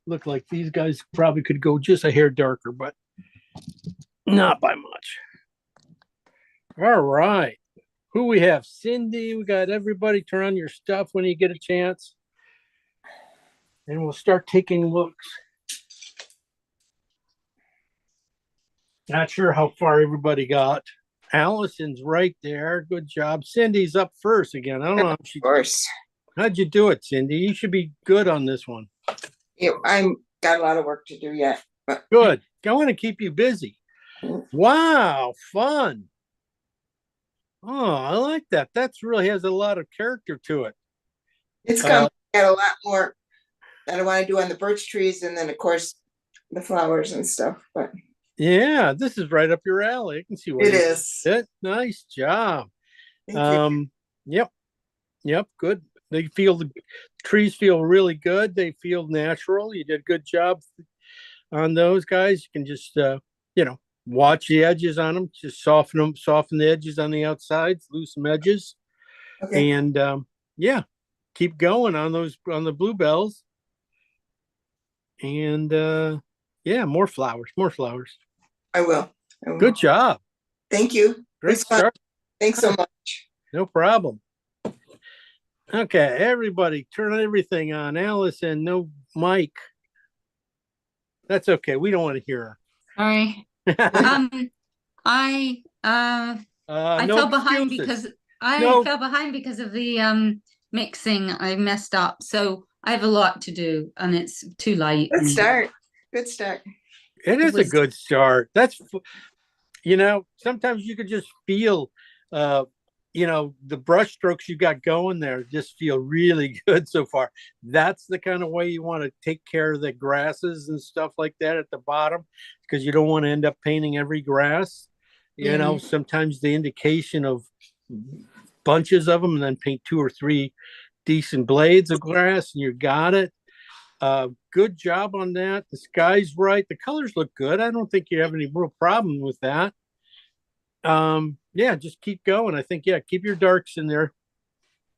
look like these guys probably could go just a hair darker, but not by much. All right. Who we have? Cindy. We got everybody. Turn on your stuff when you get a chance. And we'll start taking looks. Not sure how far everybody got. Allison's right there. Good job. Cindy's up first again. I don't know. Of course. How'd you do it, Cindy? You should be good on this one. Yeah, I'm got a lot of work to do yet, but Good. I want to keep you busy. Wow, fun. Oh, I like that. That's really has a lot of character to it. it's come. Got a lot more that I want to do on the birch trees, and then of course the flowers and stuff. But Yeah, this is right up your alley. I can see what it is. Nice job. Thank you. Yep, good. The trees feel really good. They feel natural. You did a good job on those guys. You can just watch the edges on them, just soften the edges on the outsides, lose some edges. Okay. And keep going on the bluebells. And more flowers. I will. Good job. Thank you. Great It's fun. start. Thanks so much. No problem. Okay, everybody, turn everything on. Allison, no mic. That's okay. We don't want to hear Sorry. her. I No fell behind excuses. because I No. fell behind because of the mixing. I messed up, so I have a lot to do, and it's too late. Good start. Good start. It is a was- good start. Sometimes you could just feel, the brush strokes you got going there just feel really good so far. That's the kind of way you want to take care of the grasses and stuff like that at the bottom, because you don't want to end up painting every grass. Yeah. Sometimes the indication of bunches of them and then paint 2 or 3 decent blades of grass and you got it. Good job on that. The sky's right. The colors look good. I don't think you have any real problem with that. Yeah, just keep going. I think, yeah, keep your darks in there.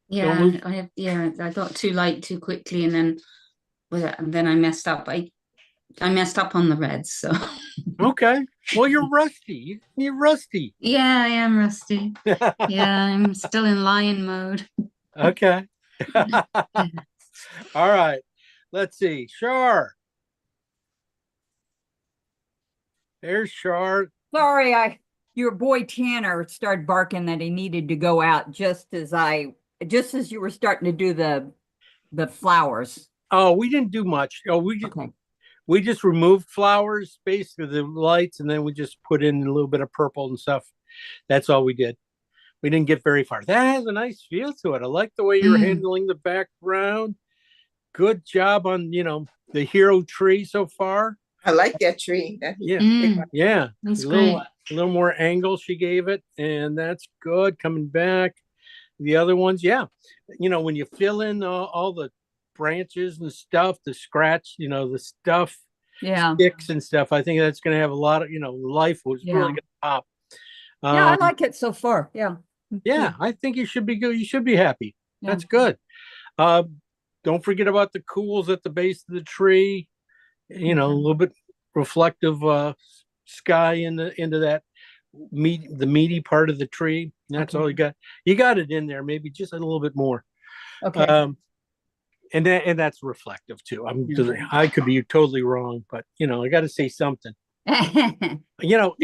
Yeah, I got too light too quickly, and then I messed up. I messed up on the reds, so Okay. Well, you're rusty. You're rusty. yeah, I am rusty. Yeah, I'm still in lion mode. Okay. All right. Let's see. Shar. There's Shar. Sorry, your boy Tanner started barking that he needed to go out just as you were starting to do the flowers. Oh, we didn't do much. Oh, Okay. we just removed flowers, basically the lights, and then we just put in a little bit of purple and stuff. That's all we did. We didn't get very far. That has a nice feel to it. I like the way you're handling the background. Good job on, the hero tree so far. I like that tree. Yeah. That's a great. little more angle she gave it, and that's good. Coming back. The other ones, yeah. When you fill in all the branches and stuff, the scratch, the stuff, Yeah. sticks and stuff, I think that's going to have a lot of, life was really going to pop. Yeah, I like it so far. Yeah. Yeah, I think you should be good. You should be happy. Yeah. That's good. Don't forget about the cools at the base of the tree. A little bit reflective sky into that the meaty part of the tree. That's all you got. You got it in there, maybe just a little bit more. Okay. And that's reflective too. I could be totally wrong, but I got to say something. And Now,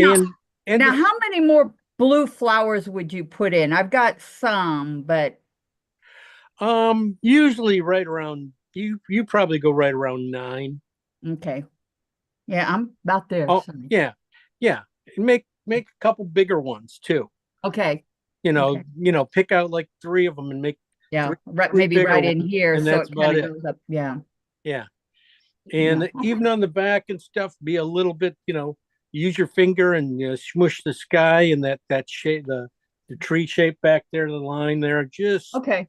how many more blue flowers would you put in? I've got some, but usually right around you probably go right around 9. okay. Yeah, I'm about there. Oh, so. yeah. And make a couple bigger ones too. Okay. Pick out like 3 of them and make Yeah, right, three maybe bigger right in ones, here, and so that's it kind about of it. goes up. Yeah. Yeah. And even on the back and stuff, be a little bit, use your finger and smush the sky and that shape, the tree shape back there, the line there, just Okay.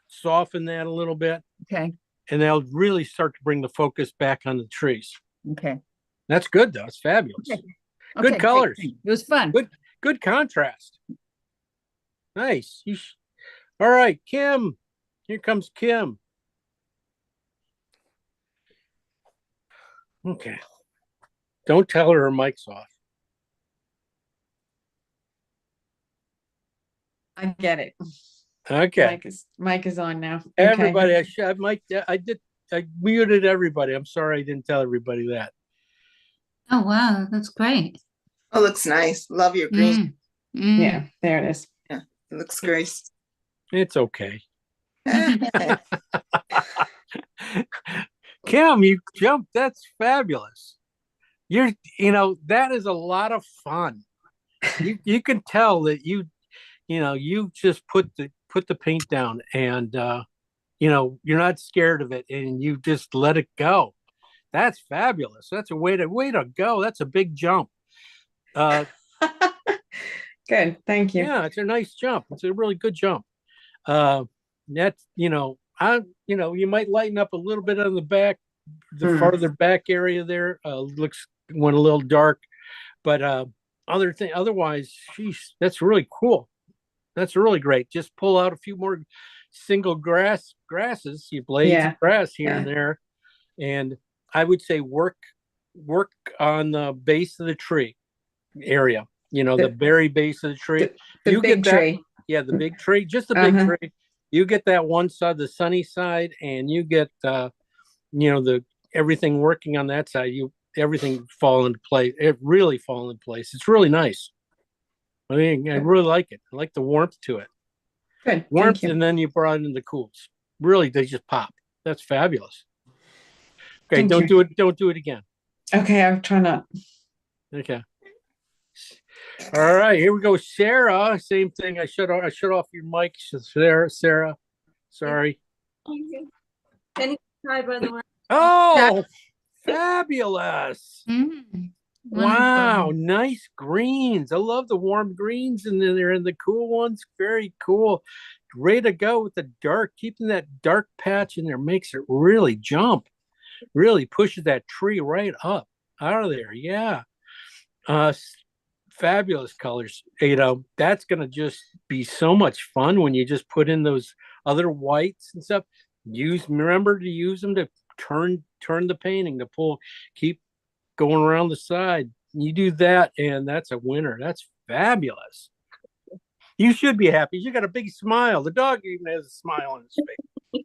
soften that a little bit, Okay. and they'll really start to bring the focus back on the trees. Okay. That's good though. It's fabulous. Okay. Good Okay, great. colors. It was fun. Good contrast. Nice. All right, Kim. Here comes Kim. Okay. Don't tell her mic's off. I get it. Okay. Mike is on now. Okay. Everybody, I muted everybody. I'm sorry I didn't tell everybody that. Oh wow, that's great. Oh, looks nice. Love your green. Yeah, there it is. It looks great. It's okay. Kim, you jumped. That's fabulous. That is a lot of fun. You can tell that you just put the paint down and you're not scared of it and you just let it go. That's fabulous. That's a way to go. That's a big jump. Good. Thank you. Yeah, it's a nice jump. It's a really good jump. That's you might lighten up a little bit on the back, the farther back area there. Went a little dark, but otherwise, sheesh, that's really cool. That's really great. just pull out a few more single grasses, you blades of grass here and there, and I would say work on the base of the tree area. The very base of the tree. The big tree. Yeah, the big tree, just the big tree. You get that one side, the sunny side, and you get the everything working on that side. Everything fall into place. It really fall in place. It's really nice. I mean, I really like it. I like the warmth to it. Good. Warmth, and then you brought in the cools. Really, they just pop. That's fabulous. Okay, Thank you. Don't do it again. Okay, I'll try not. Okay. All right, here we go. Sarah, same thing. I shut off your mic. Sarah. Sorry. Hi, by the way. Oh, fabulous. Wow, Wonderful. nice greens. I love the warm greens, and then they're in the cool ones. Very cool. Way to go with the dark. Keeping that dark patch in there makes it really jump. Really pushes that tree right up out of there. Yeah. Uh, Fabulous colors. That's gonna just be so much fun when you just put in those other whites and stuff. Remember to use them to turn the painting to pull, keep going around the side. You do that, and that's a winner. That's fabulous. You should be happy. You got a big smile. The dog even has a smile on his face.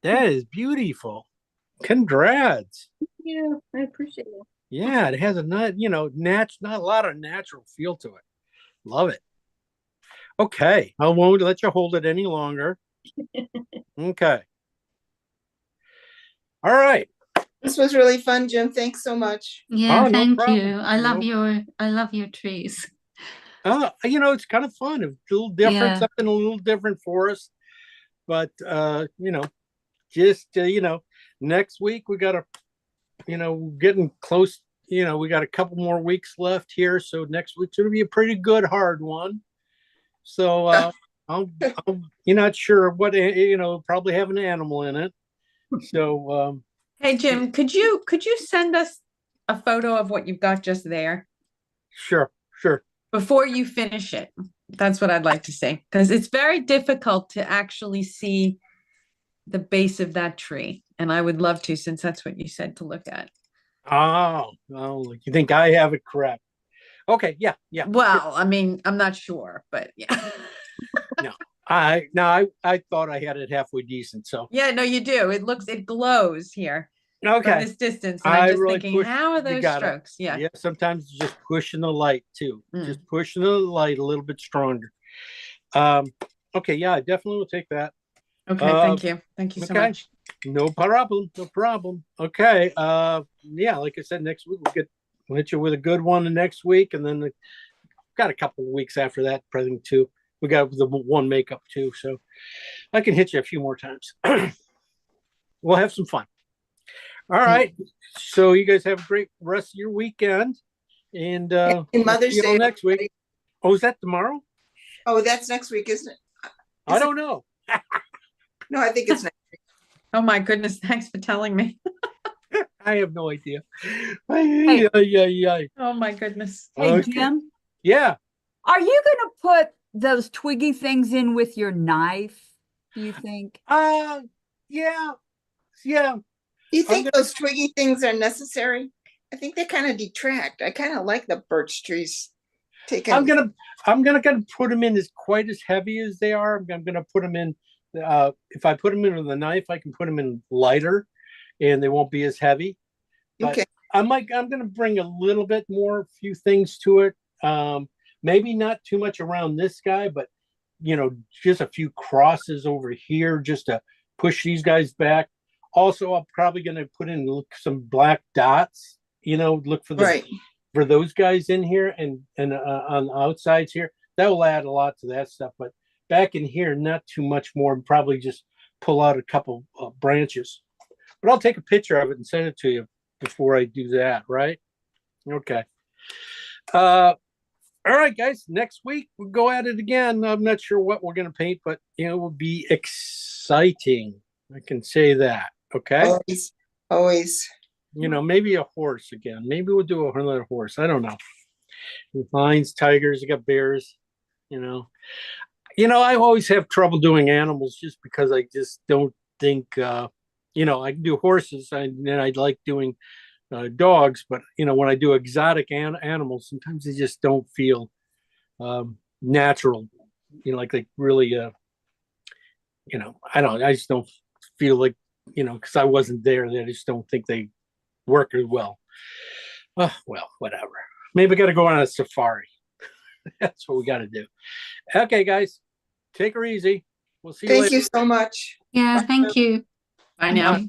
That is beautiful. Congrats. Yeah, I appreciate it. Yeah, it has a not a lot of natural feel to it. Love it. Okay, I won't let you hold it any longer. Okay. All right. This was really fun, Jim. Thanks so much. Yeah, Oh, no thank problem. you. I love your trees. It's kind of fun. A little different, Yeah. something a little different for us. But just next week we got getting close. We got a couple more weeks left here, so next week's gonna be a pretty good hard one. So you're not sure what probably have an animal in it. So Hey, Jim, could you send us a photo of what you've got just there sure. before you finish it? That's what I'd like to see, because it's very difficult to actually see the base of that tree. And I would love to, since that's what you said to look at. Oh, you think I have it correct? Okay, yeah. Well, I mean, I'm not sure, but yeah. I thought I had it halfway decent. So Yeah, no, you do. It glows here from okay. this distance. And I'm I just really thinking, pushed- how are you those got it. strokes? Yeah. Yeah, sometimes it's just pushing the light too. Mm. Just pushing the light a little bit stronger. Okay, yeah, I definitely will take that. Okay, thank you. Thank you so okay. much. No problem. Okay. Yeah, like I said, next week we'll hit you with a good one the next week, and then got a couple of weeks after that, present too. We got the one makeup too, so I can hit you a few more times. We'll have some fun. All right. So you guys have a great rest of your weekend, and And Mother's see you all Day. next week. Oh, is that tomorrow? Oh, that's next week, isn't it? I don't know. No, I think it's next. Oh my goodness, thanks for telling me. I have no idea. Hey. Ay. Oh my goodness. Hey, Okay. Jim, Yeah. are you gonna put those twiggy things in with your knife, do you think? Yeah. Do you think gonna- those twiggy things are necessary? I think they kind of detract. I kind of like the birch trees. I'm gonna put them in as quite as heavy as they are. I'm gonna put them in. If I put them in with a knife, I can put them in lighter, and they won't be as heavy. But Okay. I'm gonna bring a little bit more, few things to it. Maybe not too much around this guy, but just a few crosses over here just to push these guys back. Also, I'm probably gonna put in some black dots. Look for Right. for those guys in here and on the outsides here. That will add a lot to that stuff. But back in here, not too much more. Probably just pull out a couple branches. But I'll take a picture of it and send it to you before I do that, right? Okay. All right, guys. Next week we'll go at it again. I'm not sure what we're gonna paint, but it will be exciting. I can say that. Okay. Always. Maybe a horse again. Maybe we'll do another horse. I don't know. Lions, tigers, you got bears. I always have trouble doing animals just because I just don't think. I can do horses, and I like doing dogs, but when I do exotic animals, sometimes they just don't feel natural. Like they really. I don't. I just don't feel like because I wasn't there. I just don't think they work as well. Well, whatever. Maybe we got to go on a safari. That's what we got to do. Okay, guys, take her easy. We'll see you Thank later. you so much. Yeah, thank you. Bye now. Okay.